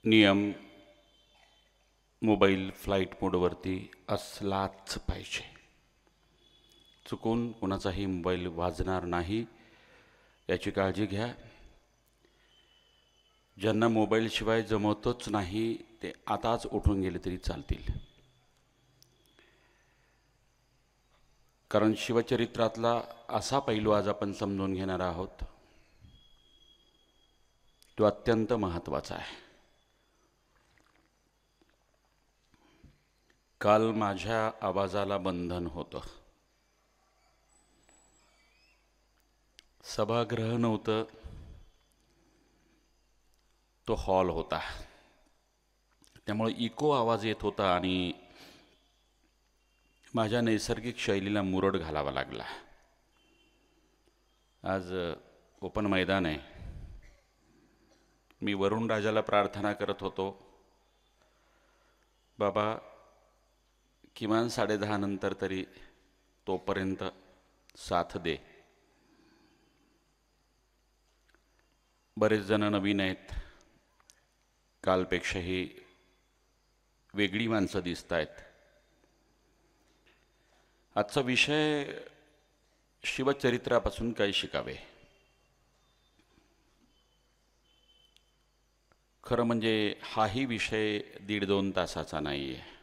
नियम mobile flight मोडवरती असलाच पाहिजे. चुकून कोणाचाही मोबाईल वाजणार नाही याची काळजी घ्या. ज्यांना मोबाईलशिवाय जमतच नाही ते आताच उठून गेले तरी चालतील. कारण शिवचरित्रातला असा पैलू आज आपण समजून घेणार आहोत, तो अत्यंत महत्त्वाचा आहे. काल माझ्या आवाजाला बंधन होतं. सभागृह नव्हतं, तो हॉल होता. त्यामुळे इको आवाज येत होता आणि माझ्या नैसर्गिक शैलीला मुरड घालावा लागला. आज ओपन मैदान आहे. मी वरुण राजाला प्रार्थना करत होतो, बाबा किमान 10:30 नंतर तरी तोपर्यंत साथ दे. बरेच जण नवीन आहेत, कालपेक्षाही वेगळी माणसं दिसत आहेत. आजचा विषय शिवचरित्रापासून काय शिकावे. खरं म्हणजे हाही विषय 1.5-2 तासाचा नाही आहे.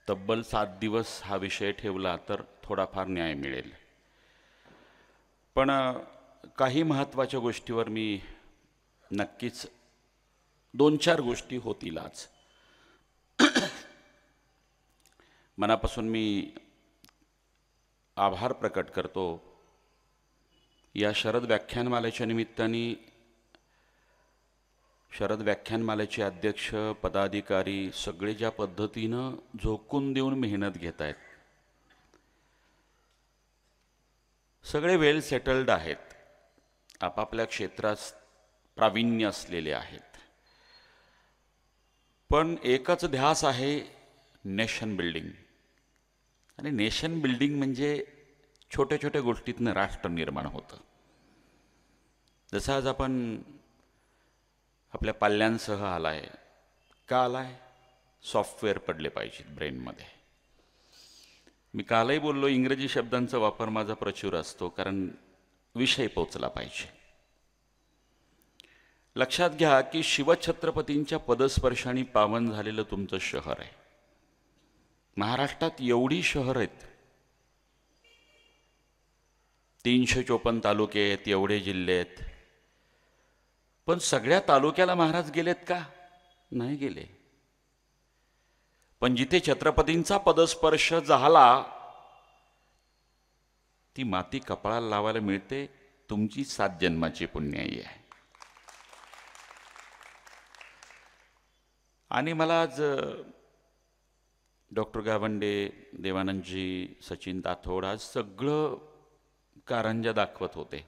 तब्बल 7 दिवस हा विषय ठेवला तर थोडाफार न्याय मिळेल. पण काही महत्त्वाच्या गोष्टीवर मी नक्कीच 2-4 गोष्टी होतील आज. मनापासून मी आभार प्रकट करतो. या शरद व्याख्यानमालेच्या निमित्ताने शरद व्याख्यानमालेचे अध्यक्ष पदाधिकारी सगळे ज्या पद्धतीनं झोकून देऊन मेहनत घेत आहेत, सगळे वेल सेटल्ड आहेत, आपापल्या क्षेत्रात प्रावीण्य असलेले आहेत. पण एकच ध्यास आहे, नेशन बिल्डिंग. आणि नेशन बिल्डिंग म्हणजे छोट्या छोट्या गोष्टीतनं राष्ट्र निर्माण होतं. जसं आज आपण आपल्या पाल्यांसह आलाय. का आलाय? सॉफ्टवेअर पडले पाहिजेत ब्रेनमध्ये. मी कालही बोललो, इंग्रजी शब्दांचा वापर माझा प्रचूर असतो, कारण विषय पोचला पाहिजे. लक्षात घ्या की शिवछत्रपतींच्या पदस्पर्शाने पावन झालेलं तुमचं शहर आहे. महाराष्ट्रात एवढी शहर आहेत, 354 तालुके आहेत, एवढे जिल्हे आहेत. पण सगळ्या तालुक्याला महाराज गेलेत का? नाही गेले. पण जिथे छत्रपतींचा पदस्पर्श झाला ती माती कपाळाला लावायला मिळते, तुमची 7 जन्माची पुण्याई आहे. आणि मला आज डॉक्टर गावंडे, देवानंदजी, सचिन ताथोड आज सगळं कारंजा दाखवत होते.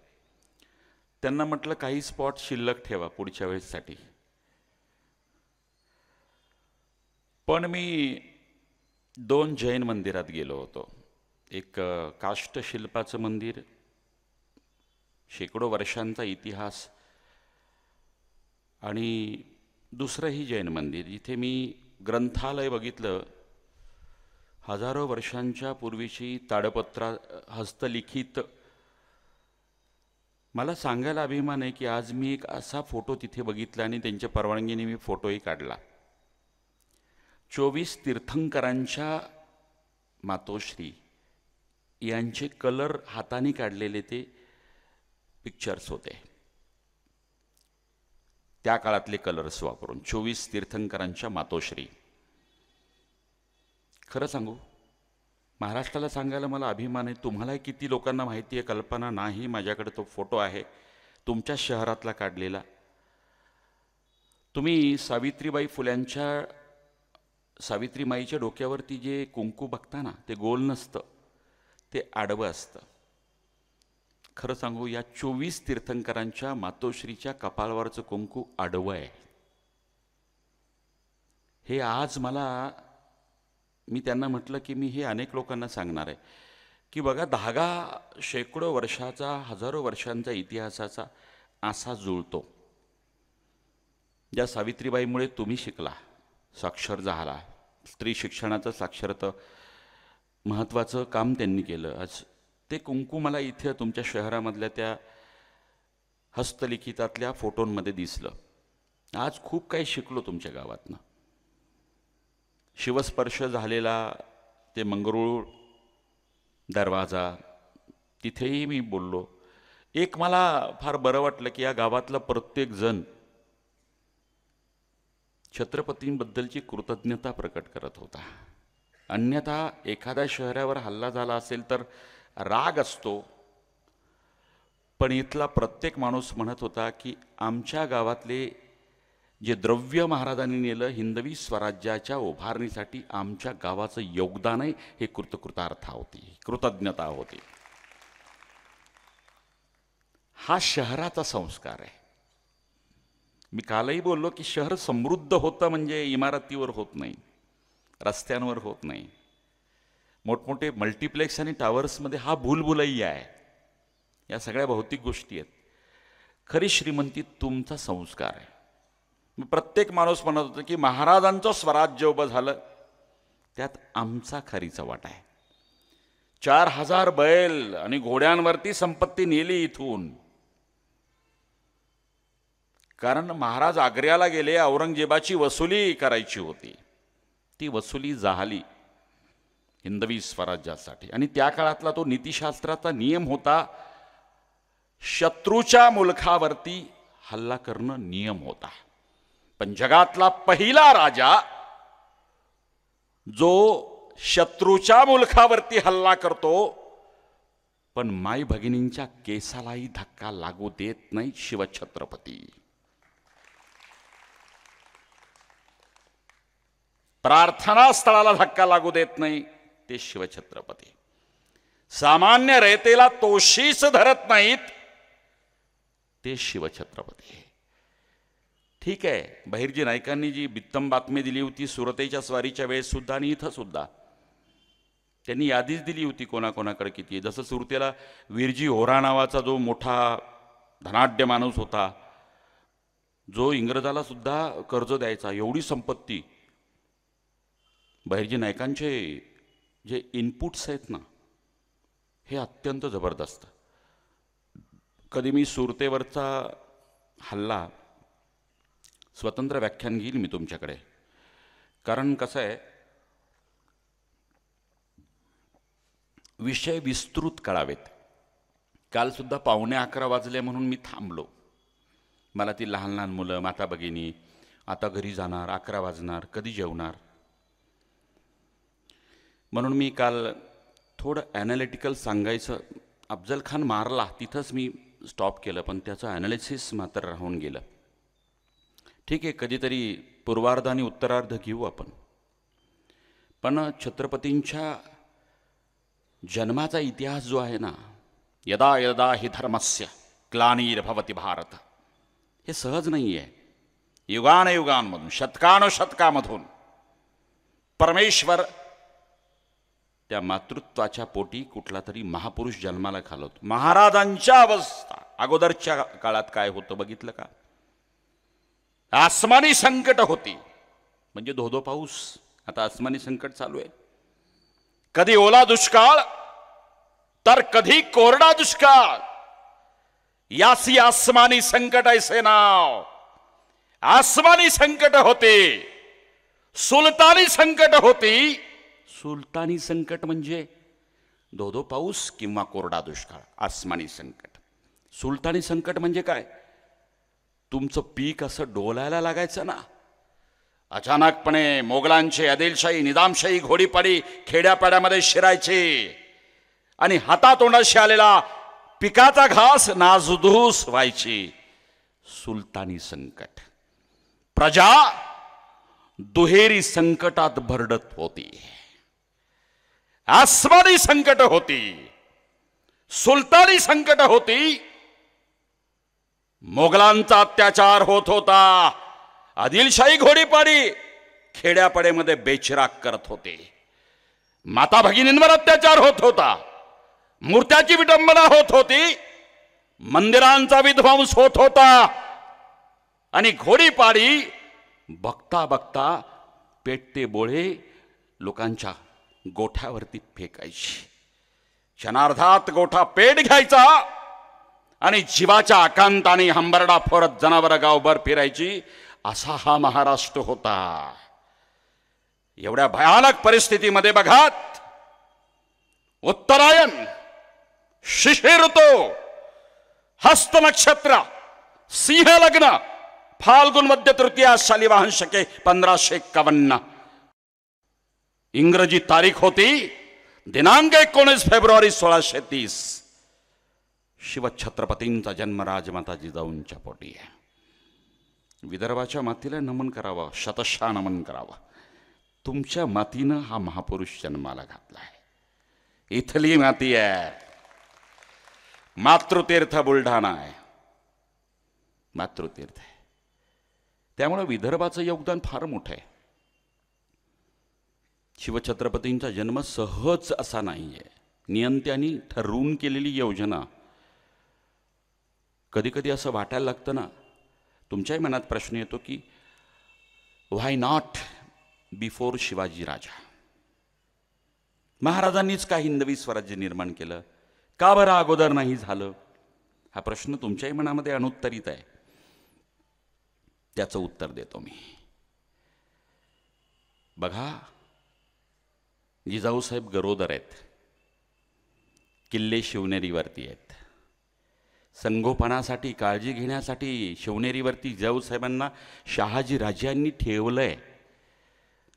त्यांना म्हटलं काही स्पॉट शिल्लक ठेवा पुढच्या वेळेसाठी. पण मी 2 जैन मंदिरात गेलो होतो. एक काष्ठशिल्पाचं मंदिर, शेकडो वर्षांचा इतिहास, आणि दुसरंही जैन मंदिर जिथे मी ग्रंथालय बघितलं. हजारो वर्षांच्या पूर्वीची ताडपत्रा हस्तलिखित. मला सांगायला अभिमान आहे की आज मी एक असा फोटो तिथे बघितला आणि त्यांच्या परवानगीने मी फोटोही काढला. 24 तीर्थंकरांच्या मातोश्री यांचे कलर हाताने काढलेले ते पिक्चर्स होते. त्या काळातले कलर्स वापरून 24 तीर्थंकरांच्या मातोश्री. खरं सांगू, महाराष्ट्राला सांगायला मला अभिमान आहे. तुम्हाला किती लोकांना माहिती आहे कल्पना नाही. माझ्याकडे तो फोटो आहे तुमच्या शहरातला काढलेला. तुम्ही सावित्रीबाई फुल्यांच्या सावित्रीमाईच्या डोक्यावरती जे कुंकू बघता ना, ते गोल नसतं, ते आडवं असतं. खरं सांगू, या 24 तीर्थंकरांच्या मातोश्रीच्या कपाळावरचं कुंकू आडवं आहे. हे आज मी त्यांना म्हटलं की मी हे अनेक लोकांना सांगणार आहे की बघा, धागा शेकडो वर्षाचा, हजारो वर्षांचा इतिहासाचा असा जुळतो. ज्या सावित्रीबाईमुळे तुम्ही शिकला, साक्षर झाला, स्त्री शिक्षणाचं साक्षरता महत्त्वाचं काम त्यांनी केलं. आज ते कुंकू मला इथे तुमच्या शहरामधल्या त्या हस्तलिखितातल्या फोटोंमध्ये दिसलं. आज खूप काही शिकलो तुमच्या गावातनं. शिवस्पर्श झालेला ते मंगरूळ दरवाजा, तिथेही मी बोललो. एक मला फार बरं वाटलं की या गावातला प्रत्येक जण छत्रपतींबद्दलची कृतज्ञता प्रकट करत होता. अन्यथा एखाद्या शहरावर हल्ला झाला असेल तर राग असतो, पण इथला प्रत्येक माणूस म्हणत होता की आमच्या गावातले जे द्रव्य महाराजांनी नेलं हिंदवी स्वराज्याच्या उभारणीसाठी, आमच्या गावाचं योगदान आहे, हे कृतज्ञता होती, कृतज्ञता होती. हा शहराचा संस्कार आहे. मी कालही बोललो की शहर समृद्ध होतं म्हणजे इमारतीवर होत नाही, रस्त्यांवर होत नाही. मोठमोठे मल्टिप्लेक्स आणि टावर्समध्ये हा भूलभुलैया आहे. या सगळ्या भौतिक गोष्टी आहेत. खरी श्रीमंती तुमचा संस्कार आहे. प्रत्येक माणूस म्हणत होता की महाराजांचं स्वराज्य उभं झालं त्यात आमचा खरीचा वाटा आहे. 4000 बैल आणि घोड्यांवरती संपत्ती नेली इथून, कारण महाराज आग्र्याला गेले, औरंगजेबाची वसुली करायची होती. ती वसुली झाली हिंदवी स्वराज्यासाठी. आणि त्या काळातला तो नीतिशास्त्राचा नियम होता, शत्रूच्या मुलखावरती हल्ला करणं नियम होता. पण जगातला पहिला राजा जो शत्रूच्या मुलखावरती हल्ला करतो पण माई भगिनींच्या केसालाही धक्का लागू देत नाही, शिवछत्रपती. प्रार्थना स्थळाला धक्का लागू देत नाही, ते शिवछत्रपती. सामान्य रयतेला तोशीच धरत नाहीत, ते शिवछत्रपती. ठीक आहे, बहिर्जी नाईकांनी जी बित्तम बातमी दिली होती सुरतेच्या स्वारीच्या वेळेस सुद्धा आणि इथं सुद्धा त्यांनी यादीच दिली होती कोणाकोणाकडे किती आहे. जसं सुरतेला वीरजी होरा नावाचा जो मोठा धनाढ्य माणूस होता, जो इंग्रजाला सुद्धा कर्ज द्यायचा, एवढी संपत्ती. बहिर्जी नाईकांचे जे इनपुट्स आहेत ना, हे अत्यंत जबरदस्त. कधी मी सुरतेवरचा हल्ला स्वतंत्र व्याख्यान घेईल मी तुमच्याकडे, कारण कसं आहे, विषय विस्तृत कळावेत. काल सुद्धा 11:15 वाजले म्हणून मी थांबलो. मला ती लहान लहान मुलं, माता भगिनी, आता घरी जाणार, 11 वाजणार, कधी जेवणार, म्हणून मी काल थोडं ॲनालिटिकल सांगायचं. अफजल खान मारला तिथंच मी स्टॉप केलं, पण त्याचं ॲनालिसिस मात्र राहून गेलं. ठीक आहे, कधीतरी पूर्वार्ध आणि उत्तरार्ध घेऊ आपण. पण छत्रपतींच्या जन्माचा इतिहास जो आहे ना, यदा यदा हि धर्मस्य ग्लानिर्भवति भारत, हे सहज नाही आहे. युगानयुगांमधून, शतकानुशतकामधून परमेश्वर त्या मातृत्वाच्या पोटी कुठला तरी महापुरुष जन्माला घालवतो. महाराजांच्या अवस्था अगोदरच्या काळात काय होतं बघितलं का? आसमानी संकट होती, म्हणजे धोधो पाऊस. आता आसमानी संकट चालू आहे. कधी ओला दुष्काळ तर कधी कोरडा दुष्काळ. यासी आसमानी संकट ऐसे नाव. आसमानी संकट होते, सुलतानी संकट होती. सुलतानी संकट म्हणजे धोधो पाऊस किंवा कोरडा दुष्काळ. आसमानी संकट. सुलतानी संकट म्हणजे काय? तुमचं पीक असं डोलायला लागायचं ना, अचानकपणे मोगलांचे आदिलशाही, निजामशाही घोडीपाडी खेड्यापाड्यामध्ये शिरायचे आणि हातातोंडाशी आलेला पिकाचा घास नासधूस व्हायची. सुलतानी संकट. प्रजा दुहेरी संकटात भरडत होती. आसमानी संकट होती, सुलतानी संकट होती. मोगलांचा अत्याचार होत होता, आदिलशाही घोडीपाडी खेड्यापाड्यामध्ये बेचिराग करत होते. माता भगिनींवर अत्याचार होत होता, मूर्त्याची विडंबना होत होती, मंदिरांचा विध्वंस होत होता. आणि घोडीपाडी बघता बघता पेटते बोळे लोकांच्या गोठ्यावरती फेकायची. क्षणार्धात गोठा पेट घ्यायचा आणि जीवाच्या आकांताने हंबरडा फोरत जनावर गावभर फिरायची. असा हा महाराष्ट्र होता. एवढ्या भयानक परिस्थितीमध्ये बघात उत्तरायण, शिशिर ऋतू, हस्त नक्षत्र, सिंह लग्न, फाल्गुन मध्य तृतीया, शालिवाहन शके 1551. इंग्रजी तारीख होती दिनांक 19 फेब्रुवारी 1630. शिवछत्रपतींचा जन्म राजमाता जिजाऊंच्या पोटी आहे. विदर्भाच्या मातीला नमन करावं, शतशः नमन करावं. तुमच्या मातीनं हा महापुरुष जन्माला घातला आहे. इथली माती आहे. मातृतीर्थ बुलढाणा आहे, मातृतीर्थ आहे. त्यामुळे विदर्भाचं योगदान फार मोठं आहे. शिवछत्रपतींचा जन्म सहज असा नाही आहे. नियंत्यांनी ठरवून केलेली योजना. कधी कधी असं वाटायला लागतं ना, तुमच्याही मनात प्रश्न येतो की व्हाय नॉट बिफोर शिवाजी राजा. महाराजांनीच का हिंदवी स्वराज्य निर्माण केलं, का बरं अगोदर नाही झालं? हा प्रश्न तुमच्याही मनामध्ये अनुत्तरित आहे. त्याचं उत्तर देतो मी. बघा, जिजाऊसाहेब गरोदर आहेत, किल्ले शिवनेरीवरती आहेत. संगोपनासाठी, काळजी घेण्यासाठी शिवनेरीवरती जिजाऊसाहेबांना शहाजी राजांनी ठेवलंय.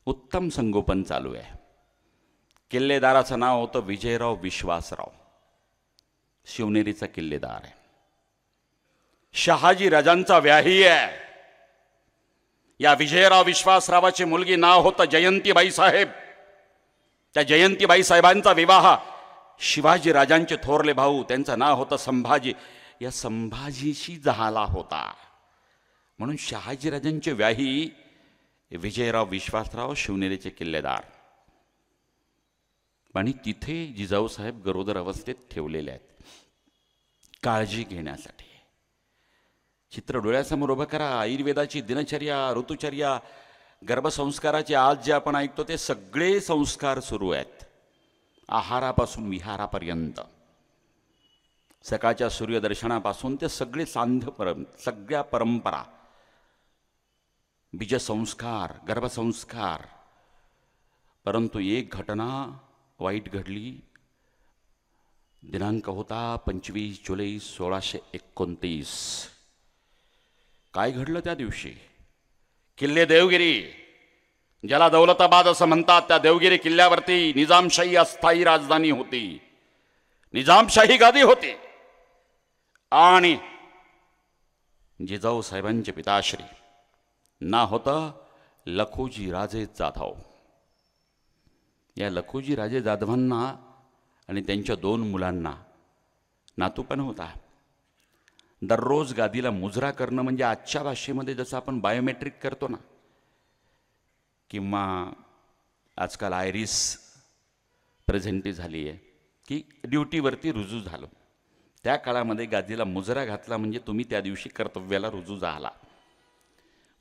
उत्तम संगोपन चालू आहे. किल्लेदाराचं नाव होतं विजयराव विश्वासराव. शिवनेरीचा किल्लेदार आहे. शहाजी राजांचा व्याही आहे. या विजयराव विश्वासरावाची मुलगी नाव होतं जयंतीबाई साहेब. त्या जयंतीबाई साहेबांचा विवाह शिवाजी राजांचे थोरले भाऊ, त्यांचं नाव होतं संभाजी, या संभाजीशी झाला होता. म्हणून शहाजी राजांचे व्याही विजयराव विश्वासराव, शिवनेरीचे किल्लेदार. आणि तिथे जिजाऊसाहेब गरोदर अवस्थेत ठेवलेले आहेत काळजी घेण्यासाठी. चित्र डोळ्यासमोर उभं करा. आयुर्वेदाची दिनचर्या, ऋतुचर्या, गर्भसंस्काराचे आज जे आपण ऐकतो ते सगळे संस्कार सुरू आहेत. आहारापासून विहारापर्यंत, सकाळच्या सूर्यदर्शनापासून ते सगळे सगळ्या परंपरा, बीजसंस्कार, गर्भसंस्कार. परंतु एक घटना वाईट घडली. दिनांक होता 25 जुलै 1629. काय घडलं त्या दिवशी? किल्ले देवगिरी, ज्याला दौलताबाद असं म्हणतात, त्या देवगिरी किल्ल्यावरती निजामशाही अस्थायी राजधानी होती. निजामशाही गादी होती. आणि जिजाऊ साहेबांचे पिताश्री ना होतं लखुजी राजे जाधव. या लखुजी राजे जाधवांना आणि त्यांच्या 2 मुलांना नातू पण होता. दररोज गादीला मुजरा करणं म्हणजे आजच्या भाषेमध्ये जसं आपण बायोमेट्रिक करतो ना, किंवा आजकाल आयरिस प्रेझेंटी झाली आहे की ड्युटीवरती रुजू झालो. त्या काळामध्ये गादीला मुजरा घातला म्हणजे तुम्ही त्या दिवशी कर्तव्याला रुजू झाला.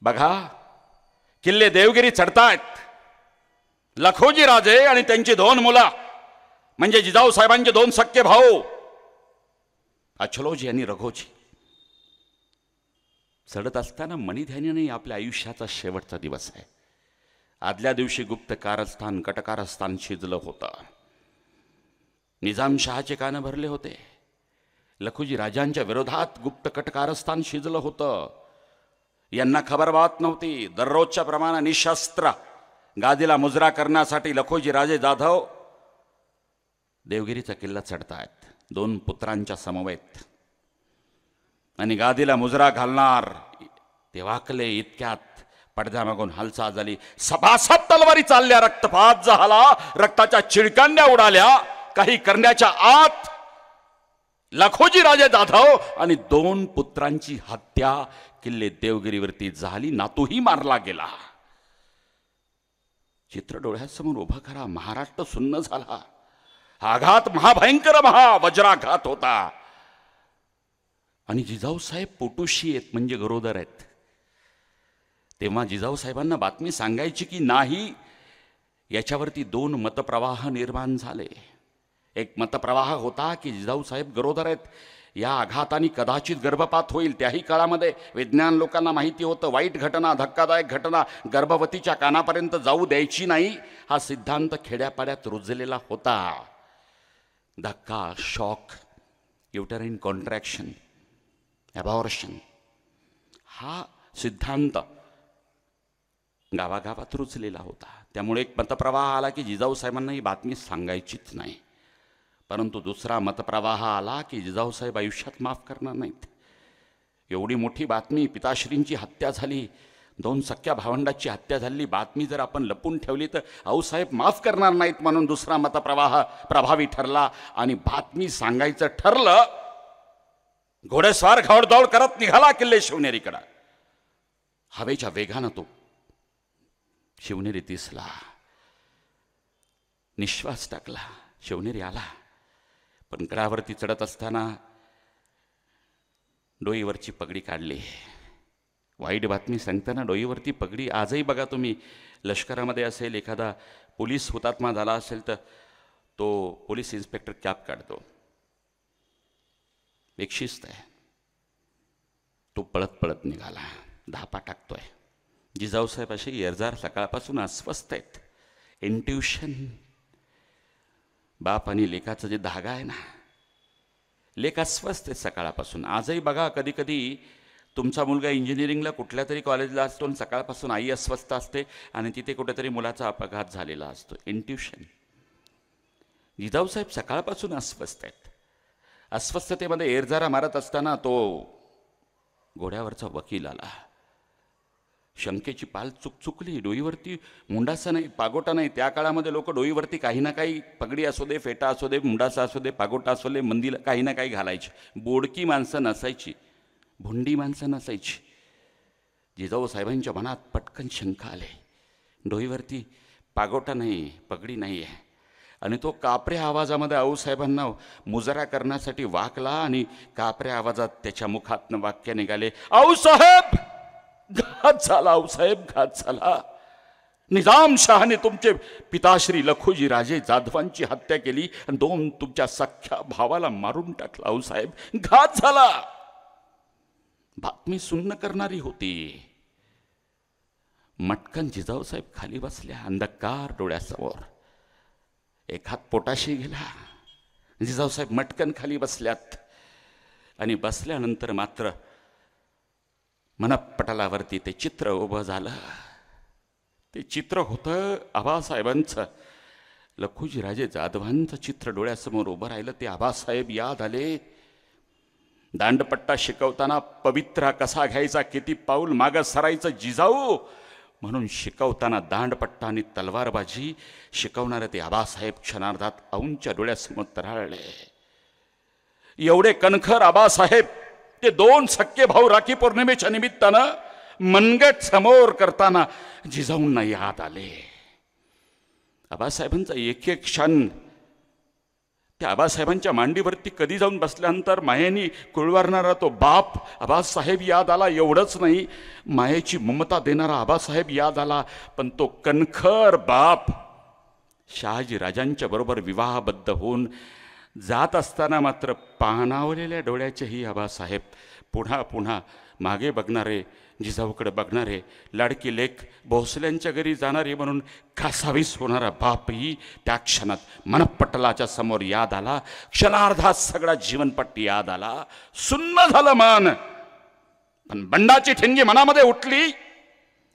बघा, किल्ले देवगिरी चढतायत लखोजी राजे आणि त्यांची 2 मुलं, म्हणजे जिजाऊ साहेबांचे 2 सख्खे भाऊ अचलोजी आणि रघोजी. चढत असताना मणिध्यानीने आपल्या आयुष्याचा शेवटचा दिवस आहे. आदल्या दिवशी गुप्त कारस्थान, कटकारस्थान शिजलं होतं. निजामशहाचे कान भरले होते. लखुजी राजांच्या विरोधात गुप्त कटकारस्थान शिजलं होतं. यांना खबरबात नव्हती. दररोजच्या प्रमाणे निशस्त्र गादीला मुजरा करण्यासाठी लखोजी राजे जाधव देवगिरीचा किल्ला चढतायत 2 पुत्रांच्या समवेत. आणि गादीला मुजरा घालणार ते वाकले. इतक्यात पडद्यामागून हालचाल झाली. सभासद तलवारी चालल्या, रक्तपात झाला, रक्ताच्या चिळकांड्या उडाल्या. काही करण्याच्या आत लखोजी राजे जाधव आणि 2 पुत्रांची हत्या किल्ले देवगिरीवरती झाली. नातूही मारला गेला. चित्र डोळ्यासमोर उभं करा. महाराष्ट्र सुन्न झाला. आघात महाभयंकर वज्राघात होता. आणि जिजाऊ साहेब पोटोशी आहेत, म्हणजे गरोदर आहेत. तेव्हा जिजाऊ साहेबांना बातमी सांगायची की नाही याच्यावरती दोन मतप्रवाह निर्माण झाले. एक मतप्रवाह होता की जिजाऊ साहेब गरोदर आहेत, या आघाताने कदाचित गर्भपात होईल. त्याही काळामध्ये विज्ञान लोकांना माहिती होतं वाईट घटना, धक्कादायक घटना गर्भवतीच्या कानापर्यंत जाऊ द्यायची नाही, हा सिद्धांत खेड्यापाड्यात रुजलेला होता. धक्का, शॉक, युटराईन कॉन्ट्रॅक्शन, ॲबॉर्शन, हा सिद्धांत गावागावात रुजलेला होता. त्यामुळे एक मतप्रवाह आला की जिजाऊ साहेबांना ही बातमी सांगायचीच नाही. परंतु दुसरा मतप्रवाह आला की जिजाऊ साहेब आयुष्यात माफ करणार नाहीत. एवढी मोठी बातमी, पिताश्रींची हत्या झाली, 2 सख्या भावंडाची हत्या झाली, बातमी जर आपण लपून ठेवली तर आऊसाहेब माफ करणार नाहीत. म्हणून दुसरा मतप्रवाह प्रभावी ठरला आणि बातमी सांगायचं ठरलं. घोडेस्वार घोडदौड करत निघाला किल्ले शिवनेरीकडं. हवेच्या वेगानं तो शिवनेरी दिसला, निश्वास टाकला, शिवनेरी आला. पण गडावरती चढत असताना डोईवरची पगडी काढली. वाईट बातमी सांगताना डोईवरती पगडी, आजही बघा तुम्ही लष्करामध्ये असेल, एखादा पोलीस हुतात्मा झाला असेल तर तो पोलीस इन्स्पेक्टर कॅप काढतो. एक शिस्त आहे. तो पळत पळत निघाला, धापा टाकतोय. जिजाऊ साहेब असे येरजार सकाळपासून अस्वस्थ आहेत. इंट्युशन, बाप आणि लेकाचं जे धागा आहे ना, लेक अस्वस्थ आहे सकाळपासून. आजही बघा कधी कधी तुमचा मुलगा इंजिनिअरिंगला कुठल्या तरी कॉलेजला असतो आणि सकाळपासून आई अस्वस्थ असते आणि तिथे कुठेतरी मुलाचा अपघात झालेला असतो. इंट्युशन. जिजाऊ साहेब सकाळपासून अस्वस्थ आहेत. अस्वस्थतेमध्ये एरजारा मारत असताना तो घोड्यावरचा वकील आला. शंकेची पाल चुकली. डोईवरती मुंडासा नाही, पागोटा नाही. त्या काळामध्ये लोक डोईवरती काही ना काही, पगडी असू दे, फेटा असू दे, मुंडासा असू दे, पागोटा असू दे, मंदीला काही ना काही घालायची. बोडकी माणसं नसायची, भुंडी माणसं नसायची. जिजाऊ साहेबांच्या मनात पटकन शंका आले. डोईवरती पागोटा नाही, पगडी नाही आहे. आणि तो कापऱ्या आवाजामध्ये आऊसाहेबांना मुजरा करण्यासाठी वाकला आणि कापऱ्या आवाजात त्याच्या मुखातनं वाक्य निघाले, आऊसाहेब घात झाला, आऊसाहेब घात झाला. निजामशहाने तुमचे पिताश्री लखुजी राजे जाधवांची हत्या केली आणि 2 तुमच्या सख्या भावाला मारून टाकला. आऊसाहेब घात झाला. बातमी सुन्न करणारी होती. मटकन जिजाऊ साहेब खाली बसल्या, अंधकार डोळ्यासमोर. एक हात पोटाशी गेला. जिजाऊ साहेब मटकन खाली बसल्यात आणि बसल्यानंतर मात्र मनपटलावरती ते चित्र उभं झालं. ते चित्र होतं आबासाहेबांचं. लखुजीराजे जाधवांचं चित्र डोळ्यासमोर उभं राहिलं. ते आबासाहेब याद आले. दांडपट्टा शिकवताना पवित्रा कसा घ्यायचा, किती पाऊल मागं सरायचं जिजाऊ म्हणून शिकवताना दांडपट्टा आणि तलवारबाजी शिकवणारे ते आबासाहेब क्षणार्धात औंच्या डोळ्यासमोर तरळले. एवढे कणखर आबासाहेब ते 2 सख्खे भाऊ राखी पौर्णिमेच्या निमित्तानं मनगट समोर करताना जिजाऊंना याद आले. आबासाहेबांचा एक एक क्षण त्या आबासाहेबांच्या मांडीवरती कधी जाऊन बसल्यानंतर मायेनी कुळवारणारा तो बाप आबासाहेब याद आला. एवढंच नाही, मायेची ममता देणारा आबासाहेब याद आला. पण तो कणखर बाप शहाजी राजांच्या बरोबर विवाहबद्ध होऊन जात असताना मात्र पाणावलेल्या डोळ्याचेही आबासाहेब पुन्हा पुन्हा मागे बघणारे, जिजाऊकडे बघणारे, लाडकी लेक भोसल्यांच्या घरी जाणारी म्हणून कासावीस होणारा बापही त्या क्षणात मनपटलाच्या समोर याद आला. क्षणार्धात सगळा जीवनपट याद आला. सुन्न झालं मन. पण बंडाची ठिणगी मनामध्ये उठली.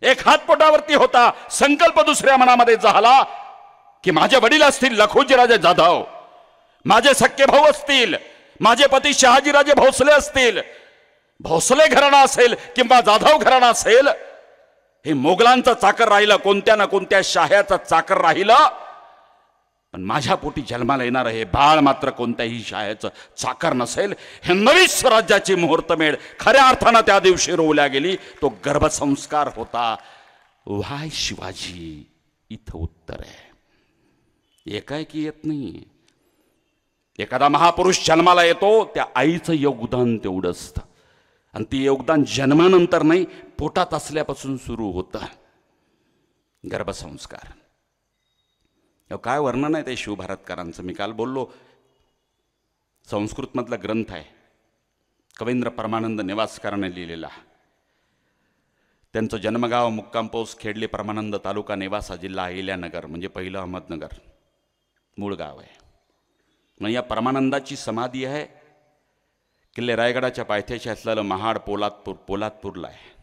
एक हात पोटावरती होता. संकल्प दुसऱ्या मनामध्ये झाला की माझे वडील असतील लखुजीराजे जाधव, माझे सख्खे भाऊ असतील, माझे पती शहाजीराजे भोसले असतील, भोसले घराणा असेल किंवा जाधव घराणा असेल, हे मोगलांचं चाकर राहिलं, कोणत्या ना कोणत्या शाह्याचं चाकर राहिलं. पण माझ्या पोटी जन्माला येणारं हे बाळ मात्र कोणत्याही शाह्याचं चाकर नसेल. हे नवी स्वराज्याची मुहूर्तमेढ खऱ्या अर्थानं त्या दिवशी रोवल्या गेली. तो गर्भसंस्कार होता. व्हाय शिवाजी, इथं उत्तर आहे. एकाएकी येत नाही. एखादा महापुरुष जन्माला येतो, त्या आईचं योगदान तेवढं असतं. आणि ती योगदान जन्मानंतर नाही, पोटात असल्यापासून सुरू होतं गर्भसंस्कार. काय वर्णन आहे ते शिवभारतकारांचं. मी काल बोललो, संस्कृतमधला ग्रंथ आहे, कवींद्र परमानंद नेवासकरांनी लिहिलेला. त्यांचं जन्मगाव मुक्काम पोस्ट खेडली परमानंद, तालुका नेवासा, जिल्हा अहिल्यानगर, म्हणजे पहिलं अहमदनगर मूळ गाव आहे. मग या परमानंदाची समाधी आहे किल्ले रायगडाच्या पायथ्याशी असलेलं महाड पोलादपूरला आहे.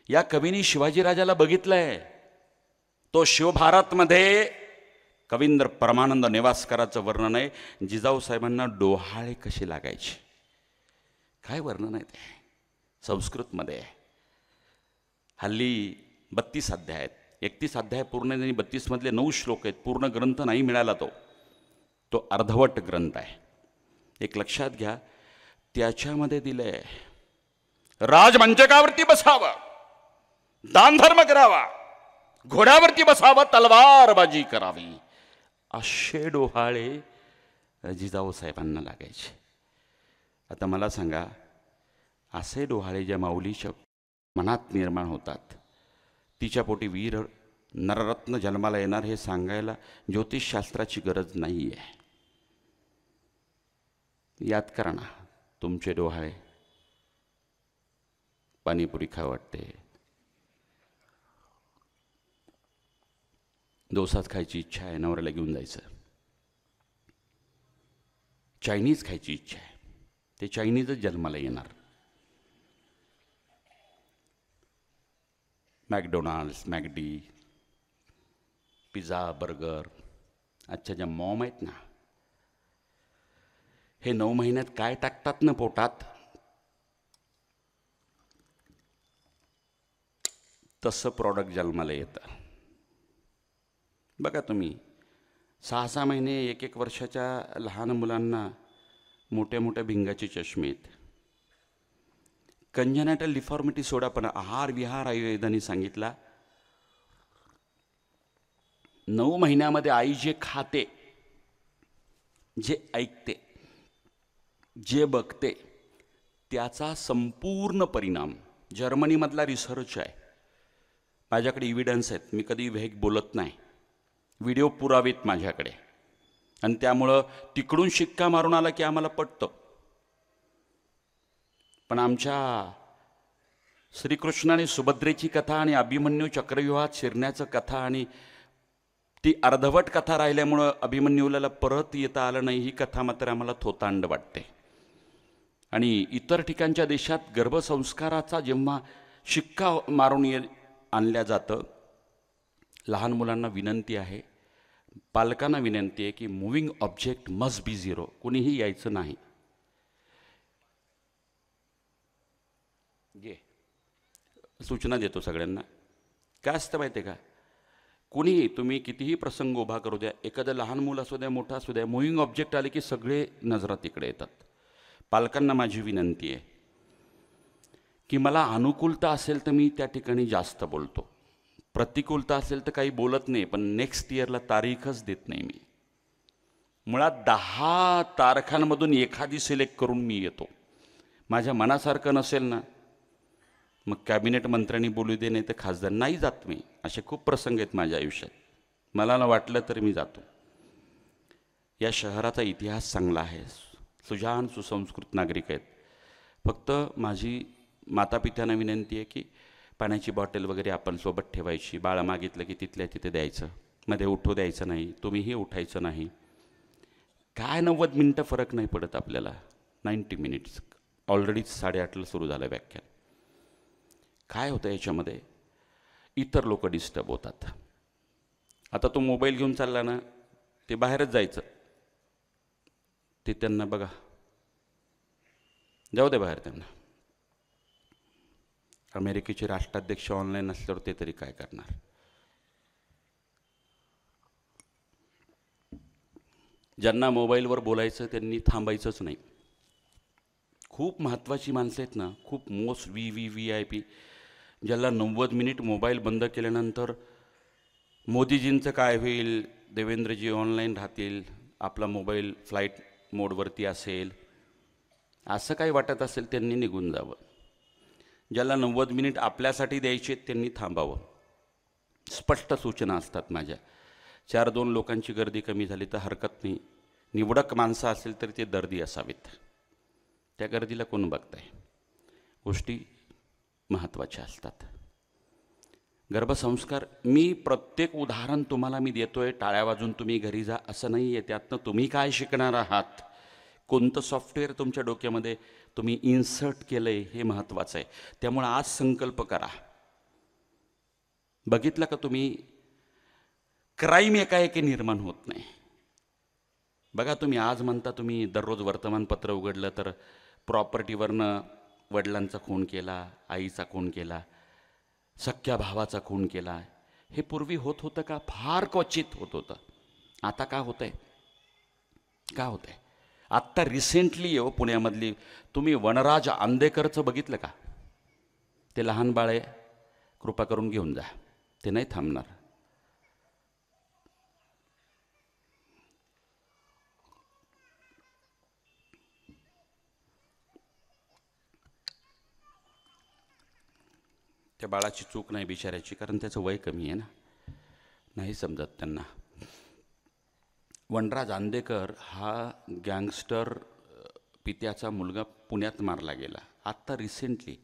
या कवींनी शिवाजीराजाला बघितलंय. तो शिवभारतमध्ये कवींद्र परमानंद नेवासकरांचं वर्णन आहे. जिजाऊ साहेबांना डोहाळे कसे लागायचे, काय वर्णन आहे ते, संस्कृतमध्ये आहे. हल्ली 32 अध्याय आहेत. 31 अध्याय पूर्ण आणि 32 मधले 9 श्लोक आहेत. पूर्ण ग्रंथ नाही मिळाला, तो अर्धवट ग्रंथ आहे. एक लक्षात घ्या, त्याच्यामध्ये दिलंय राजमंचकावरती बसावं, दानधर्म करावा, घोड्यावरती बसावं, तलवारबाजी करावी, असे डोहाळे जिजाऊ साहेबांना लागायचे. आता मला सांगा, असे डोहाळे ज्या माऊलीच्या मनात निर्माण होतात, तिच्या पोटी वीर नररत्न जन्माला येणार हे सांगायला ज्योतिषशास्त्राची गरज नाही आहे. याद करा ना, तुमचे डोहाळे पाणीपुरी खावं वाटते, डोसाच खायची इच्छा आहे, नवऱ्याला घेऊन जायचं, चायनीज खायची इच्छा आहे, ते चायनीजच जन्माला येणार. मॅकडोनाल्ड्स, मॅकडी, पिझ्झा, बर्गर, आजच्या ज्या मॉम आहेत ना, हे 9 महिन्यात काय टाकतात ना पोटात, तसं प्रॉडक्ट जन्माला येतं. बघा तुम्ही, 6-6 महिने 1-1 वर्षाच्या लहान मुलांना मोठ्या मोठ्या भिंगाचे चष्मे आहेत. कंजनाटल डिफॉर्मिटी सोडा, पण आहार विहार आयुर्वेदाने सांगितला, 9 महिन्यामध्ये आई जे खाते, जे ऐकते, जे बघते, त्याचा संपूर्ण परिणाम, जर्मनीमधला रिसर्च आहे, माझ्याकडे इव्हिडन्स आहेत, मी कधी वेग बोलत नाही, व्हिडिओ पुरावेत माझ्याकडे, आणि त्यामुळं तिकडून शिक्का मारून आला की आम्हाला पटतं. पण आमच्या श्रीकृष्ण आणि सुभद्रेची कथा आणि अभिमन्यू चक्रव्यूहात शिरण्याचं कथा, आणि ती अर्धवट कथा राहिल्यामुळं अभिमन्यूला परत येता आलं नाही, ही कथा मात्र आम्हाला थोतांड वाटते. आणि इतर ठिकाणच्या देशात गर्भसंस्काराचा जेव्हा शिक्का मारून आणल्या जातं, लहान मुलांना विनंती आहे, पालकांना विनंती आहे की moving object must be zero, कुणीही यायचं नाही. सूचना देतो सगळ्यांना. काय असतं माहिती आहे का, कुणीही, तुम्ही कितीही प्रसंग उभा करू द्या, एखादं लहान मूल असू द्या, मोठा असू द्या, मूव्हिंग ऑब्जेक्ट आले की सगळे नजरात इकडे येतात. पालकांना माझी विनंती आहे की मला अनुकूलता असेल तर मी त्या ठिकाणी जास्त बोलतो, प्रतिकूलता असेल तर काही बोलत नाही, पण नेक्स्ट इयरला तारीखच देत नाही मी. मुळात 10 तारखांमधून एखादी सिलेक्ट करून मी येतो. माझ्या मनासारखं नसेल ना, मग कॅबिनेट मंत्र्यांनी बोलू दे, नाही तर खासदार, नाही जात मी. असे खूप प्रसंग आहेत माझ्या आयुष्यात, मला न वाटलं तर मी जातो. या शहराचा इतिहास चांगला आहे, सुजान सुसंस्कृत नागरिक आहेत. फक्त माझी मातापित्यांना विनंती आहे की पाण्याची बॉटल वगैरे आपण सोबत ठेवायची, बाळा मागितलं की तिथल्या तिथे द्यायचं, मध्ये उठू द्यायचं नाही, तुम्हीही उठायचं नाही. काय 90 मिनटं फरक नाही पडत आपल्याला, 90 मिनिट्स. ऑलरेडीच 8:30ला सुरू झालं व्याख्यान. काय होतं याच्यामध्ये, इतर लोक डिस्टर्ब होतात. आता तो मोबाईल घेऊन चालला ना, ते बाहेरच जायचं, ते त्यांना बघा, जाऊ दे बाहेर त्यांना. अमेरिकेचे राष्ट्राध्यक्ष ऑनलाईन असल्यावर ते तरी काय करणार. ज्यांना मोबाईलवर बोलायचं त्यांनी थांबायचंच नाही. खूप महत्त्वाची माणसं आहेत ना, खूप मोस्ट VIP, ज्याला 90 मिनिट मोबाईल बंद केल्यानंतर मोदीजींचं काय होईल, देवेंद्रजी ऑनलाईन राहतील, आपला मोबाईल फ्लाईट मोडवरती असेल, असं काही वाटत असेल त्यांनी निघून जावं. ज्याला 90 मिनिट आपल्यासाठी द्यायचे त्यांनी थांबावं. स्पष्ट सूचना असतात माझ्या. 4-2 लोकांची गर्दी कमी झाली तर हरकत नाही. निवडक माणसं असेल तर ते दर्दी असावेत. त्या गर्दीला कोण बघताय? गोष्टी महत्त्वाच्या असतात. गर्भसंस्कार, मी प्रत्येक उदाहरण तुम्हाला मी देतोय, टाळ्या वाजून तुम्ही घरी जा असं नाही आहे. त्यातनं तुम्ही काय शिकणार आहात, कोणतं सॉफ्टवेअर तुमच्या डोक्यामध्ये तुम्ही इन्सर्ट केलं आहे हे महत्त्वाचं आहे. त्यामुळे आज संकल्प करा. बघितलं का तुम्ही, क्राईम एकाएकी निर्माण होत नाही. बघा तुम्ही आज म्हणता तुम्ही दररोज वर्तमानपत्र उघडलं तर प्रॉपर्टीवरनं वडिलांचा खून केला, आईचा खून केला, सख्या भावाचा खून केला. हे पूर्वी होत होतं का? फार क्वचित होत होतं. आता का होतं आहे? का होतं आहे? आत्ता रिसेंटली पुण्यामधली तुम्ही वनराज आंदेकरचं बघितलं का? ते लहान बाळ आहे, कृपा करून घेऊन जा, ते नाही थांबणार. त्या बाळाची चूक नाही बिचारायची, कारण त्याचं वय कमी आहे ना, नाही समजत त्यांना. वनराज आंदेकर हा गँगस्टर पित्याचा मुलगा पुण्यात मारला गेला. आत्ता रिसेंटली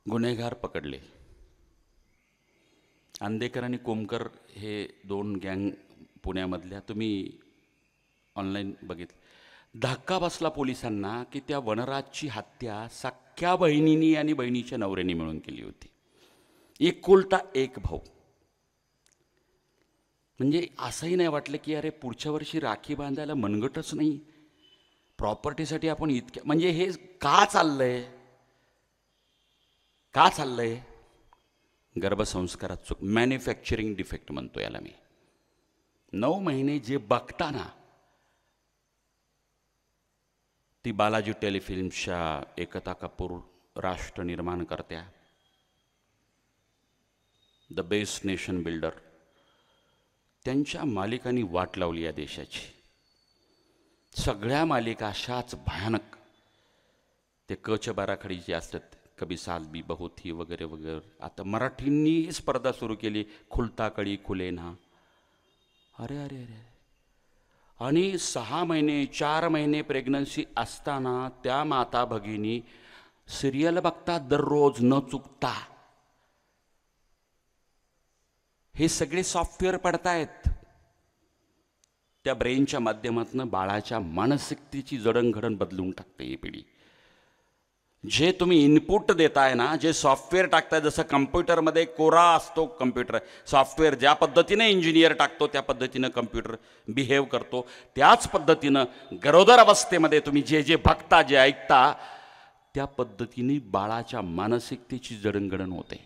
गुन्हेगार पकडले. आंदेकर आणि कोमकर हे 2 गँग पुण्यामधल्या, तुम्ही ऑनलाईन बघितलं. धक्का बसला पोलिसांना की त्या वनराजची हत्या सख्या बहिणींनी आणि बहिणीच्या नवऱ्याने मिळून केली होती. एकुलता एक भाऊ. म्हणजे असंही नाही वाटलं की अरे पुढच्या वर्षी राखी बांधायला मनगटच नाही, प्रॉपर्टीसाठी आपण इतक्या, म्हणजे हे का चाललंय? का चाललंय? गर्भसंस्कारात चूक, मॅन्युफॅक्चरिंग डिफेक्ट म्हणतो याला मी. 9 महिने जे बघता ना, ती बालाजी टेलिफिल्म्सच्या एकता कपूर राष्ट्र निर्माण करत्या, द बेस्ट नेशन बिल्डर, त्यांच्या मालिकांनी वाट लावली या देशाची. सगळ्या मालिका अशाच भयानक, ते कच्या बाराखडी जे असतात, कभी साल भी बहू थी वगैरे वगैरे. आता मराठींनी स्पर्धा सुरू केली, खुलता कळी खुले ना. अरे अरे अरे. आणि 6 महिने 4 महिने प्रेग्नन्सी असताना त्या माता भगिनी सिरियल बघतात दररोज न चुकता. हे सगळे सॉफ्टवेअर पडतायत. त्या ब्रेनच्या माध्यमातून बाळाच्या मानसिकतेची जडणघडण बदलून टाकते ही पिढी. जे तुम्ही इनपुट देताय ना, जे सॉफ्टवेअर टाकताय, जसं कम्प्युटरमध्ये कोरा असतो कम्प्युटर सॉफ्टवेअर, ज्या पद्धतीने इंजिनियर टाकतो त्या पद्धतीनं कम्प्युटर बिहेव करतो. त्याच पद्धतीनं गरोदर अवस्थेमध्ये तुम्ही जे जे बघता, जे ऐकता, त्या पद्धतीने बाळाच्या मानसिकतेची जडणघडण होते.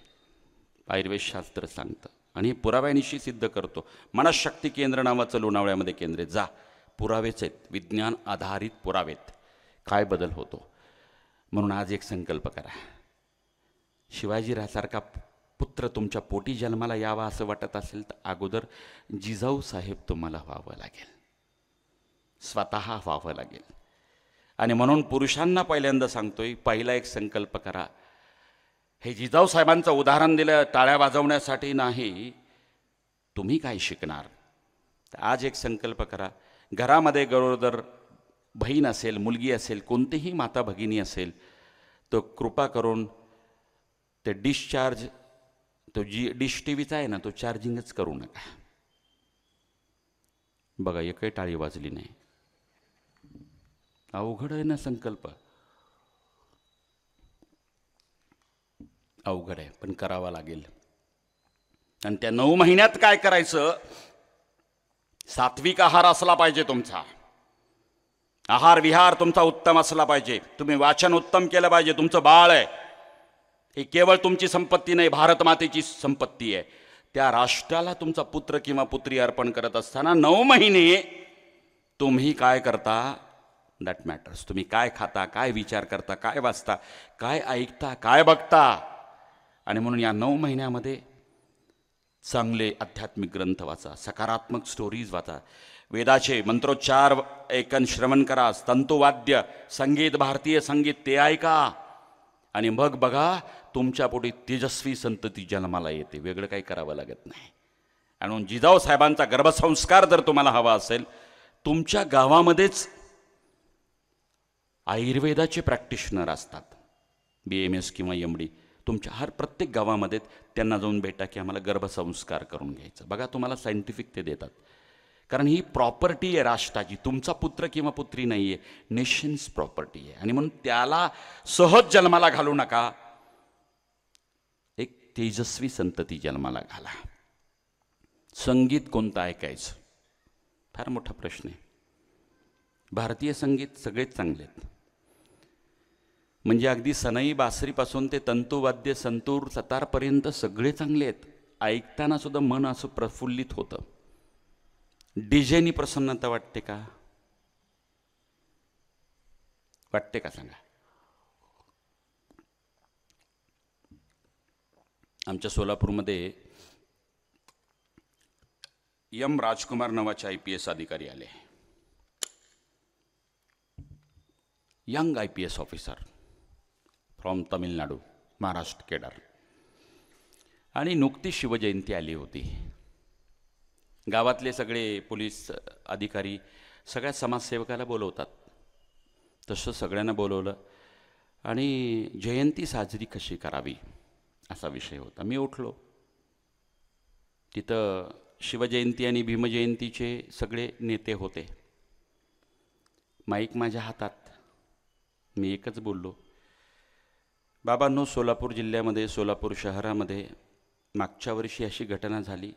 आयुर्वेदशास्त्र सांगतं आणि हे पुराव्यानिशी सिद्ध करतो. मनशक्ती केंद्र नावाचं लोणावळ्यामध्ये केंद्र आहे, जा, पुरावेच आहेत, विज्ञान आधारित पुरावेत, काय बदल होतो. म्हणून आज एक संकल्प करा. शिवाजीरासारखा पुत्र तुमच्या पोटी जन्माला यावा असं वाटत असेल तर अगोदर जिजाऊ साहेब तुम्हाला व्हावं लागेल, स्वतः व्हावं लागेल. आणि म्हणून पुरुषांना पहिल्यांदा सांगतोय, पहिला एक संकल्प करा. हे जिजाऊ साहेबांचं उदाहरण दिलं टाळ्या वाजवण्यासाठी नाही, तुम्ही काय शिकणार. तर आज एक संकल्प करा. घरामध्ये गरोदर बहीण असेल, मुलगी असेल, कोणतीही माता भगिनी असेल, तो कृपा करून ते डिस्चार्ज, तो डिश टी व्हीचा आहे ना, तो चार्जिंगच करू नका. बघा एकही टाळी वाजली नाही. अवघड आहे ना संकल्प, अवघड आहे, पण करावा लागेल. आणि त्या 9 महिन्यात काय करायचं? सात्विक आहार असला पाहिजे तुमचा, आहार विहार तुमचा उत्तम असला पाहिजे, तुम्ही वाचन उत्तम केलं पाहिजे. तुमचं बाळ आहे, हे केवळ तुमची संपत्ती नाही, भारत मातेची संपत्ती आहे. त्या राष्ट्राला तुमचा पुत्र किंवा पुत्री अर्पण करत असताना 9 महिने तुम्ही काय करता, दॅट मॅटर्स. तुम्ही काय खाता, काय विचार करता, काय वाचता, काय ऐकता, काय बघता. आणि म्हणून या 9 महिन्यामध्ये चांगले आध्यात्मिक ग्रंथ वाचा, सकारात्मक स्टोरीज वाचा, वेदाचे मंत्रोच्चार ऐकन श्रवण करा, तंतुवाद्य संगीत, भारतीय संगीत ते ऐका. आणि मग बघा तुमच्या पोटी तेजस्वी संतती जन्माला येते. वेगळं काही करावं लागत नाही. आणि जिजाऊ साहेबांचा गर्भसंस्कार जर तुम्हाला हवा असेल, तुमच्या गावामध्येच आयुर्वेदाचे प्रॅक्टिशनर असतात, BMS किंवा MD. तुमच्या प्रत्येक गावामध्ये त्यांना जाऊन भेटा की आम्हाला गर्भसंस्कार करून घ्यायचं. बघा तुम्हाला सायंटिफिक ते देतात. कारण ही प्रॉपर्टी आहे राष्ट्राची. तुमचा पुत्र किंवा पुत्री नाही आहे, नेशन्स प्रॉपर्टी आहे. आणि म्हणून त्याला सहज जन्माला घालू नका, एक तेजस्वी संतती जन्माला घाला. संगीत कोणतं ऐकायचं फार मोठा प्रश्न आहे. भारतीय संगीत सगळेच चांगले आहेत. म्हणजे अगदी सनई बासरीपासून ते तंतुवाद्य संतूर सतारपर्यंत सगळे चांगले आहेत. ऐकताना सुद्धा मन असं प्रफुल्लित होतं. डीजेनी प्रसन्नता वाटते का? वाटते का सांगा? आमच्या सोलापूरमध्ये M. राजकुमार नावाचे IPS अधिकारी आले. Young IPS officer from Tamil Nadu, Maharashtra, cadre. आणि नुकतीच शिवजयंती आली होती. गावातले सगळे पोलीस अधिकारी सगळ्या समाजसेवकाला बोलवतात, तसं सगळ्यांना बोलवलं आणि जयंती साजरी कशी करावी असा विषय होता. मी उठलो. तिथं शिवजयंती आणि भीमजयंतीचे सगळे नेते होते. माईक माझ्या हातात. मी एकच बोललो, बाबांनो, सोलापूर जिल्ह्यामध्ये, सोलापूर शहरामध्ये मागच्या वर्षी अशी घटना झाली.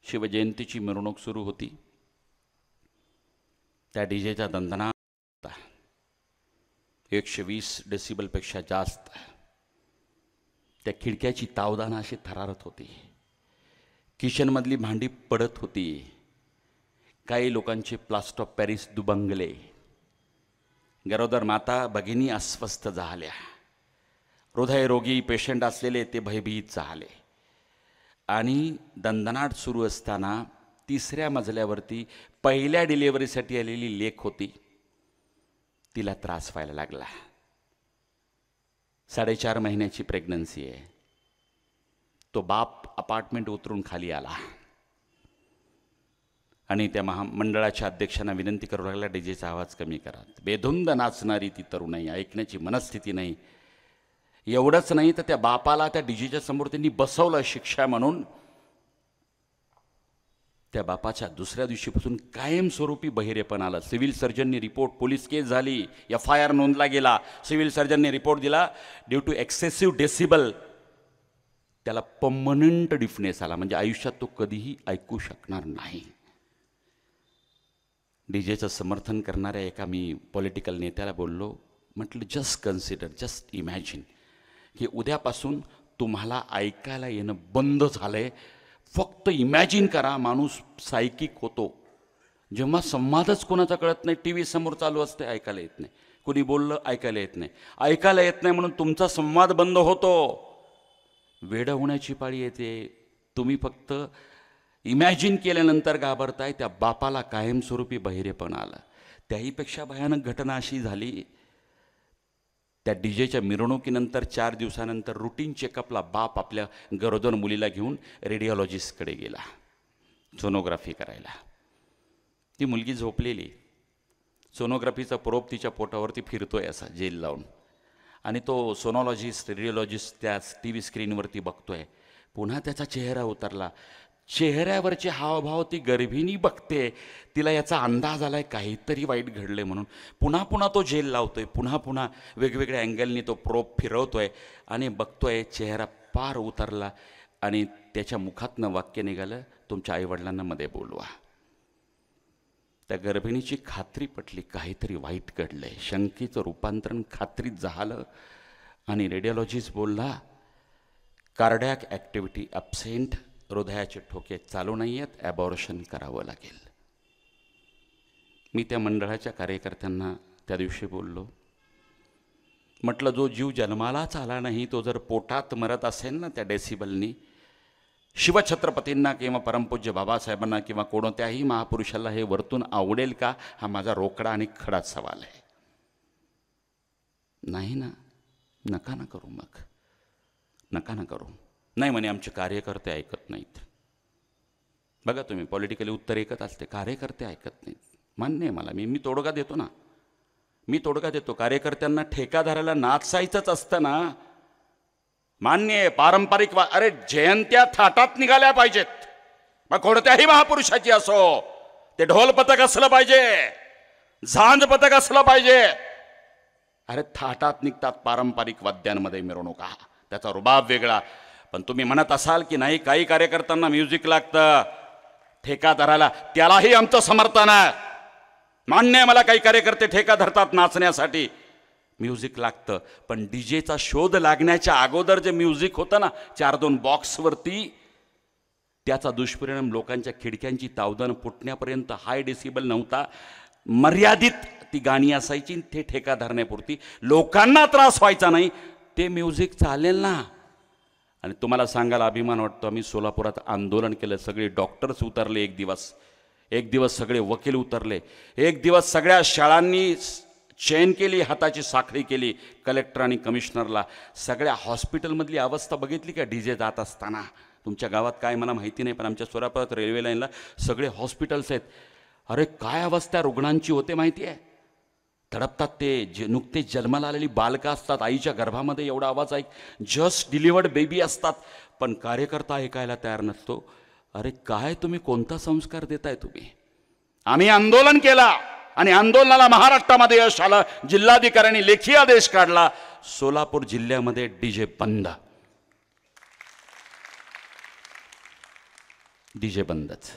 शिवजयंतीची मिरवणूक सुरू होती. त्या डीजेचा दणदणाट होता, 120 डेसिबलपेक्षा जास्त. त्या खिडक्याची तावदानं अशी थरारत होती. किचनमधली भांडी पडत होती. काही लोकांचे प्लास्टर ऑफ पॅरिस दुबंगले. गरोदर माता भगिनी अस्वस्थ झाल्या. हृदयरोगी पेशंट असलेले ते भयभीत झाले. आणि दणदणाट सुरू असताना 3ऱ्या मजल्यावरती पहिल्या डिलिव्हरीसाठी आलेली लेक होती. तिला त्रास व्हायला लागला. 4.5 महिन्याची प्रेग्नन्सी आहे. तो बाप अपार्टमेंट उतरून खाली आला आणि त्या महामंडळाच्या अध्यक्षांना विनंती करू लागला, डीजेचा आवाज कमी करा. बेधुंद नाचणारी ती तरुणाई, ऐकण्याची मनस्थिती नाही. एवढंच नाही तर त्या बापाला त्या डीजेच्या समोर त्यांनी बसवलं शिक्षा म्हणून. त्या बापाच्या दुसऱ्या दिवशीपासून कायमस्वरूपी बहिरेपण आलं. सिव्हिल सर्जननी रिपोर्ट, पोलीस केस झाली, FIR नोंदला गेला. सिव्हिल सर्जनने रिपोर्ट दिला, ड्यू टू एक्सेसिव्ह डेसिबल त्याला पर्मनंट डिफनेस आला. म्हणजे आयुष्यात तो कधीही ऐकू शकणार नाही. डीजेचं समर्थन करणाऱ्या एका मी पॉलिटिकल नेत्याला बोललो, म्हटलं जस्ट कन्सिडर, जस्ट इमॅजिन की उद्यापासून तुम्हाला ऐकायला येणं बंद झालंय. फक्त इमॅजिन करा, माणूस सायकिक होतो जेव्हा संवादच कोणाचा कळत नाही. TV समोर चालू असते, ऐकायला येत नाही. कोणी बोललं, ऐकायला येत नाही. ऐकायला येत नाही म्हणून तुमचा संवाद बंद होतो. वेडं होण्याची पाळी येते. तुम्ही फक्त इमॅजिन केल्यानंतर घाबरताय. त्या बापाला कायमस्वरूपी बहिरेपण आलं. त्याहीपेक्षा भयानक घटना अशी झाली, त्या डीजेच्या मिरवणुकीनंतर 4 दिवसानंतर रुटीन चेकअपला बाप आपल्या गरोदर मुलीला घेऊन रेडिओलॉजिस्टकडे गेला सोनोग्राफी करायला. ती मुलगी झोपलेली. सोनोग्राफीचा प्रोब तिच्या पोटावरती फिरतोय असा जेल लावून. आणि तो सोनोलॉजिस्ट, रेडिओलॉजिस्ट त्या TV स्क्रीनवरती बघतोय. पुन्हा त्याचा चेहरा उतरला. चेहऱ्यावरचे हावभाव ती गर्भिणी बघते. तिला याचा अंदाज आलाय काहीतरी वाईट घडले म्हणून. पुन्हा पुन्हा तो जेल लावतोय. पुन्हा पुन्हा वेगवेगळ्या अँगलनी तो प्रोब फिरवतोय आणि बघतोय चेहरा पार उतरला. आणि त्याच्या मुखातनं वाक्य निघालं, तुमच्या आईवडिलांना मध्ये बोलवा. त्या गर्भिणीची खात्री पटली, काहीतरी वाईट घडलंय. शंकेचं रूपांतरण खात्रीत झालं. आणि रेडिओलॉजिस्ट बोलला, कार्डियाक ॲक्टिव्हिटी ॲब्सेंट, हृदयाचे ठोके चालू नाही आहेत, ॲबॉर्शन करावं लागेल. मी त्या मंडळाच्या कार्यकर्त्यांना त्या दिवशी बोललो, म्हटलं जो जीव जन्मालाच आला नाही तो जर पोटात मरत असेल ना त्या डेसिबलनी, शिवछत्रपतींना किंवा परमपूज्य बाबासाहेबांना किंवा कोणत्याही महापुरुषाला हे वर्तून आवडेल का? हा माझा रोकडा आणि खडा सवाल आहे. नाही ना. नका ना करू, मग नका ना करू. नाही म्हणे आमचे कार्यकर्ते ऐकत नाहीत. बघा तुम्ही, पॉलिटिकली उत्तर एकच असते, कार्यकर्ते ऐकत नाहीत. मान्य आहे मला, मी तोडगा देतो ना, मी तोडगा देतो. कार्यकर्त्यांना ठेकादाराला नाचायचंच असतं ना. मान्य आहे, पारंपरिक अरे जयंत्या थाटात निघाल्या पाहिजेत, मग कोणत्याही महापुरुषाची असो. ते ढोल पथक असलं पाहिजे, झांज पथक असलं पाहिजे. अरे थाटात निघतात पारंपरिक वाद्यांमध्ये मिरवणुका, त्याचा रुबाब वेगळा. पण तुम्ही म्हणत असाल की नाही, काही कार्यकर्त्यांना म्युझिक लागतं, ठेकादाराला, त्यालाही आमचं समर्थन आहे. मान्य आहे मला, काही कार्यकर्ते ठेका धरतात नाचण्यासाठी, म्युझिक लागतं. पण डीजेचा शोध लागण्याच्या अगोदर जे म्युझिक होतं ना 4-2 बॉक्सवरती, त्याचा दुष्परिणाम लोकांच्या खिडक्यांची तावदान फुटण्यापर्यंत, हाय डेसिबल नव्हता, मर्यादित ती गाणी असायची. ते ठेका धरण्यापुरती, लोकांना त्रास व्हायचा नाही, ते म्युझिक चालेल ना. आणि तुम्हाला सांगायला अभिमान वाटतो, आम्ही सोलापुरात आंदोलन केलं, सगळे डॉक्टर्स उतरले, एक दिवस सगळे वकील उतरले, एक दिवस सगळ्या शाळांनी चेन केली, हाताची साखळी केली कलेक्टर आणि कमिशनरला. सगळ्या हॉस्पिटलमधली अवस्था बघितली का डीजे जात असताना? तुमच्या गावात काय मला माहिती नाही, पण आमच्या सोलापुरात रेल्वे लाईनला सगळे हॉस्पिटल्स आहेत. अरे काय अवस्था रुग्णांची होते माहिती आहे, तडपतात ते. नुकतेच जन्माला आलेली बालकं असतात, आईच्या गर्भामध्ये एवढा आवाज ऐक, जस्ट डिलिव्हर्ड बेबी असतात, पण कार्यकर्ता ऐकायला तयार नसतो. अरे काय तुम्ही कोणता संस्कार देताय तुम्ही? आम्ही आंदोलन केला आणि आंदोलनाला महाराष्ट्रामध्ये यश आलं. जिल्हाधिकाऱ्यांनी लेखी आदेश काढला, सोलापूर जिल्ह्यामध्ये डीजे बंद, डीजे बंदच.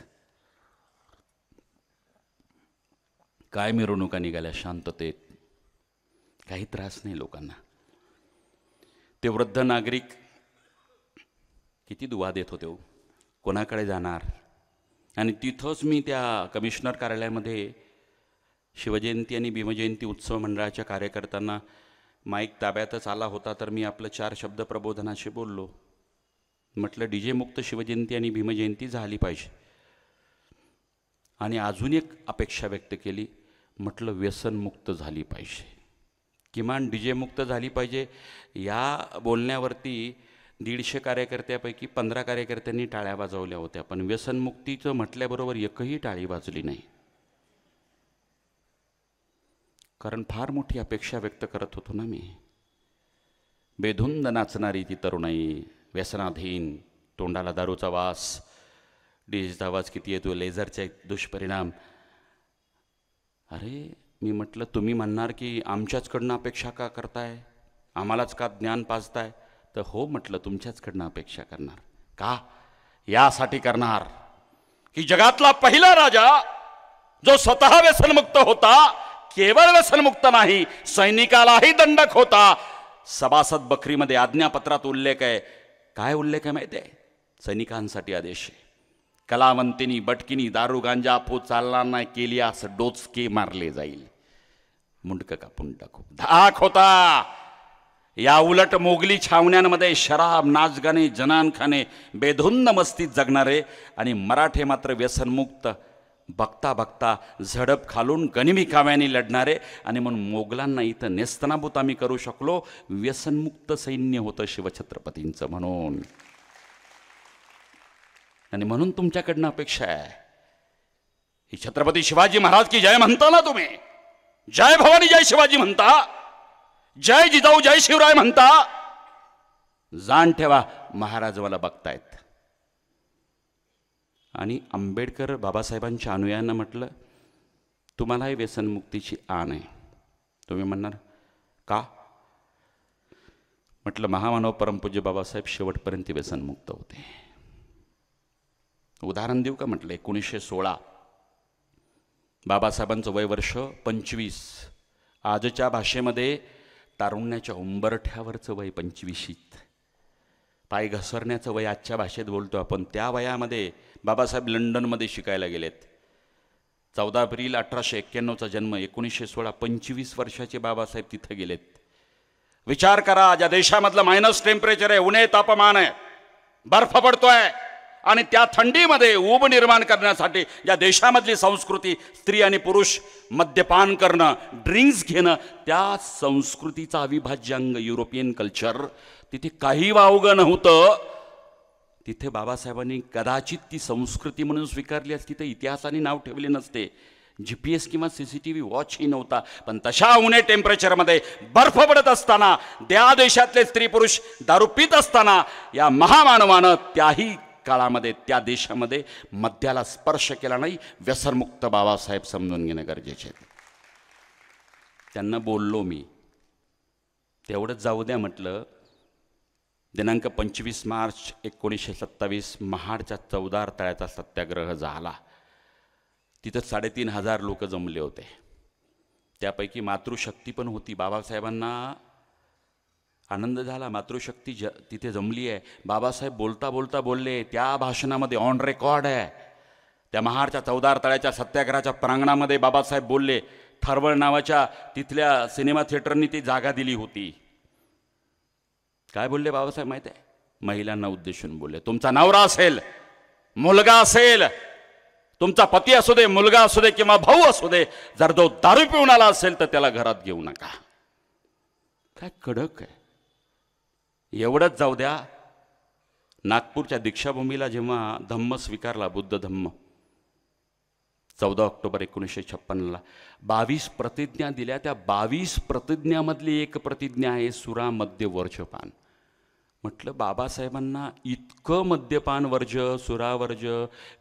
काय मिरवणुका निघाल्या शांततेत, काही त्रास नाही लोकांना. ते वृद्ध नागरिक किती दुवा देत होते हो, कोणाकडे जाणार? आणि तिथंच मी त्या कमिशनर कार्यालयामध्ये शिवजयंती आणि भीमजयंती उत्सव मंडळाच्या कार्यकर्त्यांना माईक ताब्यातच आला होता, तर मी आपलं 4 शब्द प्रबोधनाशी बोललो. म्हटलं डीजे मुक्त शिवजयंती आणि भीमजयंती झाली पाहिजे. आणि अजून एक अपेक्षा व्यक्त केली, म्हटलं व्यसनमुक्त झाली पाहिजे, किमान डीजे मुक्त झाली पाहिजे. या बोलण्यावरती 150 कार्यकर्त्यापैकी 15 कार्यकर्त्यांनी टाळ्या वाजवल्या होत्या, पण व्यसनमुक्तीचं म्हटल्याबरोबर एकही टाळी वाजली नाही. कारण फार मोठी अपेक्षा व्यक्त करत होतो ना मी. बेधुंद नाचणारी ती तरुणाई, व्यसनाधीन, तोंडाला दारूचा वास, डीजेचा आवाज किती येतो, लेझरचे दुष्परिणाम. अरे मी म्हटलं, तुम्ही म्हणणार की आमच्याचकडनं अपेक्षा का करताय, आम्हालाच का ज्ञान पाजताय? तर हो म्हटलं, तुमच्याचकडनं अपेक्षा करणार. का? यासाठी करणार की जगातला पहिला राजा जो स्वतः व्यसनमुक्त होता, केवळ व्यसनमुक्त नाही, सैनिकालाही दंडक होता. सभासद बकरीमध्ये आज्ञापत्रात उल्लेख आहे. काय उल्लेख आहे माहिती आहे? सैनिकांसाठी आदेश आहे, कलावंतिनी बटकिनी दारू गांजा आपो चालणार नाही, केल्यास डोचके मारले जाईल. मुंडक कापून टाकू, धाक होता. या उलट मोगली छावण्यांमध्ये शराब, नाचगाणे, जनानखाने, बेधुंद मस्तीत जगणारे आणि मराठे मात्र व्यसनमुक्त, बघता बघता झडप खालून गनिमी काव्याने लढणारे. आणि म्हणून मोगलांना इथं नेस्तनाबूत आम्ही करू शकलो. व्यसनमुक्त सैन्य होतं शिवछत्रपतींचं म्हणून. आणि म्हणून तुमच्याकडनं अपेक्षा आहे, ही छत्रपती शिवाजी महाराज की जय म्हणता ना तुम्ही, जय भवानी जय शिवाजी म्हणता, जय जिजाऊ जय शिवराय म्हणता, जाण ठेवा महाराज मला बघतायत. आणि आंबेडकर बाबासाहेबांच्या अनुयायांना म्हटलं, तुम्हालाही व्यसनमुक्तीची आण आहे. तुम्ही म्हणणार का? म्हटलं महामानव परमपूज्य बाबासाहेब शेवटपर्यंत व्यसनमुक्त होते. उदाहरण देऊ का? म्हटलं 1916 बाबासाहेबांचं वय वर्ष 25. आजच्या भाषेमध्ये तारुण्याच्या उंबरठ्यावरचं वय 25. पाय घसरण्याचं वय आजच्या भाषेत बोलतो आपण. त्या वयामध्ये बाबासाहेब लंडनमध्ये शिकायला गेलेत. 14 एप्रिल 1891चा जन्म, 1916, 25 वर्षाचे बाबासाहेब तिथं गेलेत. विचार करा, ज्या देशामधलं मायनस टेम्परेचर आहे, उन्हे तापमान आहे, बर्फ पडतोय, आणि त्या थंडीमध्ये ऊब निर्माण करण्यासाठी ज्या देशामधली संस्कृती स्त्री आणि पुरुष मद्यपान करणं, ड्रिंक्स घेणं, त्या संस्कृतीचा अविभाज्य अंग युरोपियन कल्चर, तिथे काही वावगं नव्हतं. तिथे बाबासाहेबांनी कदाचित ती संस्कृती म्हणून स्वीकारली असती तर इतिहासाने नाव ठेवले नसते. GPS किंवा CCTV वॉचही नव्हता. पण तशा उन्हे टेम्परेचरमध्ये बर्फ पडत असताना, त्या देशातले स्त्री पुरुष दारू पित असताना, या महामानवानं त्याही काळामध्ये त्या देशामध्ये मद्याला स्पर्श केला नाही. व्यसनमुक्त बाबासाहेब समजून घेणं गरजेचे. त्यांना बोललो मी, तेवढंच जाऊ द्या म्हटलं. दिनांक 25 मार्च 1927 महाडच्या चौदार तळ्याचा सत्याग्रह झाला. तिथं 3,500 लोक जमले होते. त्यापैकी मातृशक्ती पण होती. बाबासाहेबांना आनंद झाला, मातृशक्ती तिथे जमली आहे. बाबासाहेब बोलता बोलता बोलले, त्या भाषणामध्ये ऑन रेकॉर्ड आहे, त्या महाडच्या चौदार तळ्याच्या सत्याग्रहाच्या प्रांगणामध्ये बाबासाहेब बोलले. थरवळ नावाच्या तिथल्या सिनेमा थिएटरनी ती जागा दिली होती. काय बोलले बाबासाहेब माहिती आहे? महिलांना उद्देशून बोलले, तुमचा नवरा असेल, मुलगा असेल, तुमचा पती असू दे, मुलगा असू दे किंवा भाऊ असू दे, जर जो दारू पिऊन आला असेल तर त्याला घरात घेऊ नका. काय कडक आहे. एवढंच जाऊ द्या. नागपूरच्या दीक्षाभूमीला जेव्हा धम्म स्वीकारला, बुद्ध धम्म, 14 ऑक्टोबर 1956ला 22 प्रतिज्ञा दिल्या. त्या 22 प्रतिज्ञामधली एक प्रतिज्ञा आहे सुरा मद्य वर्जपान. म्हटलं बाबासाहेबांना इतकं मद्यपान वर्ज, सुरावर्ज,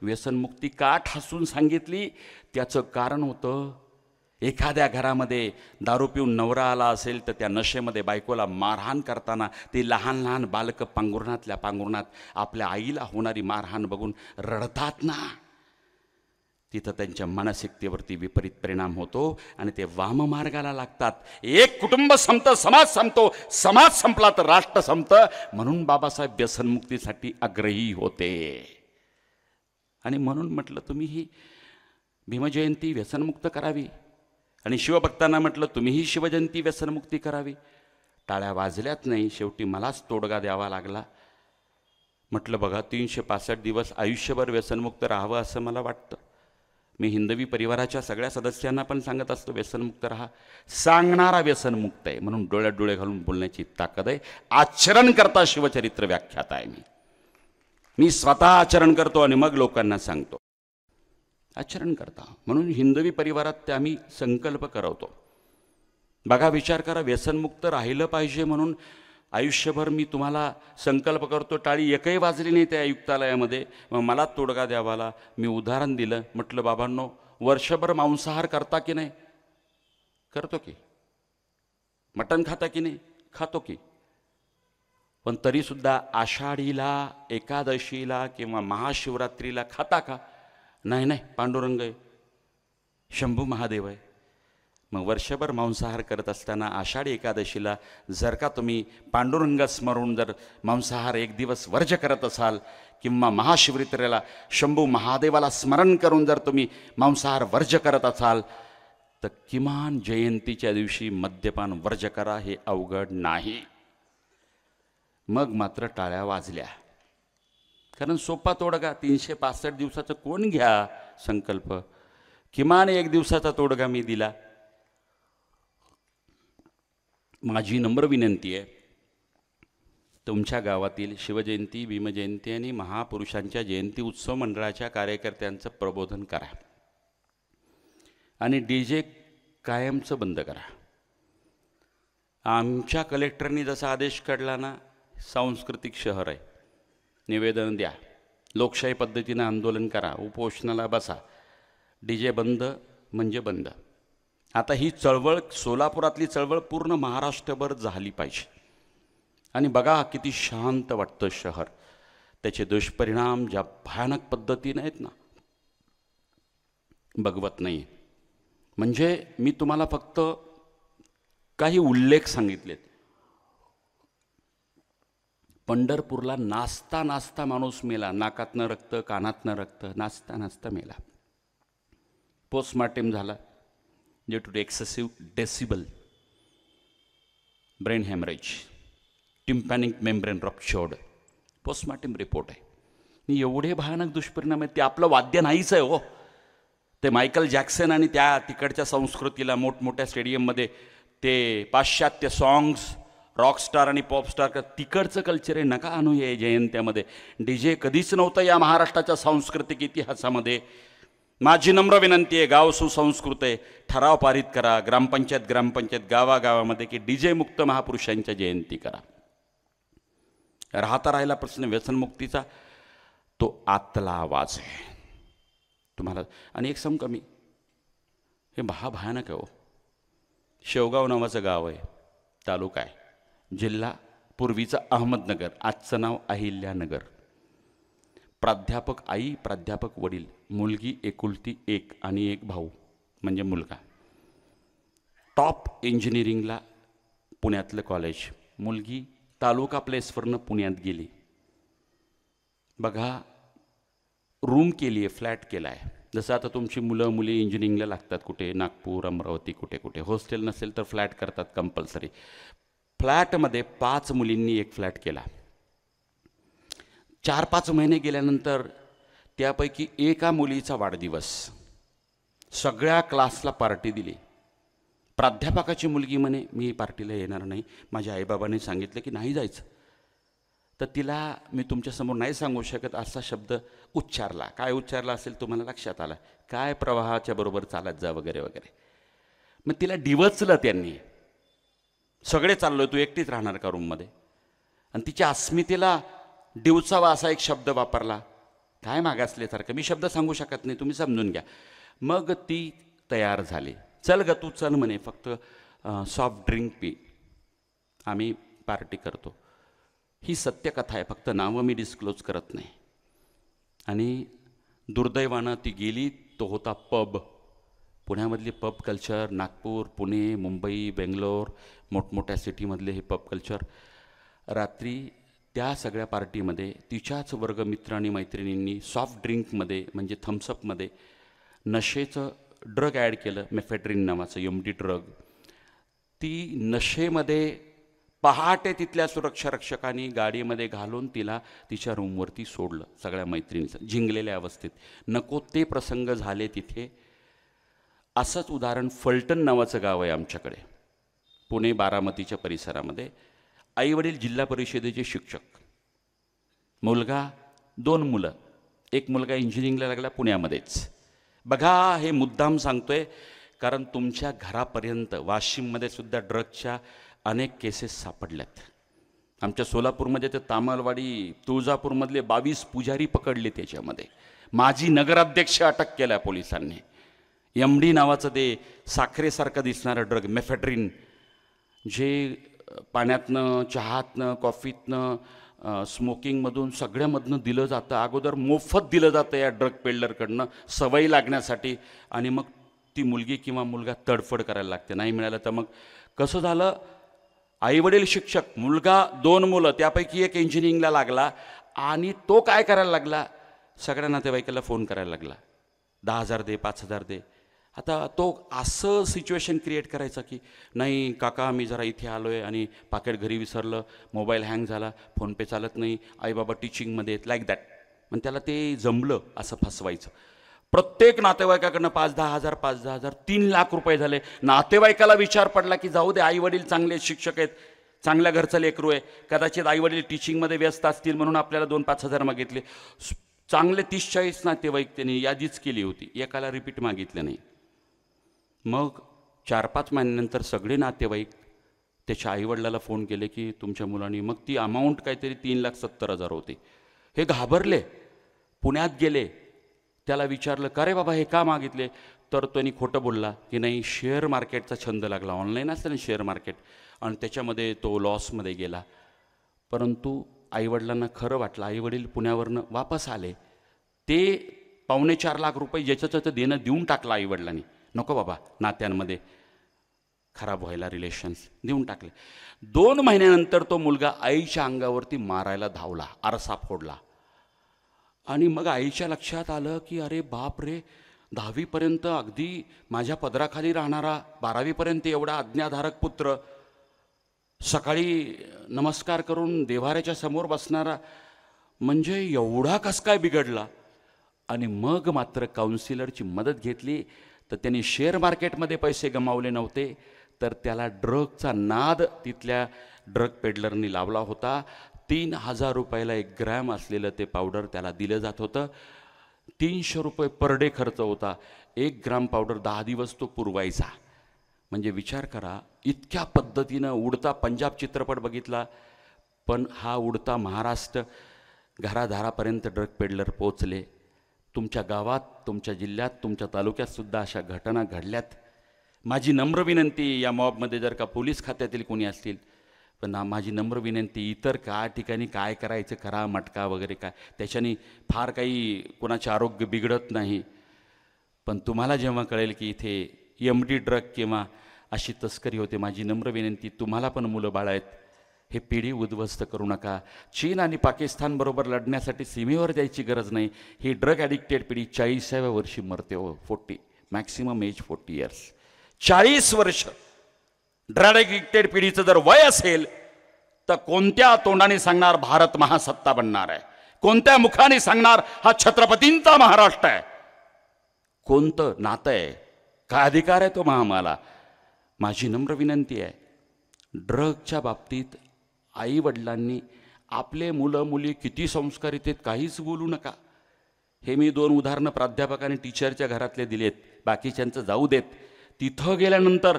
व्यसनमुक्ती का ठासून सांगितली? त्याचं कारण होतं, एखाद्या घरामध्ये दारू पिऊन नवरा आला असेल तर त्या नशेमध्ये बायकोला मारहाण करताना ते लहान लहान बालकं पांघरुणातल्या पांघरुणात आपल्या आईला होणारी मारहाण बघून रडतात ना, तिथं त्यांच्या मानसिकतेवरती विपरीत परिणाम होतो आणि ते वाममार्गाला लागतात. एक कुटुंब संपतं, समाज संपतो, समाज संपला तर राष्ट्र संपतं. म्हणून बाबासाहेब व्यसनमुक्तीसाठी आग्रही होते. आणि म्हणून म्हटलं तुम्ही ही भीमजयंती व्यसनमुक्त करावी, आणि शिवभक्तांना म्हटलं तुम्हीही शिवजयंती व्यसनमुक्ती करावी. टाळ्या वाजल्याच नाही, शेवटी मलाच तोडगा द्यावा लागला. म्हटलं बघा, 365 दिवस आयुष्यभर व्यसनमुक्त राहावं असं मला वाटतं. मी हिंदवी परिवाराच्या सगळ्या सदस्यांना पण सांगत असतो, व्यसनमुक्त राहा. सांगणारा व्यसनमुक्त आहे म्हणून डोळ्यात डोळे घालून बोलण्याची ताकद आहे. आचरण करता शिवचरित्र व्याख्याता आहे मी स्वतः आचरण करतो आणि मग लोकांना सांगतो. आचरण करता म्हणून हिंदवी परिवारात ते आम्ही संकल्प करवतो. बघा, विचार करा, व्यसनमुक्त राहिलं पाहिजे म्हणून आयुष्यभर मी तुम्हाला संकल्प करतो. टाळी एकही वाजली नाही त्या आयुक्तालयामध्ये, मग मला तोडगा द्यावाला. मी उदाहरण दिलं, म्हटलं बाबांनो, वर्षभर मांसाहार करता की नाही? करतो की. मटण खाता की नाही? खातो की. पण तरीसुद्धा आषाढीला, एकादशीला किंवा महाशिवरात्रीला खाता का? नाही नाही, पांडुरंग आहे, शंभू महादेव आहे. मग वर्षभर मांसाहार करत असताना आषाढी एकादशीला जर का तुम्ही पांडुरंग स्मरून जर मांसाहार एक दिवस वर्ज करत असाल, किंवा महाशिवरात्रीला शंभू महादेवाला स्मरण करून जर तुम्ही मांसाहार वर्ज करत असाल, तर किमान जयंतीच्या दिवशी मद्यपान वर्ज करा. हे अवघड नाही. मग मात्र टाळ्या वाजल्या, कारण सोपा तोडगा. 365 दिवसाचं कोण घ्या संकल्प. किमान एक दिवसाचा तोडगा मी दिला. माझी नम्र विनंती आहे, तुमच्या गावातील शिवजयंती, भीमजयंती आणि महापुरुषांच्या जयंती उत्सव मंडळाच्या कार्यकर्त्यांचं प्रबोधन करा आणि DJ कायमचं बंद करा. आमच्या कलेक्टरनी जसा आदेश काढला ना, सांस्कृतिक शहर आहे, निवेदन द्या, लोकशाही पद्धतीनं आंदोलन करा, उपोषणाला बसा. DJ बंद म्हणजे बंद. आता ही चळवळ, सोलापुरातली चळवळ पूर्ण महाराष्ट्रभर झाली पाहिजे. आणि बघा किती शांत वाटतं शहर. त्याचे दुष्परिणाम ज्या भयानक पद्धतीने आहेत ना, बघवत नाही. म्हणजे मी तुम्हाला फक्त काही उल्लेख सांगितलेत. पंढरपूरला नाचता नाचता माणूस मेला, नाकातनं रक्त, कानातनं रक्त, नाचता नाचता मेला. पोस्टमार्टम झाला due to excessive decibel, brain haemorrhage, tympanic membrane ruptured. Postmortem report आहे. आणि एवढे भयानक दुष्परिणाम आहेत. ते आपलं वाद्य नाहीच आहे हो. ते मायकल जॅक्सन आणि त्या तिकडच्या संस्कृतीला मोठमोठ्या स्टेडियममध्ये ते पाश्चात्य सॉंग्स, रॉकस्टार आणि पॉपस्टार तिकडचं कल्चर आहे. नका आणू हे जयंत्यामध्ये. डी जे कधीच नव्हतं या महाराष्ट्राच्या सांस्कृतिक इतिहासामध्ये. माझी नम्र विनंती आहे, गाव सुसंस्कृत आहे, ठराव पारित करा ग्रामपंचायत गावागावामध्ये की डी जे मुक्त महापुरुषांच्या जयंती करा. राहिला प्रश्न व्यसनमुक्तीचा, तो आतला आवाज आहे तुम्हाला. आणि एक सांगू का मी, हे महाभयानक आहे हो. शेवगाव नावाचं गाव आहे, तालुका आहे, जिल्हा पूर्वीचं अहमदनगर, आजचं नाव अहिल्यानगर. प्राध्यापक आई, प्राध्यापक वडील, मुलगी एकुलती एक आणि एक भाऊ म्हणजे मुलगा. टॉप इंजिनिअरिंगला पुण्यातलं कॉलेज. मुलगी तालुका प्लेसवरनं पुण्यात गेली. बघा, रूम केली आहे, फ्लॅट केला आहे. जसं आता तुमची मुलं मुली इंजिनिअरिंगला लागतात कुठे, नागपूर, अमरावती, कुठे कुठे. हॉस्टेल नसेल तर फ्लॅट करतात कंपल्सरी. फ्लॅटमध्ये 5 मुलींनी एक फ्लॅट केला. 4-5 महिने गेल्यानंतर त्यापैकी एका मुलीचा वाढदिवस, सगळ्या क्लासला पार्टी दिली. प्राध्यापकाची मुलगी म्हणे मी पार्टीला येणार नाही, माझ्या आईबाबांनी सांगितलं की नाही जायचं. तर तिला मी तुमच्यासमोर नाही सांगू शकत असा शब्द उच्चारला. काय उच्चारला असेल तुम्हाला लक्षात आला, काय प्रवाहाच्या बरोबर चालत जा वगैरे वगैरे. मग तिला डिवचलं त्यांनी. सगळे चाललो, तू एकटीच राहणार का रूममध्ये. आणि तिच्या अस्मितेला डिवचावा असा एक शब्द वापरला. काय मागासल्यासारखं, मी शब्द सांगू शकत नाही, तुम्ही समजून घ्या. मग ती तयार झाली. चल ग तू चल म्हणे, फक्त सॉफ्ट ड्रिंक पी, आम्ही पार्टी करतो. ही सत्यकथा आहे, फक्त नावं मी डिस्क्लोज करत नाही. आणि दुर्दैवानं ती गेली. तो होता पब. पुण्यामधली पब कल्चर, नागपूर, पुणे, मुंबई, बेंगलोर, मोठमोठ्या सिटीमधले हे पब कल्चर. रात्री त्या सगळ्या पार्टीमध्ये तिच्याच वर्गमित्र आणि मैत्रिणींनी सॉफ्ट ड्रिंकमध्ये म्हणजे थम्सअपमध्ये नशेचं ड्रग ॲड केलं, मेफेड्रिन नावाचं MD ड्रग. ती नशेमध्ये पहाटे तिथल्या सुरक्षा रक्षकांनी गाडीमध्ये घालून तिला तिच्या रूमवरती सोडलं, सगळ्या मैत्रिणीचं झिंगलेल्या अवस्थेत. नको ते प्रसंग झाले तिथे. असंच उदाहरण फलटण नावाचं गाव आहे आमच्याकडे, पुणे बारामतीच्या परिसरामध्ये. आईवडील जिल्हा परिषदेचे शिक्षक, मुलगा, 2 मुलं. एक मुलगा इंजिनिअरिंगला लागला पुण्यामध्येच. बघा, हे मुद्दाम सांगतोय कारण तुमच्या घरापर्यंत वाशिममध्ये सुद्धा ड्रगच्या अनेक केसेस सापडल्यात. आमच्या सोलापूरमध्ये ते तामलवाडी, तुळजापूरमधले 22 पुजारी पकडले. त्याच्यामध्ये माजी नगराध्यक्ष अटक केला पोलिसांनी. MD नावाचं ते साखरेसारखं दिसणारं ड्रग, मेफेड्रिन, जे पाण्यातनं, चहातनं, कॉफीतनं, स्मोकिंगमधून सगळ्यामधनं दिलं जातं. अगोदर मोफत दिलं जातं या ड्रग पेडलरकडनं सवयी लागण्यासाठी. आणि मग ती मुलगी किंवा मुलगा तडफड करायला लागते. नाही मिळालं तर मग कसं झालं, आईवडील शिक्षक, मुलगा, 2 मुलं, त्यापैकी एक इंजिनिअरिंगला लागला. आणि तो काय करायला लागला, सगळ्या नातेवाईकाला फोन करायला लागला, 10,000 दे, 5,000 दे. आता तो असं सिच्युएशन क्रिएट करायचा की नाही काका मी जरा इथे आलो आहे आणि पाकिट घरी विसरलं, मोबाईल हँग झाला, फोनपे चालत नाही, आईबाबा टीचिंगमध्ये आहेत, लाईक दॅट. पण त्याला ते जमलं असं फसवायचं. प्रत्येक नातेवाईकाकडनं 5-10 हजार, 5-10 हजार, 3 लाख रुपये झाले. नातेवाईकाला विचार पडला की जाऊ दे, आईवडील चांगले शिक्षक आहेत, चांगल्या घरचं लेकरू आहे, कदाचित आईवडील टीचिंगमध्ये व्यस्त असतील म्हणून आपल्याला 2-5 हजार मागितले. चांगले 30-40 नातेवाईक त्यांनी यादीच केली होती, एकाला रिपीट मागितलं नाही. मग 4-5 महिन्यानंतर सगळे नातेवाईक त्याच्या आईवडिलाला फोन केले की तुमच्या मुलांनी, मग ती अमाऊंट काहीतरी 3,70,000 होती. हे घाबरले, पुण्यात गेले, त्याला विचारलं का रे बाबा हे का मागितले. तर त्यांनी खोटं बोलला की नाही शेअर मार्केटचा छंद लागला, ऑनलाईन असतं ना शेअर मार्केट, आणि त्याच्यामध्ये तो लॉसमध्ये गेला. परंतु आईवडिलांना खरं वाटलं. आईवडील पुण्यावरनं वापस आले. ते 4.25 लाख रुपये ज्याचं त्याचं देणं देऊन टाकलं आईवडिलांनी. नको बाबा नात्यांमध्ये खराब व्हायला, रिलेशन्स देऊन टाकले. 2 महिन्यानंतर तो मुलगा आईच्या अंगावरती मारायला धावला, आरसा फोडला. आणि मग आईच्या लक्षात आलं की अरे बाप रे, 10वीपर्यंत अगदी माझ्या पदराखाली राहणारा, 12वीपर्यंत एवढा आज्ञाधारक पुत्र, सकाळी नमस्कार करून देव्हाऱ्याच्या समोर बसणारा म्हणजे एवढा कस काय बिघडला? आणि मग मात्र काउन्सिलरची मदत घेतली तर त्यांनी शेअर मार्केटमध्ये पैसे गमावले नव्हते, तर त्याला ड्रगचा नाद तिथल्या ड्रग पेडलरनी लावला होता. 3,000 रुपयाला 1 ग्रॅम असलेलं ते पावडर त्याला दिलं जात होतं. 300 रुपये पर डे खर्च होता. 1 ग्राम पावडर 10 दिवस तो पुरवायचा. म्हणजे विचार करा, इतक्या पद्धतीनं उडता पंजाब चित्रपट बघितला, पण हा उडता महाराष्ट्र घरादारापर्यंत ड्रग पेडलर पोचले. तुमच्या गावात, तुमच्या जिल्ह्यात, तुमच्या तालुक्यातसुद्धा अशा घटना घडल्यात. माझी नम्र विनंती, या मॉबमध्ये जर का पोलीस खात्यातील कोणी असतील, पण माझी नम्र विनंती, इतर काय ठिकाणी काय करायचं करा, मटका वगैरे काय, त्याच्याने फार काही कोणाचे आरोग्य बिघडत नाही. पण तुम्हाला जेव्हा कळेल की इथे MD ड्रग किंवा अशी तस्करी होते, माझी नम्र विनंती, तुम्हाला पण मुलं बाळ आहेत, हे पिढी उद्ध्वस्त करू नका. चीन आणि पाकिस्तानबरोबर लढण्यासाठी सीमेवर जायची गरज नाही. ही ड्रग ॲडिक्टेड पिढी 40व्या वर्षी मरते हो. 40 मॅक्सिमम एज 40 इयर्स. 40 वर्ष ड्रग ॲडिक्टेड पिढीचं जर वय असेल तर कोणत्या तोंडाने सांगणार भारत महासत्ता बनणार आहे? कोणत्या मुखाने सांगणार हा छत्रपतींचा महाराष्ट्र आहे? कोणतं नातं आहे? काय अधिकार आहे तो आम्हाला? माझी नम्र विनंती आहे, ड्रगच्या बाबतीत आईवडिलांनी आपले मुलं मुली किती संस्कारित आहेत काहीच बोलू नका. हे मी 2 उदाहरणं प्राध्यापक आणि टीचरच्या घरातले दिलेत, बाकीच्यांचं जाऊ देत. तिथं गेल्यानंतर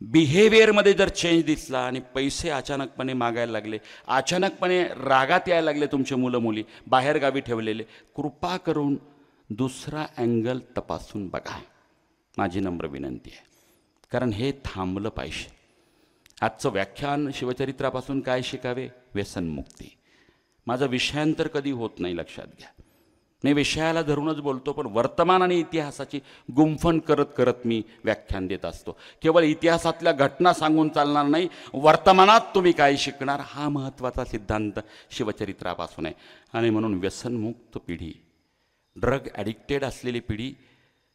बिहेवियरमध्ये जर चेंज दिसला आणि पैसे अचानकपणे मागायला लागले, अचानकपणे रागात यायला लागले तुमचे मुलं मुली बाहेरगावी ठेवलेले, कृपा करून दुसरा अँगल तपासून बघा. माझी नम्र विनंती आहे, कारण हे थांबलं पाहिजे. आजचं व्याख्यान शिवचरित्रापासून काय शिकावे? व्यसनमुक्ती. माझं विषयांतर कधी होत नाही, लक्षात घ्या. मी विषयाला धरूनच बोलतो, पण वर्तमान आणि इतिहासाची गुंफण करत करत मी व्याख्यान देत असतो. केवळ इतिहासातल्या घटना सांगून चालणार नाही, वर्तमानात तुम्ही काय शिकणार हा महत्त्वाचा सिद्धांत शिवचरित्रापासून आहे. आणि म्हणून व्यसनमुक्त पिढी, ड्रग ॲडिक्टेड असलेली पिढी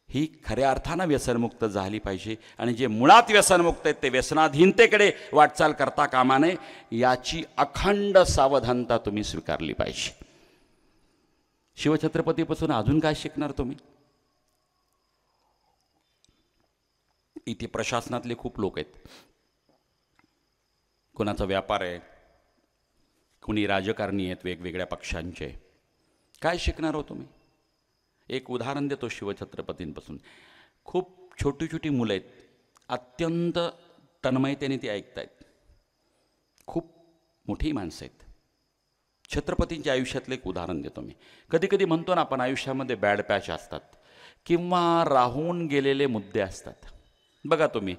ही खऱ्या अर्थानं व्यसनमुक्त झाली पाहिजे. आणि जे मुळात व्यसनमुक्त आहेत ते व्यसनाधीनतेकडे वाटचाल करता कामा नये, याची अखंड सावधानता तुम्ही स्वीकारली पाहिजे. शिवछत्रपतीपासून अजून काय शिकणार तुम्ही? इथे प्रशासनातले खूप लोक आहेत, कोणाचा व्यापार आहे, कोणी राजकारणी आहेत वेगवेगळ्या पक्षांचे. काय शिकणार हो तुम्ही? एक उदाहरण देतो शिवछत्रपतींपासून. खूप छोटी छोटी मुलं आहेत, अत्यंत तन्मयतेने ती ऐकतायत, खूप मोठी माणसं आहेत. छत्रपतींच्या आयुष्यातलं एक उदाहरण देतो मी. कधी कधी म्हणतो ना आपण, आयुष्यामध्ये बॅड पॅच असतात किंवा राहून गेलेले मुद्दे असतात. बघा तुम्ही,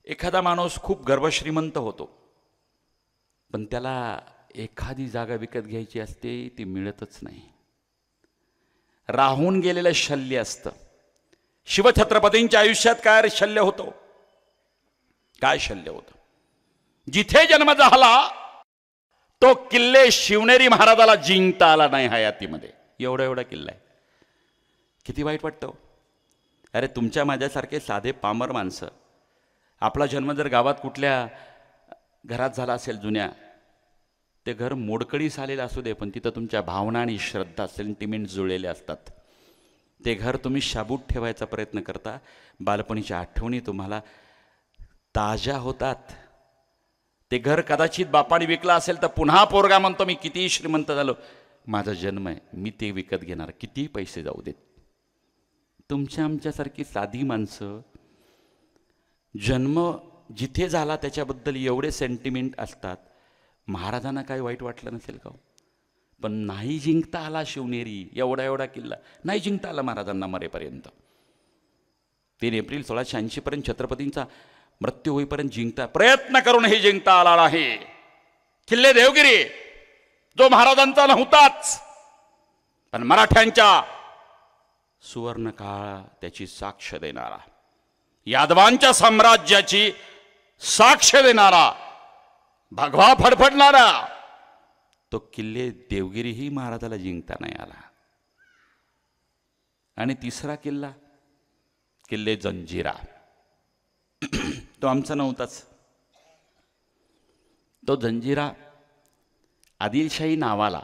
एखादा माणूस खूप गर्भश्रीमंत होतो, पण त्याला एखादी जागा विकत घ्यायची असते, ती मिळतच नाही. राहून गेलेलं शल्य असतं. शिवछत्रपतींच्या आयुष्यात काय शल्य होतं? काय शल्य होतं? जिथे जन्म झाला तो किल्ले शिवनेरी महाराजाला जिंकता आला नाही हयातीमध्ये. एवढा एवढा किल्ला आहे. किती वाईट वाटतं. अरे तुमच्या माझ्यासारखे साधे पामर माणसं, आपला जन्म जर गावात कुठल्या घरात झाला असेल जुन्या, ते घर मोडकळीस आलेलं असू दे, पण तिथं तुमच्या भावना आणि श्रद्धा, सेंटिमेंट जुळलेले असतात. ते घर तुम्ही शाबूत ठेवायचा प्रयत्न करता, बालपणीच्या आठवणी तुम्हाला ताज्या होतात. ते घर कदाचित बापाने विकलं असेल तर पुन्हा पोरगा म्हणतो, मी कितीही श्रीमंत झालो, माझा जन्म आहे, मी ते विकत घेणार, कितीही पैसे जाऊ देत. तुमच्या आमच्यासारखी साधी माणसं, जन्म जिथे झाला त्याच्याबद्दल एवढे सेंटिमेंट असतात. महाराजांना काही वाईट वाटलं नसेल का? पण नाही जिंकता आला शिवनेरी, एवढा एवढा किल्ला नाही जिंकता आला महाराजांना मरेपर्यंत. 3 एप्रिल 1680 पर्यंत छत्रपतींचा मृत्यू होईपर्यंत जिंकता प्रयत्न करून हे जिंकता आला नाही. किल्ले देवगिरी जो महाराजांचा नव्हताच, पण मराठ्यांच्या सुवर्ण काळ त्याची साक्ष देणारा, यादवांच्या साम्राज्याची साक्ष देणारा, भगवा फडफडणारा तो किल्ले देवगिरीही महाराजाला जिंकता नाही आला. आणि तिसरा किल्ला, किल्ले जंजिरा, तो आमचा नव्हताच. तो जंजिरा आदिलशाही नावाला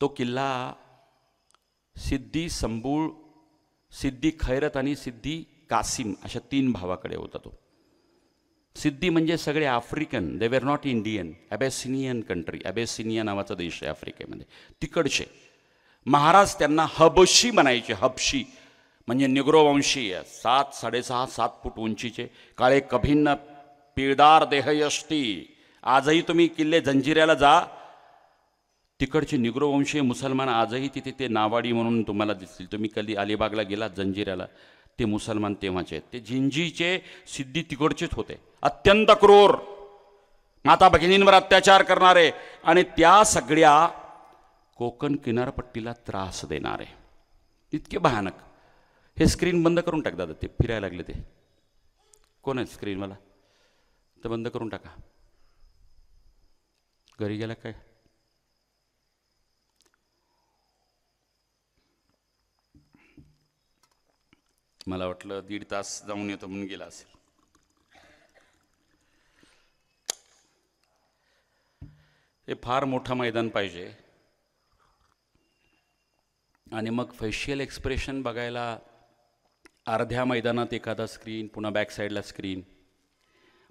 तो किल्ला सिद्दी संबूळ, सिद्दी खैरत आणि सिद्दी कासिम अशा 3 भावाकडे होता तो. सिद्दी म्हणजे सगळे African, they were not Indian, Abyssinian country, Abyssinia नावाचा देश आहे आफ्रिकेमध्ये, तिकडचे महाराज त्यांना हबशी म्हणायचे. हबशी म्हणजे निग्रो वंशीय, 7, 6.5, 7 फूट उंचीचे, काळे कभिन्न पिळदार देहयष्टी. आजही तुम्ही किल्ले जंजिऱ्याला जा, तिकडचे निग्रो वंशीय मुसलमान आजही तिथे ते नावाडी म्हणून तुम्हाला दिसतील. तुम्ही कधी अलिबागला गेलात जंजिऱ्याला, ते मुसलमान तेव्हाचे आहेत. ते जिंजीचे सिद्धी तिकडचेच होते, अत्यंत क्रूर, माता भगिनींवर अत्याचार करणारे आणि त्या सगळ्या कोकण किनारपट्टीला त्रास देणारे, इतके भयानक. हे स्क्रीन बंद करून टाक दादा, ते फिरायला लागले. ते कोण आहे स्क्रीनवाला? तर बंद करून टाका. घरी गेला काय? मला वाटलं 1.5 तास जाऊन येतो म्हणून गेला असेल. हे फार मोठं मैदान पाहिजे आणि मग फेशियल एक्सप्रेशन बघायला अर्ध्या मैदानात एखादा स्क्रीन, पुन्हा बॅक साईडला स्क्रीन.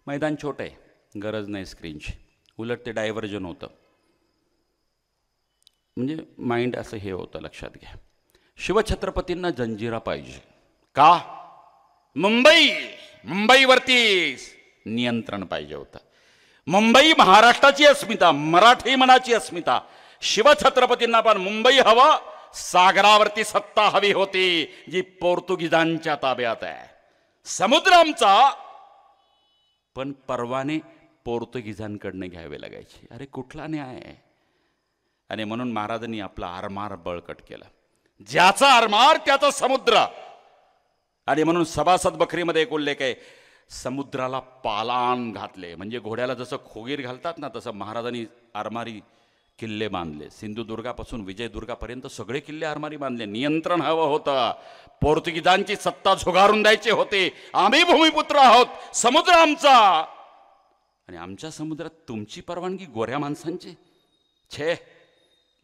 मैदान छोटं आहे, गरज नाही स्क्रीनची, उलट ते डायव्हर्जन होतं, म्हणजे माइंड असं हे होतं. लक्षात घ्या, शिवछत्रपतींना जंजिरा पाहिजे का? मुंबईवरती नियंत्रण पाहिजे होतं. मुंबई महाराष्ट्राची अस्मिता, मराठी मनाची अस्मिता. शिवछत्रपतींना पण मुंबई हवं, सागरावरती सत्ता हवी होती जी पोर्तुगीजांच्या ताब्यात आहे. समुद्र आमचा, पण परवाने पोर्तुगीजांकडनं घ्यावे लागायचे. अरे कुठला न्याय आहे? आणि म्हणून महाराजांनी आपला आरमार बळकट केला. ज्याचा आरमार त्याचा समुद्र. आणि म्हणून सभासद बकरीमध्ये एक उल्लेख आहे, समुद्राला पालान घातले. म्हणजे घोड्याला जसं खोगीर घालतात ना, तसं महाराजांनी आरमारी किल्ले बांधले. सिंधुदुर्गापासून विजयदुर्गापर्यंत सगळे किल्ले आरमारी बांधले. नियंत्रण हवं होतं, पोर्तुगीजांची सत्ता झुगारून द्यायची होती. आम्ही भूमिपुत्र आहोत, समुद्र आमचा, आणि आमच्या समुद्रात तुमची परवानगी गोऱ्या माणसांची? छे,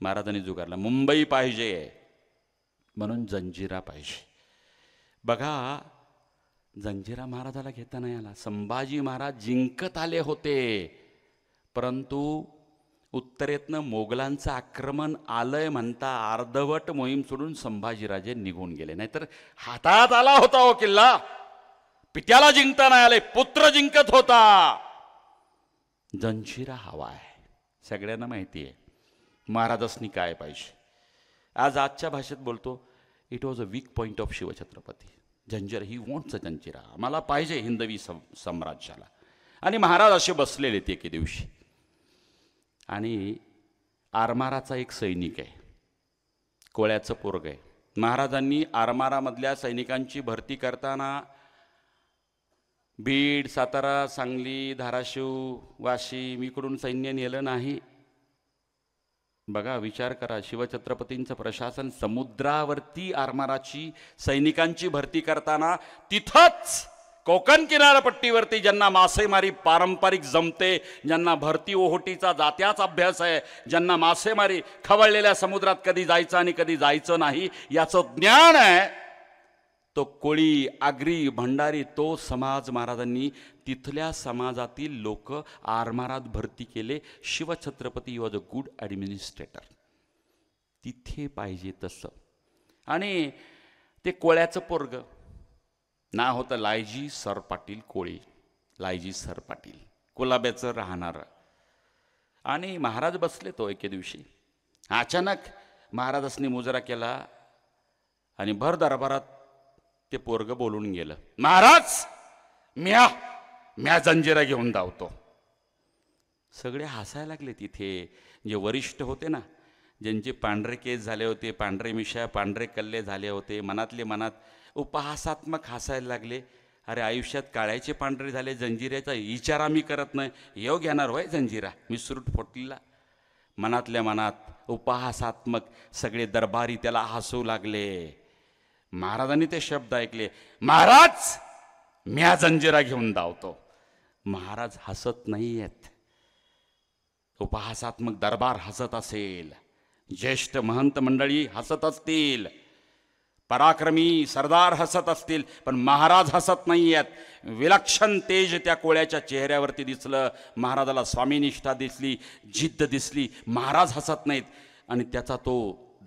महाराजांनी जुगारला. मुंबई पाहिजे म्हणून जंजिरा पाहिजे. बघा, जंजिरा महाराजाला घेता नाही आला. संभाजी महाराज जिंकत आले होते, परंतु उत्तरेतनं मोगलांचं आक्रमण आलंय म्हणता अर्धवट मोहीम सोडून संभाजीराजे निघून गेले. नाहीतर हातात आला होता हो किल्ला. पित्याला जिंकता नाही आले, पुत्र जिंकत होता. जंजिरा हवा आहे, सगळ्यांना माहिती आहे महाराजांनी काय पाहिजे. आजच्या भाषेत बोलतो, it was a weak point of Shivchhatrapati. Janjira, he wants a Janjira, आम्हाला पाहिजे हिंदवी साम्राज्याला. आणि महाराज असे बसलेले ते एके दिवशी, आणि आरमाराचा एक सैनिक आहे, कोळ्याचं पोरग आहे. महाराजांनी आरमारामधल्या सैनिकांची भरती करताना बीड, सातारा, सांगली, धाराशिव, वाशिम इकडून सैन्य नेलं नाही. बघा, विचार करा, शिवछत्रपतींचं प्रशासन समुद्रावरती आरमाराची सैनिकांची भरती करताना तिथंच कोकण किनारपट्टीवरती ज्यांना मासेमारी पारंपरिक जमते, ज्यांना भरती ओहोटीचा जात्याच अभ्यास आहे, ज्यांना मासेमारी खवळलेल्या समुद्रात कधी जायचं आणि कधी जायचं नाही याचं ज्ञान आहे, तो कोळी, आगरी, भंडारी, तो समाज महाराजांनी तिथल्या समाजातील लोक आरमारात भरती केले. Shivchhatrapati was a good administrator. तिथे पाहिजे तसं. आणि ते कोळ्याचं पोरग, नाव होतं लायजी सर पाटील कोळी, लायजी सर पाटील, कुलाब्याचं राहणारं. आणि महाराज बसले तो एके दिवशी, अचानक महाराजांनी मुजरा केला आणि भर दरबारात ते पोरग बोलून गेलं, महाराज म्या जंजिरा घेऊन धावतो. सगळे हसायला लागले तिथे. जे वरिष्ठ होते ना, ज्यांचे पांढरे केस झाले होते, पांढरे मिशा, पांढरे कल्ले झाले होते, मनातले मनात उपहासात्मक हसायला लागले. अरे आयुष्यात काळ्याचे पांढरे झाले, जंजिऱ्याचा विचार आम्ही करत नाही, येऊ घेणार होय जंजिरा मी सुरूट फोटलीला. मनातल्या मनात उपहासात्मक सगळे दरबारी त्याला हसू लागले. महाराजांनी ते शब्द ऐकले, महाराज म्या जंजिरा घेऊन धावतो. महाराज हसत नाही आहेत, उपहासात्मक दरबार हसत असेल, ज्येष्ठ महंत मंडळी हसत असतील, पराक्रमी सरदार हसत असतील, पण महाराज हसत नाही आहेत. विलक्षण तेज त्या कोळ्याच्या चेहऱ्यावरती दिसलं. महाराजाला स्वामीनिष्ठा दिसली, जिद्द दिसली. महाराज हसत नाहीत आणि त्याचा तो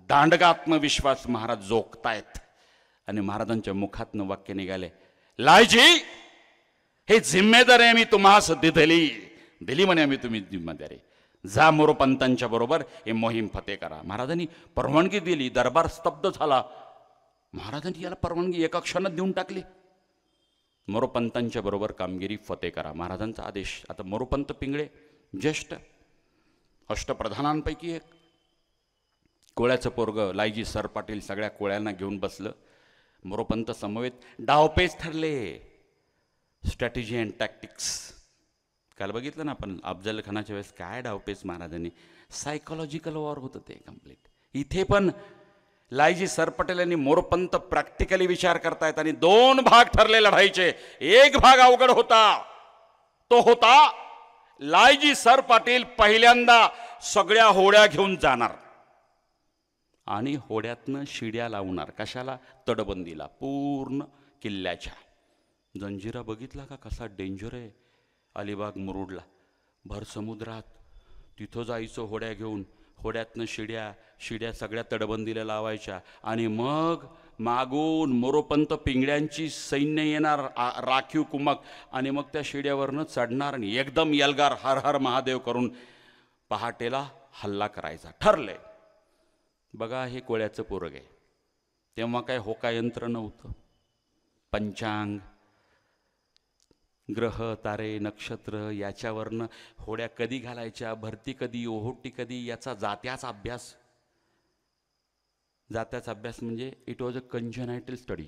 दांडगा आत्मविश्वास महाराज जोखतायत. आणि महाराजांच्या मुखातनं वाक्य निघाले, लायजी हे जिम्मेदारी आम्ही तुम्हास दिली म्हणे, आम्ही तुम्ही जिम्मेदारी, जा मोरोपंतांच्या बरोबर हे मोहीम फते करा. महाराजांनी परवानगी दिली. दरबार स्तब्ध झाला. महाराजांनी याला परवानगी एका क्षणात देऊन टाकली. मोरोपंतांच्या बरोबर कामगिरी फते करा, महाराजांचा आदेश. आता मोरोपंत पिंगळे ज्येष्ठ अष्टप्रधानांपैकी एक, कोळ्याचं पोरग लायजी सरपाटील सगळ्या कोळ्यांना घेऊन बसलं. मोरोपंत समवेत डावपेच ठरले. स्ट्रॅटेजी अँड टॅक्टिक्स काल बघितलं ना आपण अफजल खानाच्या वेळेस काय डावपेच महाराजांनी. सायकोलॉजिकल वॉर होतं ते कम्प्लीट. इथे पण लायजी सरपटेल यांनी मोरोपंत प्रॅक्टिकली विचार करतायत आणि दोन भाग ठरले लढाईचे. एक भाग अवघड होता, तो होता लायजी सरपाटील पहिल्यांदा सगळ्या होड्या घेऊन जाणार आणि होड्यातनं शिड्या लावणार. कशाला? तटबंदीला, पूर्ण किल्ल्याच्या. जंजिरा बघितला का कसा डेंजर आहे? अलिबाग मुरुडला भर समुद्रात, तिथं जायचं होड्या घेऊन. होड्यातनं शिड्या सगळ्या तटबंदीला लावायच्या आणि मग मागून मोरोपंत पिंगळ्यांची सैन्य येणार, राखीव कुमक, आणि मग त्या शिड्यावरनं चढणार आणि एकदम यलगार हर हर महादेव करून पहाटेला हल्ला करायचा. ठरले. बघा हे कोळ्याचं पोरग आहे. तेव्हा काय होका यंत्र नव्हतं. पंचांग, ग्रह, तारे, नक्षत्र याच्यावरनं होड्या कधी घालायच्या, भरती कधी, ओहोटी कधी, याचा जात्याचा अभ्यास म्हणजे इट वॉज अ कंजेनायटल स्टडी.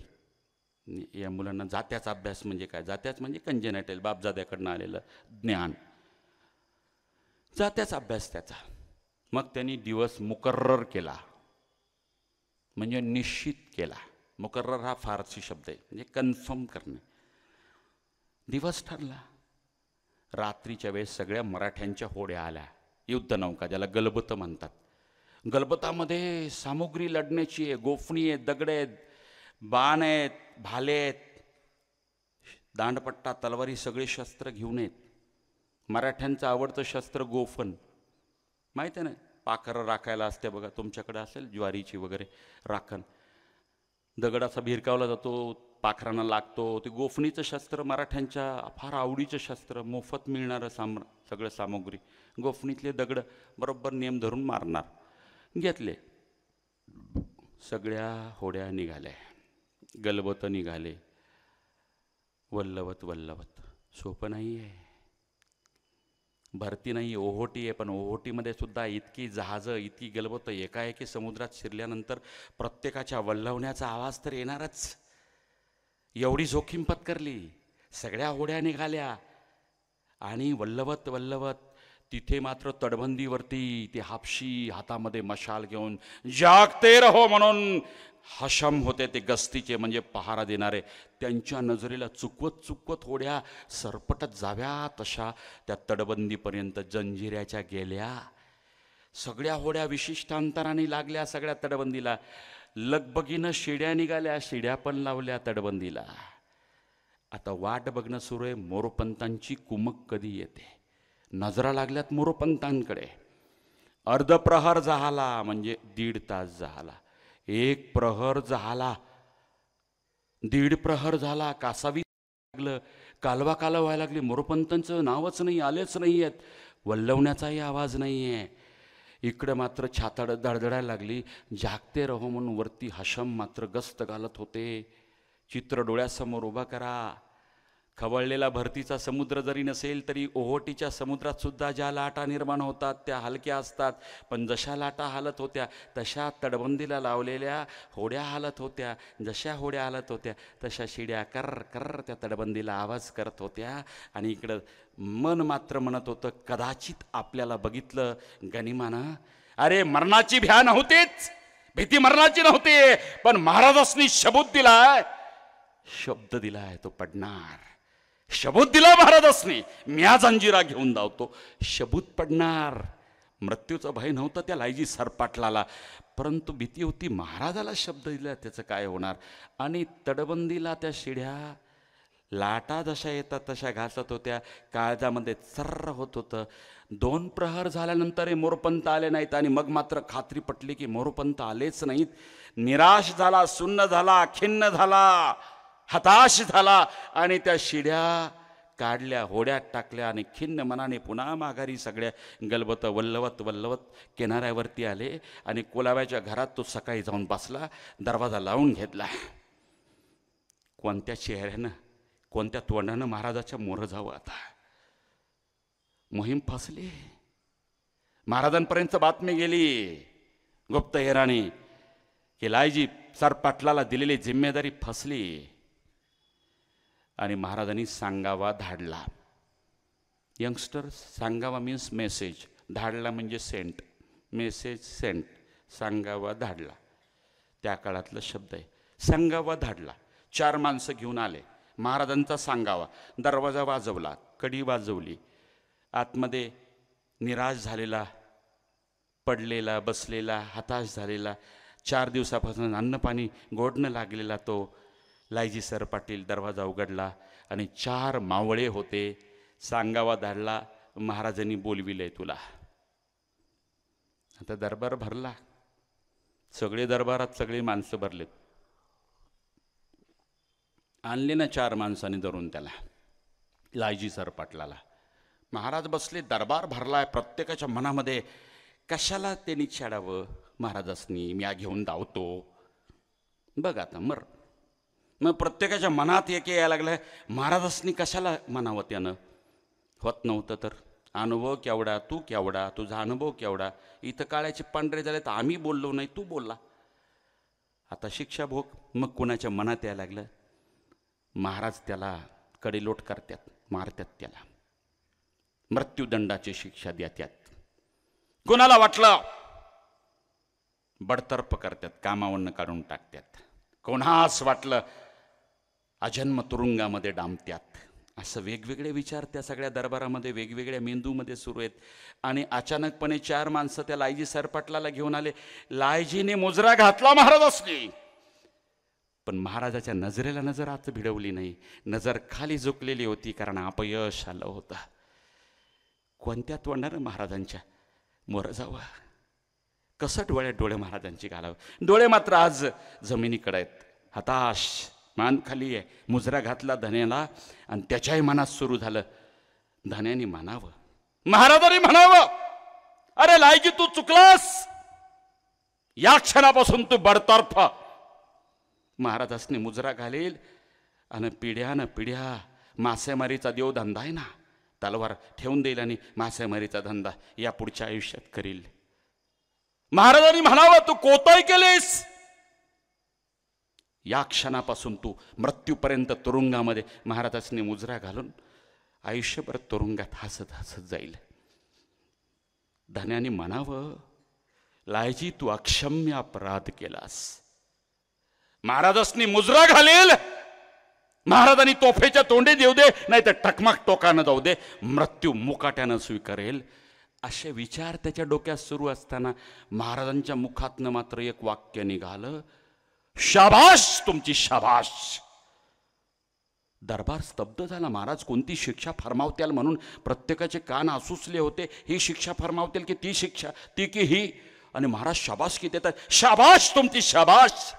या मुलांना जात्याचा अभ्यास म्हणजे काय? जात्याच म्हणजे कंजेनायटल, बापजाद्याकडनं आलेलं ज्ञान, जात्याचा अभ्यास त्याचा. मग त्यांनी दिवस मुकर्रर केला, म्हणजे निश्चित केला. मुकर्रर हा फारसी शब्द आहे, म्हणजे कन्फर्म करणे. दिवस ठरला. रात्रीच्या वेळेस सगळ्या मराठ्यांच्या होड्या आल्या, युद्धनौका, ज्याला गलबत म्हणतात. गलबतामध्ये सामुग्री लढण्याची आहे, गोफणी आहेत, दगड आहेत, बाण आहेत, भाले आहेत, दांडपट्टा, तलवारी, सगळे शस्त्र घेऊन येत. मराठ्यांचं आवडतं शस्त्र गोफण, माहिती आहे ना, पाखरं राखायला असते बघा, तुमच्याकडे असेल ज्वारीची वगैरे राखण. दगड असा भिरकावला जातो, पाखरांना लागतो. ते गोफणीचं शस्त्र मराठ्यांच्या फार आवडीचं शस्त्र, मोफत मिळणारं सगळं सामुग्री. गोफणीतले दगड बरोबर नेम धरून मारणार. घेतले. सगळ्या होड्या निघाल्या, गलबत निघाले. वल्लवत सोपं नाही आहे. भरती नाही, ओहोटी आहे, पण ओहोटीमध्ये सुद्धा इतकी जहाजं, इतकी गलबत एकाएकी समुद्रात शिरल्यानंतर प्रत्येकाच्या वल्लवण्याचा आवाज तर येणारच. एवढी जोखीम पत्करली. सगळ्या होड्या निघाल्या आणि वल्लवत तिथे मात्र तटबंदीवरती ते हापशी हातामध्ये मशाल घेऊन जागते रहो म्हणून हशम होते ते गस्तीचे, म्हणजे पहारा देणारे. त्यांच्या नजरेला चुकवत होड्या सरपटत जाव्या तशा त्या तटबंदीपर्यंत जंजिऱ्याच्या गेल्या. सगळ्या होड्या विशिष्ट अंतराने लागल्या सगळ्या तटबंदीला. लगबगीनं शिड्या निघाल्या, शिड्या पण लावल्या तटबंदीला. आता वाट बघणं सुरू आहे, मोरोपंतांची कुमक कधी येते. नजरा लागल्यात मोरोपंतांकडे. अर्धप्रहर झाला म्हणजे 1.5 तास झाला, 1 प्रहर झाला, 1.5 प्रहर झाला. कासावी लागलं, कालवा व्हायला लागली. मोरोपंतांचं नावच नाही, आलेच नाही आहेत, वल्लवण्याचाही आवाज नाही आहे. इकडं मात्र छातड धडधडायला लागली. जागते रहो म्हणून वरती हशम मात्र गस्त घालत होते. चित्र डोळ्यासमोर उभा करा. खवळलेला भरतीचा समुद्र जरी नसेल तरी ओहोटीच्या समुद्रात सुद्धा ज्या लाटा निर्माण होतात त्या हलक्या असतात, पण जशा लाटा हालत होत्या तशा तटबंदीला लावलेल्या होड्या हालत होत्या. जशा होड्या हालत होत्या तशा शिड्या कर्र त्या तटबंदीला आवाज करत होत्या. आणि इकडं मन मात्र म्हणत होतं, कदाचित आपल्याला बघितलं गनिमानं. अरे मरणाची भ्या नव्हतीच, भीती मरणाची नव्हती, पण महाराजांनी शब्द दिलाय, तो पडणार. शबूत दिला महाराजांनी, म्या जंजिरा घेऊन धावतो. शबूत पडणार, मृत्यूचं भय नव्हतं त्या लायजी सरपाटलाला, परंतु भीती होती महाराजाला शब्द दिला त्याचं काय होणार. आणि तटबंदीला त्या शिड्या लाटा जशा येतात तशा घासत होत्या, काळजामध्ये चर्र होत होतं. 2 प्रहर झाल्यानंतर मोरपंत आले नाहीत आणि मग मात्र खात्री पटली की मोरपंत आलेच नाहीत. निराश झाला, सुन्न झाला, खिन्न झाला, हताश झाला आणि त्या शिड्या काढल्या, होड्यात टाकल्या आणि खिन्न मनाने पुन्हा माघारी सगळ्या गलबत वल्लवत वल्लवत किनाऱ्यावरती आले. आणि कोलाव्याच्या घरात तो सकाळी जाऊन बसला, दरवाजा लावून घेतला. कोणत्या चेहऱ्यानं, कोणत्या तोंडानं महाराजाच्या मोर जावं आता. मोहीम फसली. महाराजांपर्यंत बातमी गेली गुप्तहेराने की लायजी सरपाटलाला दिलेली जिम्मेदारी फसली. आणि महाराजांनी सांगावा धाडला. यंगस्टर्स, सांगावा मीन्स मेसेज, धाडला म्हणजे सेंट, मेसेज सेंट, सांगावा धाडला. त्या काळातला शब्द आहे. सांगावा धाडला. 4 माणसं घेऊन आले. महाराजांचा सांगावा. दरवाजा वाजवला, कडी वाजवली. आतमध्ये निराश झालेला, पडलेला, बसलेला, हताश झालेला, 4 दिवसापासून अन्नपाणी गोडणं लागलेला तो लायजी सरपाटील दरवाजा उघडला आणि 4 मावळे होते. सांगावा धाडला, महाराजांनी बोलविलंय तुला. आता दरबार भरला. सगळे दरबारात सगळी माणसं भरलेत. आणले ना 4 माणसांनी धरून त्याला, लायजी सरपाटलाला. महाराज बसले, दरबार भरलाय. प्रत्येकाच्या मनामध्ये कशाला त्यांनी छेडावं महाराजांनी, म्या घेऊन धावतो. बघ आता मग प्रत्येकाच्या मनात एक यायला लागलं, महाराजांनी कशाला म्हणावं त्यानं. होत नव्हतं तर. अनुभव केवढा, तू केवढा, तुझा अनुभव केवढा. इथं काळ्याचे पांढरे झाले तर आम्ही बोललो नाही, तू बोलला. आता शिक्षा भोग. मग कुणाच्या मनात यायला लागलं, महाराज त्याला कडेलोट करतात, मारतात, त्याला मृत्यूदंडाची शिक्षा देतात. कोणाला वाटलं बडतर्फ करतात, कामावरनं काढून टाकतात. कोणास वाटलं अजन्म तुरुंगामध्ये डांबत्यात. असं वेगवेगळे विचार त्या सगळ्या दरबारामध्ये वेगवेगळ्या मेंदूमध्ये सुरू आहेत. आणि अचानकपणे 4 माणसं त्या लायजी सरपाटलाला घेऊन आले. लायजीने मुजरा घातला महाराजांनी, पण महाराजाच्या नजरेला नजर आत भिडवली नाही. नजर खाली झुकलेली होती, कारण अपयश आलं होतं. कोणत्या तोंडानं महाराजांच्या मोर जावं, कसं डोळ्यात डोळे महाराजांची घालावं. डोळे मात्र आज जमिनीकडे आहेत. हताश, मान खाली आहे. मुजरा घातला धन्याला आणि त्याच्याही मनात सुरू झालं, धन्याने म्हणावं, महाराजांनी म्हणावं, अरे लायजी तू चुकलास, या क्षणापासून तू बडतर्फ. महाराजांनी मुजरा घालेल आणि पिढ्यानं पिढ्या मासेमारीचा देव धंदा आहे ना, तलवार ठेवून देईल आणि मासेमारीचा धंदा या पुढच्या आयुष्यात करील. महाराजांनी म्हणावं, तू कोताही केलेस, या क्षणापासून तू मृत्यूपर्यंत तुरुंगामध्ये. महाराजांनी मुजरा घालून आयुष्यभर तुरुंगात हसत हसत जाईल. धन्याने म्हणावं, लायजी तू अक्षम्य अपराध केलास. महाराजांनी मुजरा घालेल, महाराजांनी तोफेच्या तोंडे देऊ दे, नाही तर टकमक टोकानं जाऊ दे, मृत्यू मुकाट्यानं स्वीकारेल. असे विचार त्याच्या डोक्यात सुरू असताना महाराजांच्या मुखातनं मात्र एक वाक्य निघालं, शाबाश तुमची शाबाश. दरबार स्तब्ध झाला. महाराज कोणती शिक्षा फरमावत्याल म्हणून प्रत्येकाचे कान आसुसले होते. ही शिक्षा फरमावतील की ती शिक्षा, ती की ही. आणि महाराज शाबास की देतात, शाबाश तुमची शाबाश.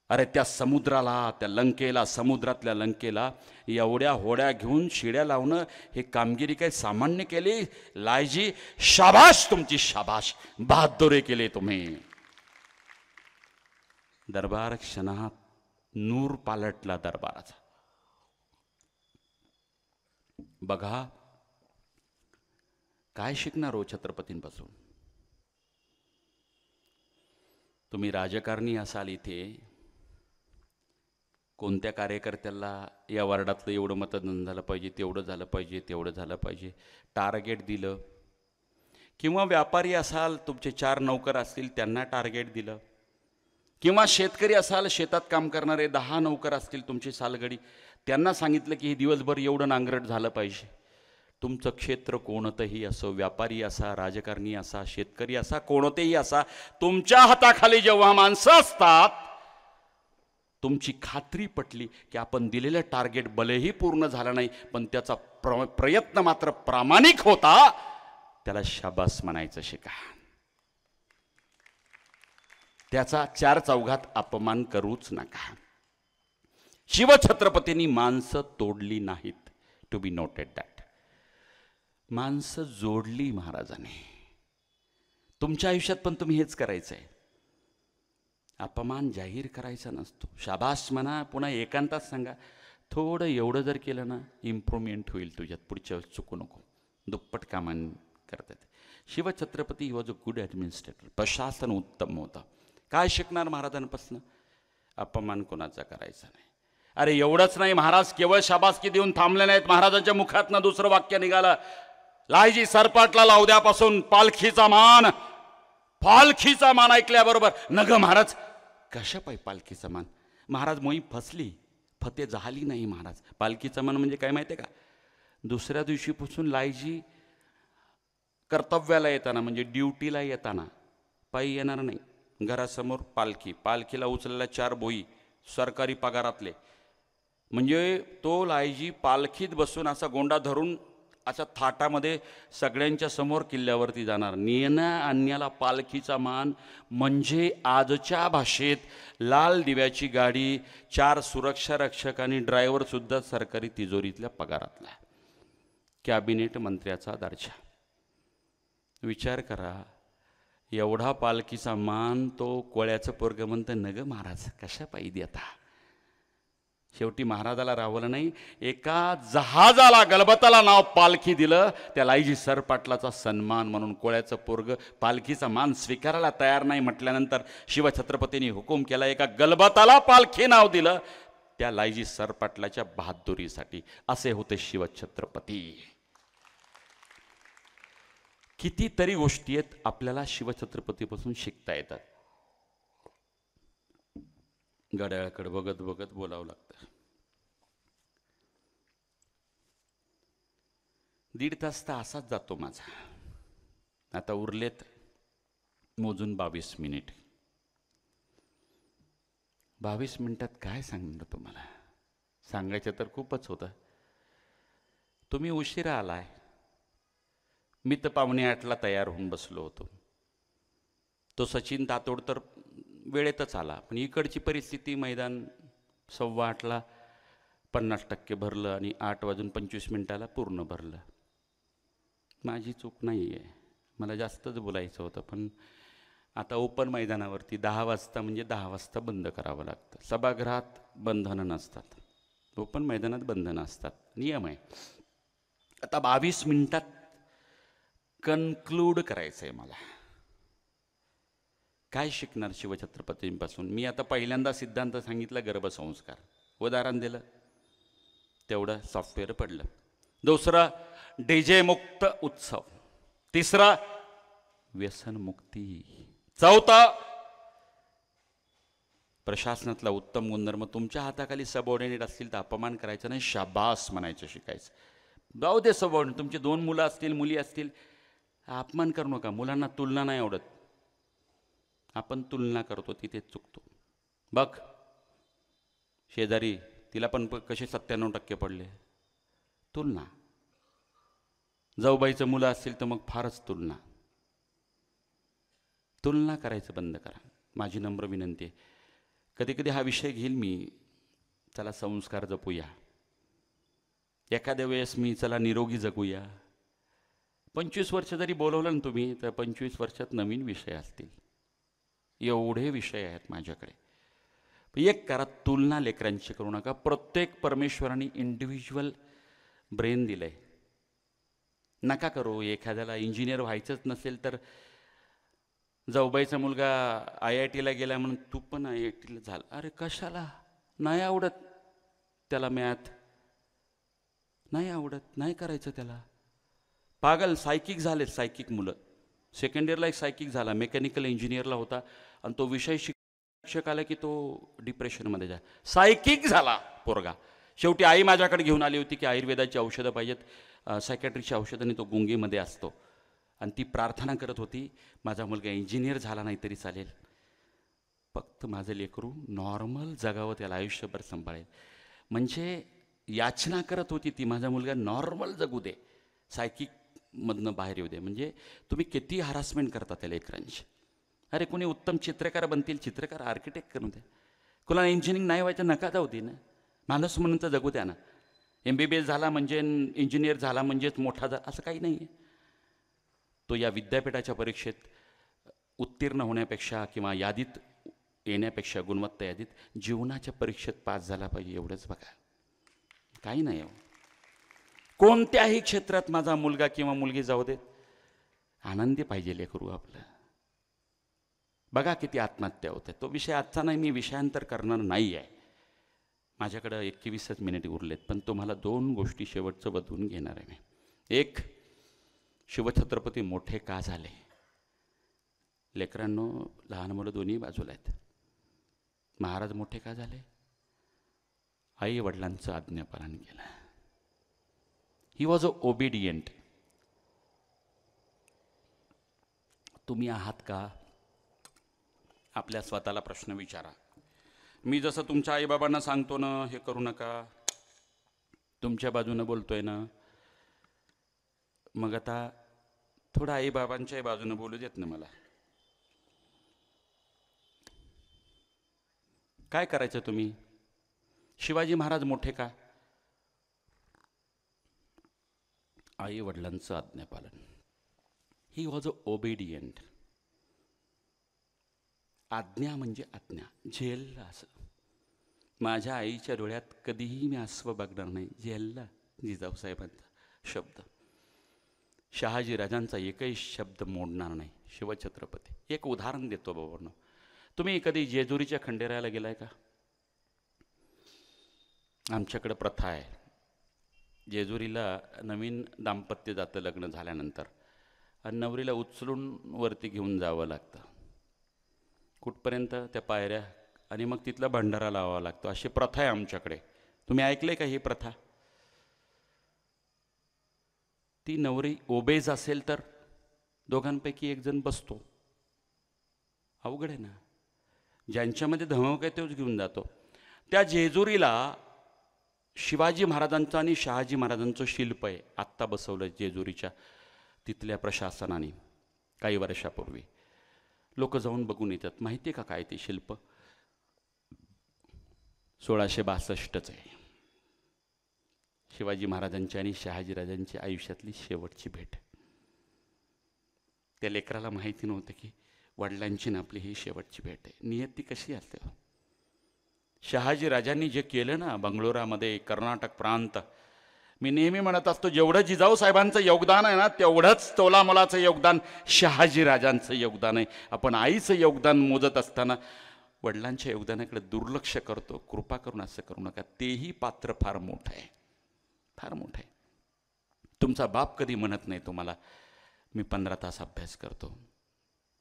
अरे त्या समुद्राला, त्या लंकेला, समुद्रातल्या लंकेला एवढ्या होड्या घेऊन शिड्या लावणं हे कामगिरी काही सामान्य केली. लायजी शाबाश तुमची शाबाश, बहादुरी केली तुम्ही. दरबार क्षणात नूर पालटला दरबाराचा. बघा काय शिकणार हो छत्रपतींपासून. तुम्ही राजकारणी असाल, इथे कोणत्या कार्यकर्त्याला या वार्डातलं एवढं मतदान झालं पाहिजे, तेवढं झालं पाहिजे, तेवढं झालं पाहिजे, टार्गेट दिलं. किंवा व्यापारी असाल, तुमचे 4 नौकर असतील, त्यांना टार्गेट दिलं. किंवा शेतकरी असाल, शेतात काम करणारे 10 नौकर असतील तुमची सालगडी, त्यांना सांगितलं की हे दिवसभर एवढं नांगरट झालं पाहिजे. तुमचं क्षेत्र कोणतंही असो, व्यापारी असा, राजकारणी असा, शेतकरी असा, कोणतेही असा, तुमच्या हाताखाली जेव्हा माणसं असतात, तुमची खात्री पटली की आपण दिलेलं टार्गेट भलेही पूर्ण झालं नाही पण त्याचा प्रयत्न मात्र प्रामाणिक होता, त्याला शाबास म्हणायचं शिका. त्याचा चार चौघात अपमान करूच नका. शिवछत्रपतींनी माणसं तोडली नाहीत. To be noted that. माणसं जोडली महाराजांनी. तुमच्या आयुष्यात पण तुम्ही हेच करायचंय. अपमान जाहीर करायचा नसतो. शाबास म्हणा, पुन्हा एकांतात सांगा, थोडं एवढं जर केलं ना इम्प्रूव्हमेंट होईल तुझ्यात, पुढच्या वेळेस चुकू नको. दुप्पट कामान करतात. Shivchhatrapati was a good administrator. प्रशासन उत्तम होतं. काय शिकणार महाराजांपासून? अपमान कोणाचा करायचा नाही. अरे एवढंच नाही, महाराज केवळ शाबासकी देऊन थांबले नाहीत. महाराजांच्या मुखातनं दुसरं वाक्य निघालं, लायजी सरपाटला लावद्यापासून पालखीचा मान. पालखीचा मान ऐकल्याबरोबर नग महाराज, कशा पाय पालखीचा मान? महाराज मोही फसली, फते झाली नाही महाराज. पालखीचा मान म्हणजे काय माहिती आहे का? दुसऱ्या दिवशीपासून लायजी कर्तव्याला येताना म्हणजे ड्युटीला येताना पायी येणार नाही. घरासमोर पालखी, पालखीला उचललेल्या 4 बोई सरकारी पगारातले. म्हणजे तो लायजी पालखीत बसून असा गोंडा धरून अशा थाटामध्ये सगळ्यांच्या समोर किल्ल्यावरती जाणार. नेण्या आणण्याला पालखीचा मान म्हणजे आजच्या भाषेत लाल दिव्याची गाडी, 4 सुरक्षा रक्षक आणि ड्रायव्हरसुद्धा सरकारी तिजोरीतल्या पगारातला. कॅबिनेट मंत्र्याचा दर्जा. विचार करा, एवढा पालखीचा मान तो कोळ्याचं पोरग म्हणतं, नग महाराज कशा पायी देता? शेवटी महाराजाला रावलं नाही, एका जहाजाला गलबताला नाव पालखी दिलं. त्या लायजी सरपाटलाचा सन्मान म्हणून कोळ्याचं पोरग पालखीचा मान स्वीकारायला तयार नाही म्हटल्यानंतर शिवछत्रपतींनी हुकूम केला, एका गलबताला पालखी नाव दिलं. त्या लायजी सरपाटलाच्या बहादुरीसाठी. असे होते शिवछत्रपती. कितीतरी गोष्टी आहेत आपल्याला शिवछत्रपतीपासून शिकता येतात. घड्याळाकडे बघत बघत बोलावं लागतं. 1.5 तास तर असाच जातो माझा. आता उरलेत मोजून 22 मिनिट. 22 मिनिटात काय सांगणार तुम्हाला? सांगायचं तर खूपच होतं. तुम्ही उशिरा आलाय. मी तर 7:45ला तयार होऊन बसलो होतो. तो सचिन तातोड तर वेळेतच आला. पण इकडची परिस्थिती, मैदान 7:15ला 50% भरलं आणि 8:25 पूर्ण भरलं. माझी चूक नाही आहे, मला जास्तच बोलायचं होतं. पण आता ओपन मैदानावरती 10 वाजता म्हणजे 10 वाजता बंद करावं लागतं. सभागृहात बंधनं नसतात, ओपन मैदानात बंधनं असतात, नियम आहे. आता 22 मिनिटात कन्क्लूड करायचं आहे मला. काय शिकणार शिवछत्रपतींपासून? मी आता पहिल्यांदा सिद्धांत सांगितला, गर्भसंस्कार उदाहरण दिलं, तेवढं सॉफ्टवेअर पडलं. दुसरं डीजे मुक्त उत्सव. तिसरा व्यसनमुक्ती. चौथा प्रशासनातला उत्तम गुणधर्म. तुमच्या हाताखाली सबऑर्डिनेट असतील तर अपमान करायचं नाही, शाबास म्हणायचं शिकायचं. जाऊ दे सबऑर्डिनेट, तुमची 2 मुलं असतील, मुली असतील, अपमान करू नका. मुलांना तुलना नाही आवडत. आपण तुलना करतो, तिथे चुकतो. बघ शेजारी, तिला पण कसे 97% पडले. तुलना. जाऊबाईचं मुलं असतील तर मग फारच तुलना. तुलना करायचं बंद करा, माझी नम्र विनंती आहे. कधी कधी हा विषय घेईल मी, चला संस्कार जपूया. एखाद्या वेळेस मी चला निरोगी जगूया. 25 वर्ष जरी बोलवलं ना तुम्ही, तर 25 वर्षात नवीन विषय असतील. एवढे विषय आहेत माझ्याकडे. एक करा, तुलना लेकरांची करू नका. प्रत्येक परमेश्वराने इंडिव्हिज्युअल ब्रेन दिलं आहे, नका करू. एखाद्याला इंजिनियर व्हायचंच नसेल तर जाऊबाईचा मुलगा IITला गेला म्हणून तू पण IITला झाला. अरे कशाला? नाही आवडत त्याला मॅथ, नाही आवडत, नाही करायचं त्याला. पागल. सायकिक झाले, सायकिक मुलं. सेकंड इयरला एक सायकिक झाला, मेकॅनिकल इंजिनियरला होता आणि तो विषय शिक्षक आला की तो डिप्रेशनमध्ये जा. सायकिक झाला पोरगा. शेवटी आई माझ्याकडे घेऊन आली होती की आयुर्वेदाची औषधं पाहिजेत, सायकॅट्रिकची औषधं, आणि तो गुंगेमध्ये असतो. आणि ती प्रार्थना करत होती, माझा मुलगा इंजिनियर झाला नाही तरी चालेल, फक्त माझं लेकरू नॉर्मल जगावं, त्याला आयुष्यभर सांभाळेल. म्हणजे याचना करत होती ती, माझा मुलगा नॉर्मल जगू दे, सायकिकमधनं बाहेर येऊ दे. म्हणजे तुम्ही किती हरासमेंट करता त्या लेकरांची. अरे कोणी उत्तम चित्रकार बनतील, चित्रकार, आर्किटेक्ट करून द्या. कोणाला इंजिनिअरिंग नाही व्हायचं, नका जाऊ दे ना, माणूस म्हणून तर जगू द्या ना. MBBS झाला म्हणजे, इंजिनियर झाला म्हणजेच मोठा झाला असं काही नाही आहे. तो या विद्यापीठाच्या परीक्षेत उत्तीर्ण होण्यापेक्षा किंवा यादीत येण्यापेक्षा, गुणवत्ता यादीत, जीवनाच्या परीक्षेत पास झाला पाहिजे, एवढंच बघा. काही नाही हो. कोणत्याही क्षेत्रात माझा मुलगा किंवा मुलगी जाऊ देत, आनंदी पाहिजे लेकरू आपलं. बघा किती आत्महत्या होते. तो विषय आजचा नाही, मी विषयांतर करणार नाही आहे. माझ्याकडं 21 मिनिट उरलेत, पण तुम्हाला 2 गोष्टी शेवटचं बदलून घेणार आहे मी. एक, शिवछत्रपती मोठे का झाले? लेकरांनो, लहान मुलं दोन्ही बाजूला आहेत. महाराज मोठे का झाले? आई वडिलांचं आज्ञापालन केलं. He was a obedient. तुम्ही आहात का? आपल्या स्वतःला प्रश्न विचारा. मी जसं तुमच्या आईबाबांना सांगतो ना, हे करू नका, तुमच्या बाजूनं बोलतोय ना, मग आता थोडं आईबाबांच्याही बाजूनं बोलू देत ना मला. काय करायचं तुम्ही? शिवाजी महाराज मोठे का? आई वडिलांचं आज्ञापालन. He was a obedient. आज्ञा म्हणजे आज्ञा, झेलला असं. माझ्या आईच्या डोळ्यात कधीही मी अस्व बघणार नाही. झेलला जिजाऊसाहेबांचा शब्द. शहाजी राजांचा एकही शब्द मोडणार नाही. शिवछत्रपती. एक उदाहरण देतो बाबांनो. तुम्ही कधी जेजुरीच्या खंडेरायाला गेलाय का? आमच्याकडं प्रथा आहे, जेजुरीला नवीन दाम्पत्य जातं लग्न झाल्यानंतर, आणि नवरीला उचलून वरती घेऊन जावं लागतं. कुठपर्यंत? त्या पायऱ्या, आणि मग तिथला भंडारा लावावा लागतो. अशी प्रथा आहे आमच्याकडे. तुम्ही ऐकले का ही प्रथा? ती नवरी ओबेज असेल तर दोघांपैकी एक जण बसतो. अवघड आहे ना. ज्यांच्यामध्ये धमक आहे तोच घेऊन जातो. त्या जेजुरीला शिवाजी महाराजांचं आणि शहाजी महाराजांचं शिल्प आहे. आत्ता बसवलं जेजुरीच्या तिथल्या प्रशासनाने काही वर्षापूर्वी. लोक जाऊन बघून येतात. माहिती आहे का काय ते शिल्प? 1662च आहे. शिवाजी महाराजांची आणि शहाजीराजांची आयुष्यातली शेवटची भेट. त्या लेकराला माहिती नव्हतं की वडिलांची ना आपली ही शेवटची भेट आहे. नियती कशी असते. शहाजीराजांनी जे केलं ना बंगलोरामध्ये, कर्नाटक प्रांत, मी नेहमी म्हणत असतो, जेवढं जिजाऊ साहेबांचं योगदान आहे ना, तेवढंच तोलामोलाचं योगदान शहाजीराजांचं योगदान आहे. आपण आईचं योगदान मोजत असताना वडिलांच्या योगदानाकडे दुर्लक्ष करतो. कृपा करून असं करू नका. तेही पात्र फार मोठं आहे, फार मोठं आहे. तुमचा बाप कधी म्हणत नाही तुम्हाला, मी 15 तास अभ्यास करतो,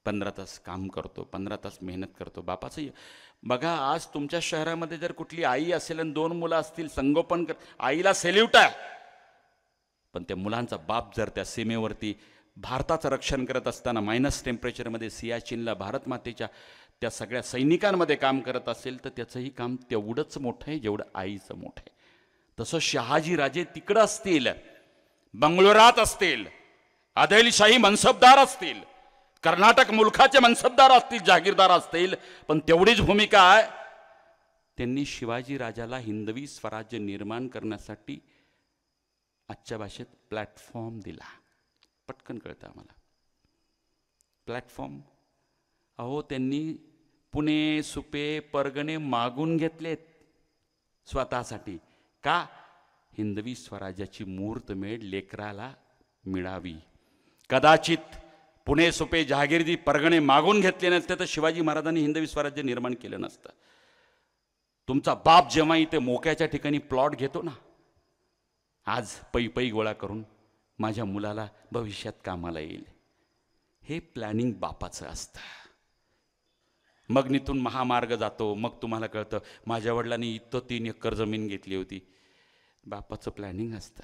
15 तास काम करतो, 15 तास मेहनत करतो. बापाचं बघा, आज तुमच्या शहरामध्ये जर कुठली आई असेल आणि 2 मुलं असतील, संगोपन आईला सेल्यूट आहे. पण त्या मुलांचा बाप जर त्या सीमेवरती भारताचं रक्षण करत असताना मायनस टेम्परेचरमध्ये सियाचीनला भारत मातेच्या त्या सगळ्या सैनिकांमध्ये काम करत असेल, तर त्याचंही काम तेवढंच मोठं आहे जेवढं आईचं मोठं आहे. तसं शहाजीराजे तिकडं असतील, बंगलोरात असतील, आदिलशाही मनसबदार असतील, कर्नाटक मुलखाचे मनसबदार असतील, जहागीरदार असतील, पण तेवढीच भूमिका आहे. त्यांनी शिवाजी राजाला हिंदवी स्वराज्य निर्माण करण्यासाठी आजच्या भाषेत प्लॅटफॉर्म दिला. पटकन कळतं आम्हाला प्लॅटफॉर्म. अहो, त्यांनी पुणे, सुपे, परगणे मागून घेतलेत स्वतःसाठी. का? हिंदवी स्वराज्याची मुहूर्तमेढ लेकराला मिळावी. कदाचित पुणे, सुपे, जहागीरजी, परगणे मागून घेतले नसते तर शिवाजी महाराजांनी हिंदवी स्वराज्य निर्माण केलं नसतं. तुमचा बाप जेव्हा इथे मोक्याच्या ठिकाणी प्लॉट घेतो ना, आज पै गोळा करून माझ्या मुलाला भविष्यात कामाला येईल, हे प्लॅनिंग बापाचं असतं. मग निथून महामार्ग जातो. मग तुम्हाला कळतं माझ्या वडिलांनी इथं 3 एकर जमीन घेतली होती, बापाचं प्लॅनिंग असतं.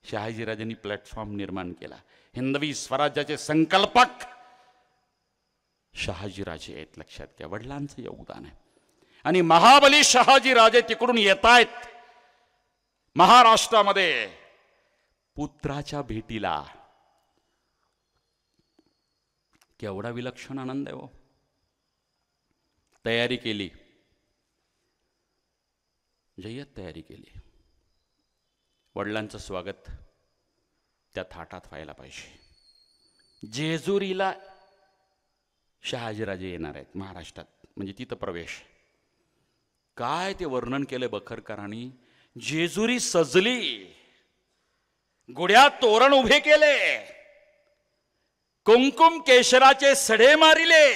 शहाजीराजांनी प्लॅटफॉर्म निर्माण केला. हिंदवी स्वराज्याचे संकल्पक शहाजीराजे आहेत, लक्षात घ्या. वडिलांचं योगदान आहे. आणि महाबली शहाजीराजे तिकडून येत आहेत महाराष्ट्रामध्ये पुत्राच्या भेटीला. केवढा विलक्षण आनंद आहे हो. तयारी केली, जय्यत तयारी केली. वडिलांचं स्वागत त्या थाटात व्हायला पाहिजे. जेजुरीला शहाजीराजे येणार आहेत महाराष्ट्रात, म्हणजे तिथं प्रवेश. काय ते वर्णन केलं बखरकरांनी. जेजुरी सजली, गुढ्यात तोरण उभे केले, कुंकुम केशराचे सडे मारिले.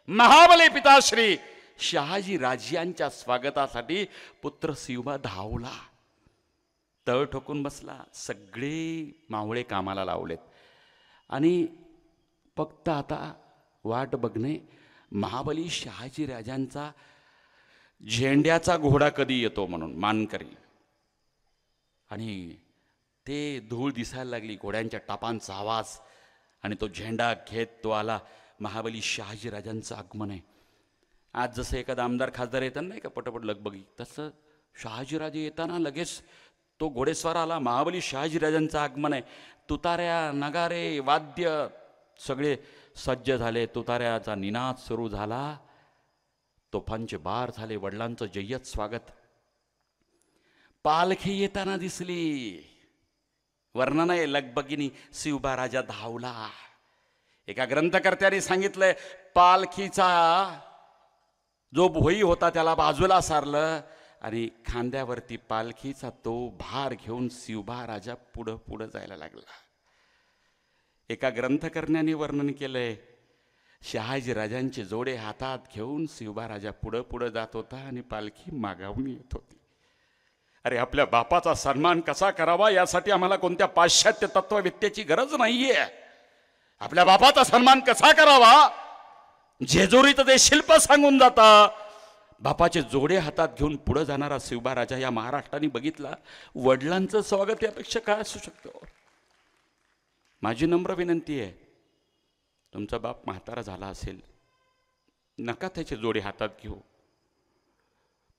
महाबली पिताश्री शहाजी राजांच्या स्वागतासाठी पुत्र शिवबा धावला, तळ ठोकून बसला. सगळे मावळे कामाला लावलेत आणि फक्त आता वाट बघणे महाबली शहाजी राजांचा झेंड्याचा घोडा कधी येतो म्हणून, मानकरी. आणि ते धूळ दिसायला लागली, घोड्यांच्या टापांचा आवाज, आणि तो झेंडा घेत तो आला. महाबली शहाजी राजांचं आगमन आहे. आज जसं एखादा आमदार खासदार येताना नाही का पटपट लगबगी, तसं शहाजीराजे येताना लगेच तो घोडेस्वार आला. महाबली शहाजीराजांचं आगमन आहे. तुताऱ्या, नगारे, वाद्य सगळे सज्ज झाले. तुताऱ्याचा निनाद सुरू झाला, तोफांचे बार झाले. वडिलांचं जय्यत स्वागत. पालखी येताना दिसली. वर्णन आहे लगबगीनी. शिवबा राजा धावला. एका ग्रंथकर्त्याने सांगितलंय, पालखीचा जो भोई होता त्याला बाजूला सारलं आणि खांद्यावरती पालखीचा तो भार घेऊन शिवबा राजा पुढं पुढं जायला लागला. एका ग्रंथकर्त्याने वर्णन केलंय, शहाजी राजांचे जोडे हातात घेऊन शिवबा राजा पुढं पुढं जात होता आणि पालखी मागावून येत होती. अरे, आपल्या बापाचा सन्मान कसा करावा यासाठी आम्हाला कोणत्या पाश्चात्य तत्ववेत्याची गरज नाहीये. आपल्या बापाचा सन्मान कसा करावा जेजुरीत ते शिल्प सांगून जाता. बापाचे जोडे हातात घेऊन पुढे जाणारा शिवबा राजा या महाराष्ट्राने बघितला. वडिलांचं स्वागत यापेक्षा काय असू शकतं. माझी नम्र विनंती आहे, तुमचा बाप म्हातारा झाला असेल, नका त्याचे जोडे हातात घेऊ.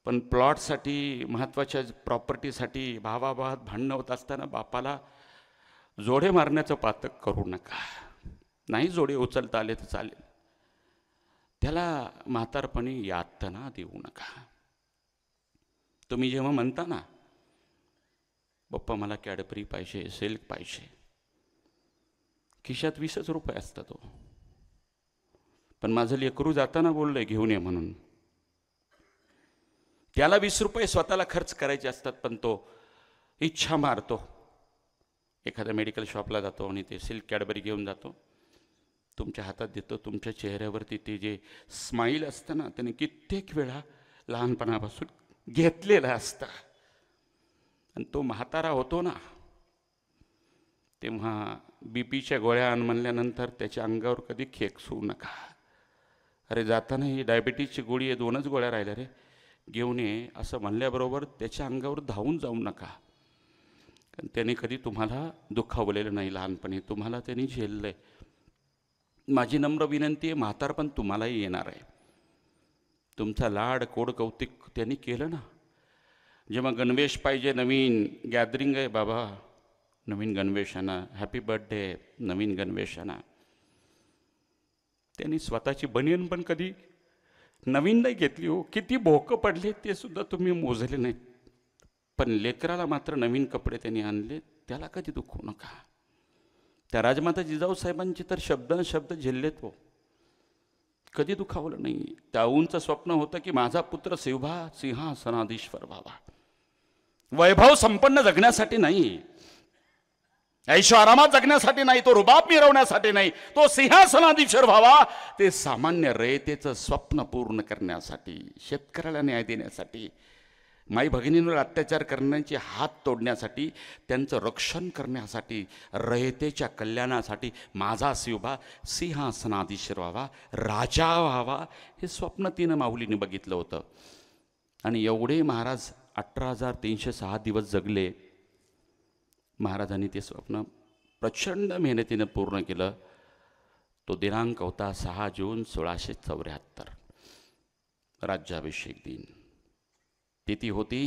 पण प्लॉटसाठी, महत्त्वाच्या प्रॉपर्टीसाठी भावाभावात भांडणं होत असताना बापाला जोडे मारण्याचं पातक करू नका. नाही जोडे उचलता आले तर चालेल, त्याला म्हातारपणी यातना देऊ नका. तुम्ही जेव्हा म्हणता ना, बाप्पा मला कॅडबरी पाहिजे, सिल्क पाहिजे, खिशात 20च रुपये असतात तो. पण माझं लेकरू जाताना बोललंय घेऊन ये म्हणून. त्याला 20 रुपये स्वतःला खर्च करायचे असतात, पण तो इच्छा मारतो. एखाद्या मेडिकल शॉपला जातो आणि ते सिल्क कॅडबरी घेऊन जातो, तुमच्या हातात देतो. तुमच्या चेहऱ्यावरती ते जे स्माईल असतं ना, त्याने कित्येक वेळा लहानपणापासून घेतलेलं असतं. आणि तो म्हातारा होतो ना, तेव्हा बीपीच्या गोळ्या आण म्हणल्यानंतर त्याच्या अंगावर कधी खेकसू नका. अरे, जाताना ही डायबिटीजची गोळी आहे, 2च गोळ्या राहिल्या रे, घेऊन ये असं म्हणल्याबरोबर त्याच्या अंगावर धावून जाऊ नका. कारण त्याने कधी तुम्हाला दुखावलेलं नाही लहानपणी, तुम्हाला त्यांनी झेललंय. माझी नम्र विनंती आहे, म्हातारपण तुम्हालाही येणार आहे. तुमचा लाड कोड कौतिक त्यांनी केलं ना. जेव्हा गणवेश पाहिजे, नवीन गॅदरिंग आहे बाबा, नवीन गणवेश आणा, हॅपी बर्थडे, नवीन गणवेश आणा. त्यांनी स्वतःची बनियन पण कधी नवीन नाही घेतली हो. किती भोकं पडले ते सुद्धा तुम्ही मोजले नाहीत. पण लेकराला मात्र नवीन कपडे त्यांनी आणले, त्याला कधी दुखवू नका. त्या राजमाता जिजाऊ साहेबांचे तर शब्द झेललेत हो, कधी दुखावलं नाही. त्याहूनचं स्वप्न होतं की माझा पुत्र शिवबा सिंहासनाधीश्वर व्हावा. वैभव संपन्न जगण्यासाठी नाही, ऐशो आरामात जगण्यासाठी नाही, तो रुबाब मिरवण्यासाठी नाही, तो सिंहासनाधीश्वर व्हावा. ते सामान्य रयतेचं स्वप्न पूर्ण करण्यासाठी, शेतकऱ्याला न्याय देण्यासाठी, माई भगिनींवर अत्याचार करण्याचे हात तोडण्यासाठी, त्यांचं रक्षण करण्यासाठी, रयतेच्या कल्याणासाठी माझा शिवबा सिंहासनाधीश्वर व्हावा, राजा व्हावा, हे स्वप्न तिनं माऊलीने बघितलं होतं. आणि एवढे महाराज 18,306 दिवस जगले. महाराजांनी ते स्वप्न प्रचंड मेहनतीनं पूर्ण केलं. तो दिनांक होता 6 जून 1674, राज्याभिषेक दिन. तिथी होती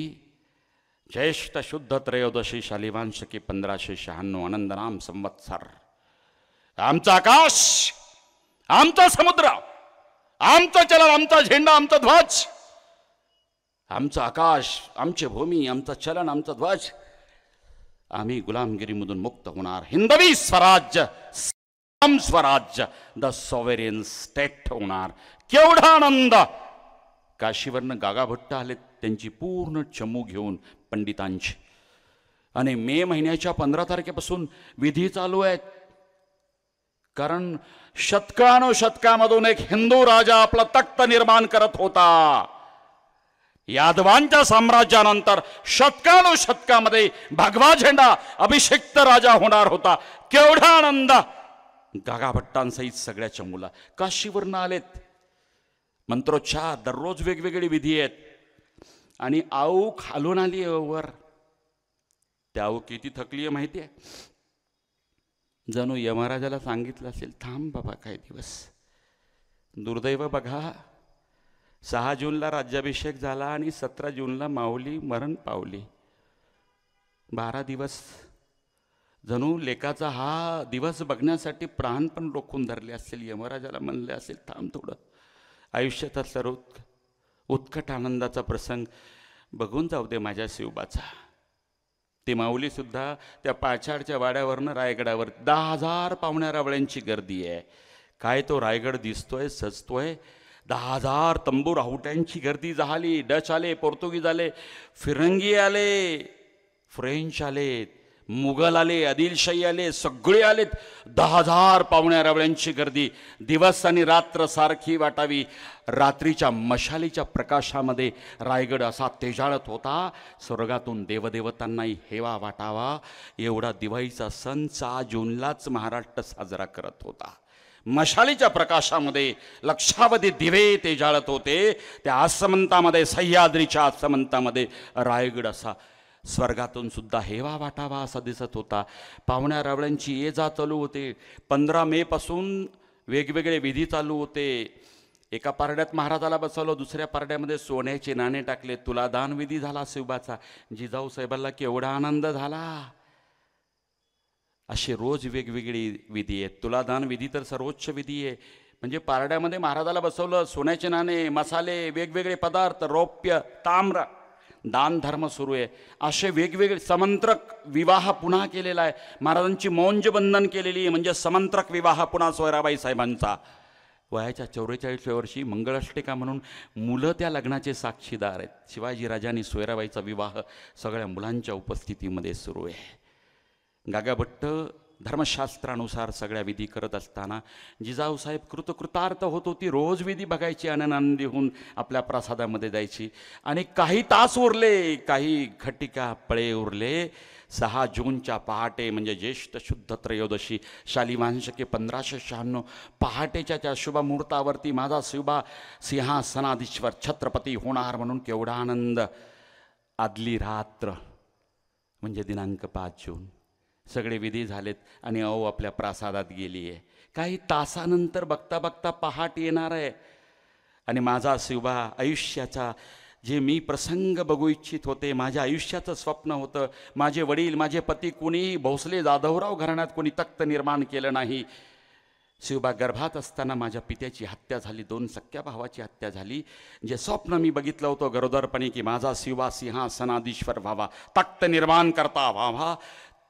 ज्येष्ठ शुद्ध त्रयोदशी शालिवान शके 1596 आनंदनाम संवत्सर. आमचं आकाश, आमचा समुद्र, आमचं चलन, आमचा झेंडा, आमचा ध्वज. आमचं आकाश, आमची भूमी, आमचं चलन, आमचा ध्वज. आम्ही गुलामगिरीमधून मुक्त होणार. हिंदवी स्वराज्य, स्वराज्य, द सॉव्हरेन स्टेट होणार. केवढा आनंद. काशीवरनं गागाभट्ट आले त्यांची पूर्ण चमू घेऊन पंडितांची. आणि मे महिन्याच्या 15 तारखेपासून विधी चालू आहेत. कारण शतकानुशतकामधून एक हिंदू राजा आपला तख्त निर्माण करत होता. यादवांच्या साम्राज्यानंतर शतकानुशतकामध्ये भगवा झेंडा अभिषिक्त राजा होणार होता. केवढा आनंद. गागाभट्टांसहित सगळ्या चमूला काशीवरनं आलेत. मंत्रोच्चार, दररोज वेगवेगळी विधी आहेत. आणि आऊ खालून आली वर. त्या आऊ किती थकली आहे माहिती आहे. जणू यमराजाला सांगितलं असेल, थांब बाबा काही दिवस. दुर्दैव बघा, 6 जूनला राज्याभिषेक झाला आणि 17 जूनला माऊली मरण पावली. 12 दिवस जणू लेकाचा हा दिवस बघण्यासाठी प्राण पण रोखून धरले असेल. यमराजाला म्हणले असेल, थांब थोडं. आयुष्याचा सर्व उत्कट आनंदाचा प्रसंग बघून जाऊ दे माझ्या शिवबाचा. ती माऊलीसुद्धा त्या पाछाडच्या वाड्यावरनं रायगडावर 10,000 पाहुण्या रावळ्यांची गर्दी आहे. काय तो रायगड दिसतोय, सजतोय. 10,000 तंबू राहुट्यांची गर्दी झाली. डच आले, पोर्तुगीज आले, फिरंगी आले, फ्रेंच आलेत, मुघल आले, आदिलशाही आले, सगळे आलेत. 10,000 पाहुण्या रावळ्यांची गर्दी. दिवस आणि रात्र सारखी वाटावी. रात्रीच्या मशालीच्या प्रकाशामध्ये रायगड असा तेजाळत होता. स्वर्गातून देवदेवतांनाही हेवा वाटावा एवढा दिवाळीचा सण 6 जूनलाच महाराष्ट्र साजरा करत होता. मशालीच्या प्रकाशामध्ये लक्षावधी दिवे तेजाळत होते. त्या आसमंतामध्ये, सह्याद्रीच्या आसमंतामध्ये रायगड असा स्वर्गातून सुद्धा हेवा वाटावा असा दिसत होता. पाहुण्या रावळ्यांची ये जा चालू होते. 15 मे पासून वेगवेगळे विधी चालू होते. एका पारड्यात महाराजाला बसवलं, दुसऱ्या पारड्यामध्ये सोन्याचे नाणे टाकले. तुलादान विधी झाला शिवबाचा. जिजाऊ साहेबांना केवढा आनंद झाला. असे रोज वेगवेगळी विधी आहेत. तुलादान विधी तर सर्वोच्च विधी आहे. म्हणजे पारड्यामध्ये महाराजाला बसवलं, सोन्याचे नाणे, मसाले, वेगवेगळे पदार्थ, रौप्य, ताम्र, दान धर्म सुरू आहे. असे वेगवेगळे समंत्रक विवाह पुन्हा केलेला आहे. महाराजांची मौंज बंधन केलेली आहे. म्हणजे समंत्रक विवाह पुन्हा सोयराबाई साहेबांचा. वयाच्या 44व्या वर्षी मंगळाष्टका म्हणून मुलं त्या लग्नाचे साक्षीदार आहेत. शिवाजीराजांनी सोयराबाईचा विवाह सगळ्या मुलांच्या उपस्थितीमध्ये सुरू आहे. गागाभट्ट धर्मशास्त्रानुसार सगळ्या विधी करत असताना जिजाऊसाहेब कृतकृतार्थ होत होती. रोज विधी बघायची, आनंदी होऊन आपल्या प्रसादामध्ये जायची. आणि काही तास उरले, काही घटिका पळे उरले. 6 जूनच्या पहाटे म्हणजे ज्येष्ठ शुद्ध त्रयोदशी शालिवान शके 1596 पहाटेच्या त्या शुभमुहूर्तावरती माझा शिवबा सिंहासनाधीश्वर छत्रपती होणार म्हणून केवढा आनंद. आदली रात्र म्हणजे दिनांक 5 जून सगळे विधी झालेत आणि अहो आपल्या प्रासादात गेली आहे. काही तासानंतर बघता बघता पहाट येणार आहे. आणि माझा शिवबा आयुष्याचा जे मी प्रसंग बघू इच्छित होते, माझ्या आयुष्याचं स्वप्न होतं. माझे वडील, माझे पती, कोणीही भोसले जाधवराव घराण्यात कोणी तख्त निर्माण केलं नाही. शिवबा गर्भात असताना माझ्या पित्याची हत्या झाली. 2 सख्या भावाची हत्या झाली. जे स्वप्न मी बघितलं होतं गरोदरपणी की माझा शिवबा सिंहासनाधीश्वर व्हावा, तख्त निर्माण करता व्हावा,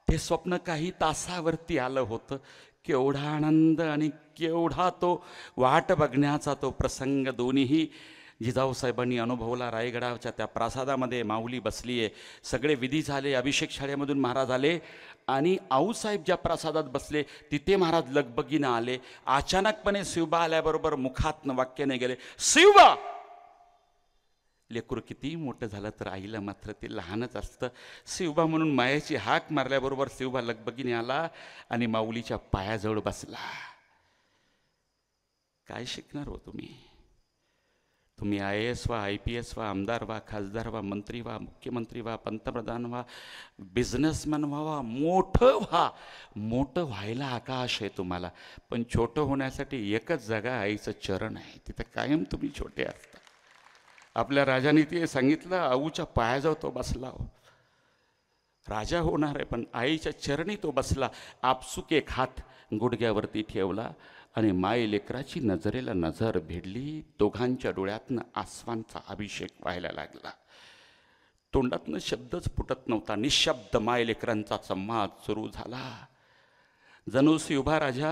ते स्वप्न काही तासावरती आलं होतं. केवढा आनंद आणि केवढा तो वाट बघण्याचा तो प्रसंग दोन्हीही जिजाऊसाहेबांनी अनुभवला. रायगडाच्या त्या प्रासादामध्ये माऊली बसली आहे. सगळे विधी झाले. अभिषेक शाळेमधून महाराज आले आणि आऊसाहेब ज्या प्रासादात बसले तिथे महाराज लगबगीनं आले. अचानकपणे शिवबा आल्याबरोबर मुखातनं वाक्याने गेले, शिवबा. लेकरू किती मोठं झालं तर आईला मात्र ते लहानच असतं. शिवबा म्हणून मायाची हाक मारल्याबरोबर शिवबा लगबगीने आला आणि माऊलीच्या पायाजवळ बसला. काय शिकणार हो तुम्ही? तुम्ही IAS व्हा, IPS व्हा, आमदार व्हा, खासदार व्हा, मंत्री व्हा, मुख्यमंत्री व्हा, पंतप्रधान व्हा, बिझनेसमॅन व्हा, मोठं व्हायला आकाश आहे तुम्हाला. पण छोटं होण्यासाठी एकच जागा आईचं चरण आहे, तिथं कायम तुम्ही छोटे असता. आपल्या राजाने ते सांगितलं, आऊच्या पायाजवळ तो बसला हो. राजा होणार आहे पण आईच्या चरणी तो बसला. आपसुक एक हात गुडघ्यावरती ठेवला आणि माय लेकराची नजरेला नजर भिडली. दोघांच्या डोळ्यातनं आसवांचा अभिषेक व्हायला लागला. तोंडातनं शब्दच फुटत नव्हता. निशब्द माय लेकरांचा संवाद सुरू झाला. जणू उभा राजा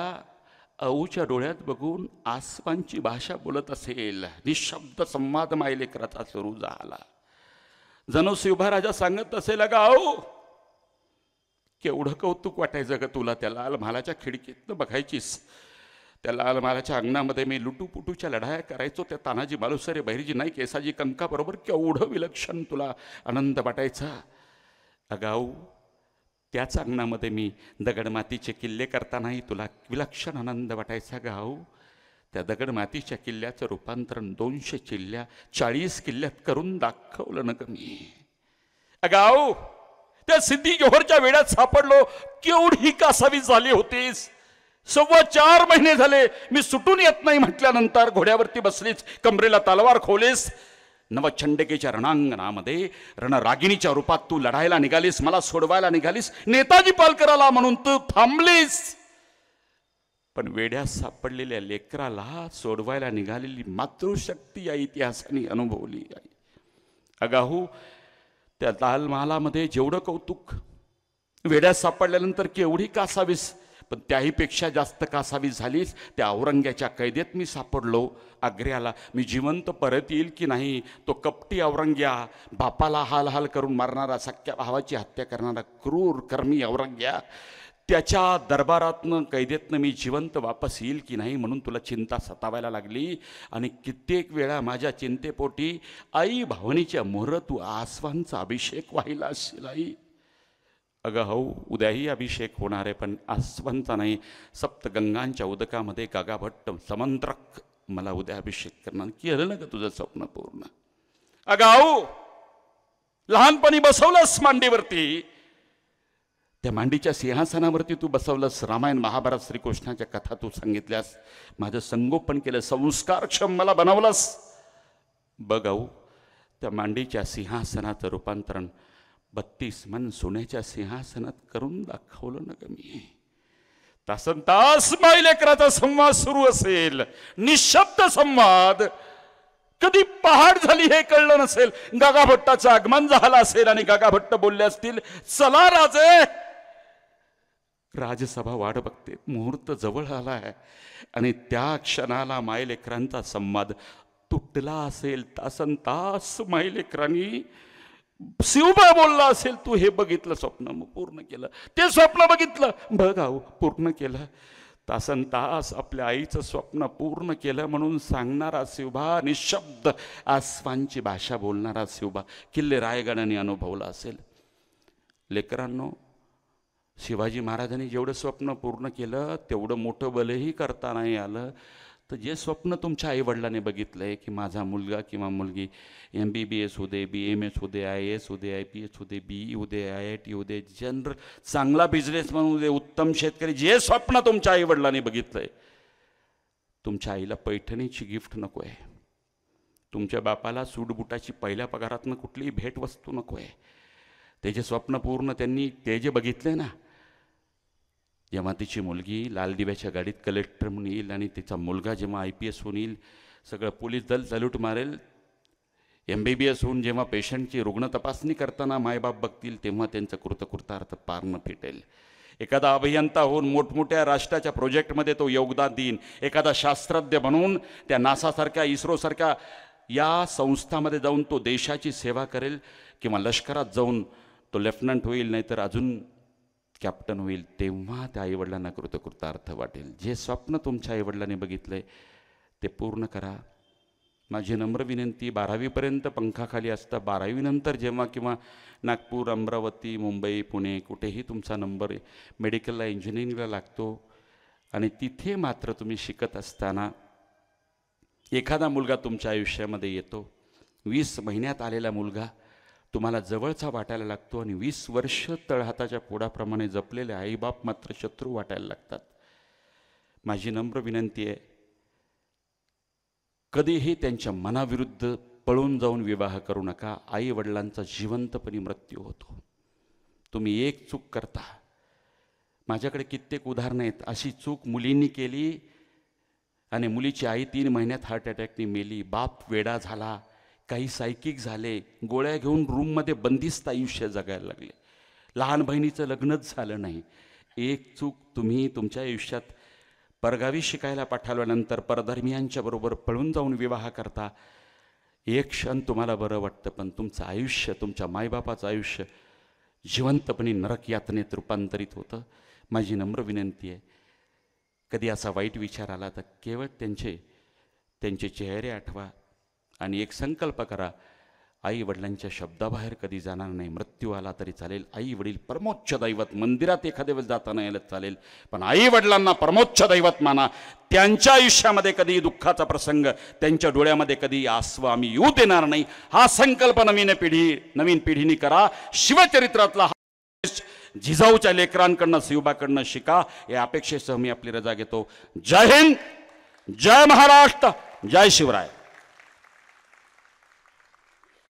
आऊच्या डोळ्यात बघून आसवांची भाषा बोलत असेल. निशब्द संवाद माय लेकराचा सुरू झाला. जणू उभा राजा सांगत असेल, अगं आऊ, केवढं कौतुक वाटायचं ग तुला त्या लाल महालाच्या खिडकीतनं बघायचीस. त्या लाल महालाच्या अंगणामध्ये मी लुटूपुटूच्या लढाया करायचो. त्या तानाजी मालुसरे, बहिर्जी नाईक, केसाजी कंकाबरोबर केवढं विलक्षण तुला आनंद वाटायचा. अगाऊ, त्याच अंगणामध्ये मी दगडमातीचे किल्ले करतानाही तुला विलक्षण आनंद वाटायचा. गाऊ, त्या दगडमातीच्या किल्ल्याचं रूपांतरण 200 किल्ल्या 40 किल्ल्यात करून दाखवलं ना ग मी. अगाऊ, त्या सिद्धी जोहरच्या वेळात सापडलो. केवढी कासावी झाली होतीस. 4.25 महिने झाले मी सुटून येत नाही म्हटल्यानंतर घोड्यावरती बसलीच, कमरेला तलवार खोलेस. नवचंडकेच्या रणांगणामध्ये रणरागिणीच्या रूपात तू लढायला निघालीस, मला सोडवायला निघालीस, नेताजी पालकराला म्हणून तू थांबलीस. पण वेड्यात सापडलेल्या लेकराला सोडवायला निघालेली मातृशक्ती या इतिहासाने अनुभवली आहे. अगाहू, त्या लाल महालामध्ये जेवढं कौतुक, वेड्यात सापडल्यानंतर केवढी कासावीस, पण त्याहीपेक्षा जास्त कासावी झालीस त्या औरंग्याच्या कैदेत मी सापडलो. आग्र्याला मी जिवंत परत येईल की नाही, तो कपटी औरंग्या, बापाला हाल हाल करून मारणारा, सख्या भावाची हत्या करणारा क्रूर कर्मी औरंग्या, त्याच्या दरबारातनं कैदेतनं मी जिवंत वापस येईल की नाही म्हणून तुला चिंता सतावायला लागली. आणि कित्येक वेळा माझ्या चिंतेपोटी आई भावनीच्या मोहर तू आसवांचा अभिषेक व्हायला असेल. आई, अगं हो, उद्याही अभिषेक होणार आहे, पण आसवांचा नाही, सप्तगंगांच्या उदकामध्ये गागाभट्ट समंत्रक मला उद्या अभिषेक करणार. केलं ना ग तुझं स्वप्न पूर्ण. अगं हो, लहानपणी बसवलंस मांडीवरती, त्या मांडीच्या सिंहासनावरती तू बसवलंस. रामायण, महाभारत, श्रीकृष्णाच्या कथा तू सांगितल्यास, माझं संगोपन केलं, संस्कारक्षम मला बनवलंस. बघाऊ, त्या मांडीच्या सिंहासनाचं रूपांतरण 32 मन सोन्याच्या सिंहासनात करून दाखवलं ना ग मी. तासन तास माय लेकराचा संवाद सुरू असेल, निशब्द संवाद. कधी पहाट झाली हे कळलं नसेल. गागाभट्टाचं आगमन झालं असेल आणि गागाभट्ट बोलले असतील, चला राजे. राजसभा वाट बघते, मुहूर्त जवळ आला आहे आणि त्या क्षणाला मायलेकरांचा संवाद तुटला असेल. तासन तास मायलेकरांनी शिवबा बोलला असेल, तू हे बघितलं स्वप्न पूर्ण केलं, ते स्वप्न बघितलं बघाव पूर्ण केलं. तासन तास आपल्या आईचं स्वप्न पूर्ण केलं म्हणून सांगणारा शिवबा, निशब्द आसवांची भाषा बोलणारा शिवबा किल्ले रायगडाने अनुभवला असेल. लेकरांनो, शिवाजी महाराजांनी जेवढं स्वप्न पूर्ण केलं तेवढं मोठं भलेही करता नाही आलं. तर जे स्वप्न तुमच्या आईवडिलांनी बघितलं आहे की माझा मुलगा किंवा मुलगी MBBS होऊ दे, BMS होऊ दे, IAS होऊ दे, IPS होऊ दे, BE होऊ दे, IIT होऊ दे, जनरल चांगला बिझनेसमॅन होऊ दे, उत्तम शेतकरी, जे स्वप्न तुमच्या आईवडिलांनी बघितलं आहे, तुमच्या आईला पैठणीची गिफ्ट नको आहे, तुमच्या बापाला सूटबुटाची पहिल्या पगारातनं कुठलीही भेटवस्तू नको आहे. त्याचे स्वप्न पूर्ण त्यांनी ते जे बघितले ना, जेव्हा तिची मुलगी लाल दिव्याच्या गाडीत कलेक्टर म्हणून येईल आणि तिचा मुलगा जेव्हा IPS होऊन येईल, सगळं पोलीस दल सल्यूट मारेल. MBBS होऊन जेव्हा पेशंटची रुग्ण तपासणी करताना मायबाप बघतील, तेव्हा त्यांचं कृतकृतार्थ पार न फिटेल. एखादा अभियंता होऊन मोठमोठ्या राष्ट्राच्या प्रोजेक्टमध्ये तो योगदान देईन. एखादा शास्त्रज्ञ म्हणून त्या नासासारख्या, इस्रोसारख्या या संस्थामध्ये जाऊन तो देशाची सेवा करेल, किंवा लष्करात जाऊन तो लेफ्टनंट होईल, नाहीतर अजून कॅप्टन होईल. तेव्हा त्या आईवडिलांना कृतकृतार्थ वाटेल. जे स्वप्न तुमच्या आईवडिलांनी बघितलंय ते पूर्ण करा. माझी नम्र विनंती, 12वीपर्यंत पंखाखाली असता, 12वीनंतर जेव्हा किंवा नागपूर, अमरावती, मुंबई, पुणे कुठेही तुमचा नंबर मेडिकलला, इंजिनिअरिंगला लागतो आणि तिथे मात्र तुम्ही शिकत असताना एखादा मुलगा तुमच्या आयुष्यामध्ये येतो, 20 महिन्यात आलेला मुलगा तुम्हाला जवळचा वाटायला लागतो आणि 20 वर्ष तळहाताच्या पोडाप्रमाणे जपलेले आईबाप मात्र शत्रू वाटायला लागतात. माझी नम्र विनंती आहे, कधीही त्यांच्या मनाविरुद्ध पळून जाऊन विवाह करू नका. आई वडिलांचा जिवंतपणी मृत्यू होतो. तुम्ही एक चूक करता, माझ्याकडे कित्येक उदाहरणं आहेत. अशी चूक मुलींनी केली आणि मुलीची आई 3 महिन्यात हार्ट अटॅकने मेली. बाप वेडा झाला, काही सायकिक झाले, गोळ्या घेऊन रूममध्ये बंदिस्त आयुष्य जगायला लागले. लहान बहिणीचं लग्नच झालं नाही. एक चूक तुम्ही तुमच्या आयुष्यात परगावी शिकायला पाठवल्यानंतर परधर्मियांच्या बरोबर पळून जाऊन विवाह करता. एक क्षण तुम्हाला बरं वाटतं, पण तुमचं आयुष्य, तुमच्या मायबापाचं आयुष्य जिवंतपणे नरक यातनेत रूपांतरित होतं. माझी नम्र विनंती आहे, कधी असा वाईट विचार आला तर केवळ त्यांचे चेहरे आठवा आणि एक संकल्प करा, आई वडिलांच्या शब्दाबाहेर कधी जाणार नाही. मृत्यू आला तरी चालेल, आई वडील परमोच्च दैवत. मंदिरात एखाद्या वेळेस जाताना यायला चालेल, पण आई वडिलांना परमोच्च दैवत माना. त्यांच्या आयुष्यामध्ये कधी दुःखाचा प्रसंग, त्यांच्या डोळ्यामध्ये कधी आसवा आम्ही येऊ देणार नाही. हा संकल्प नवीन पिढीने करा. शिवचरित्रातला हा जिजाऊच्या लेकरांकडनं, शिवबाकडनं शिका. या अपेक्षेसह मी आपली रजा घेतो. जय हिंद, जय महाराष्ट्र, जय शिवराय.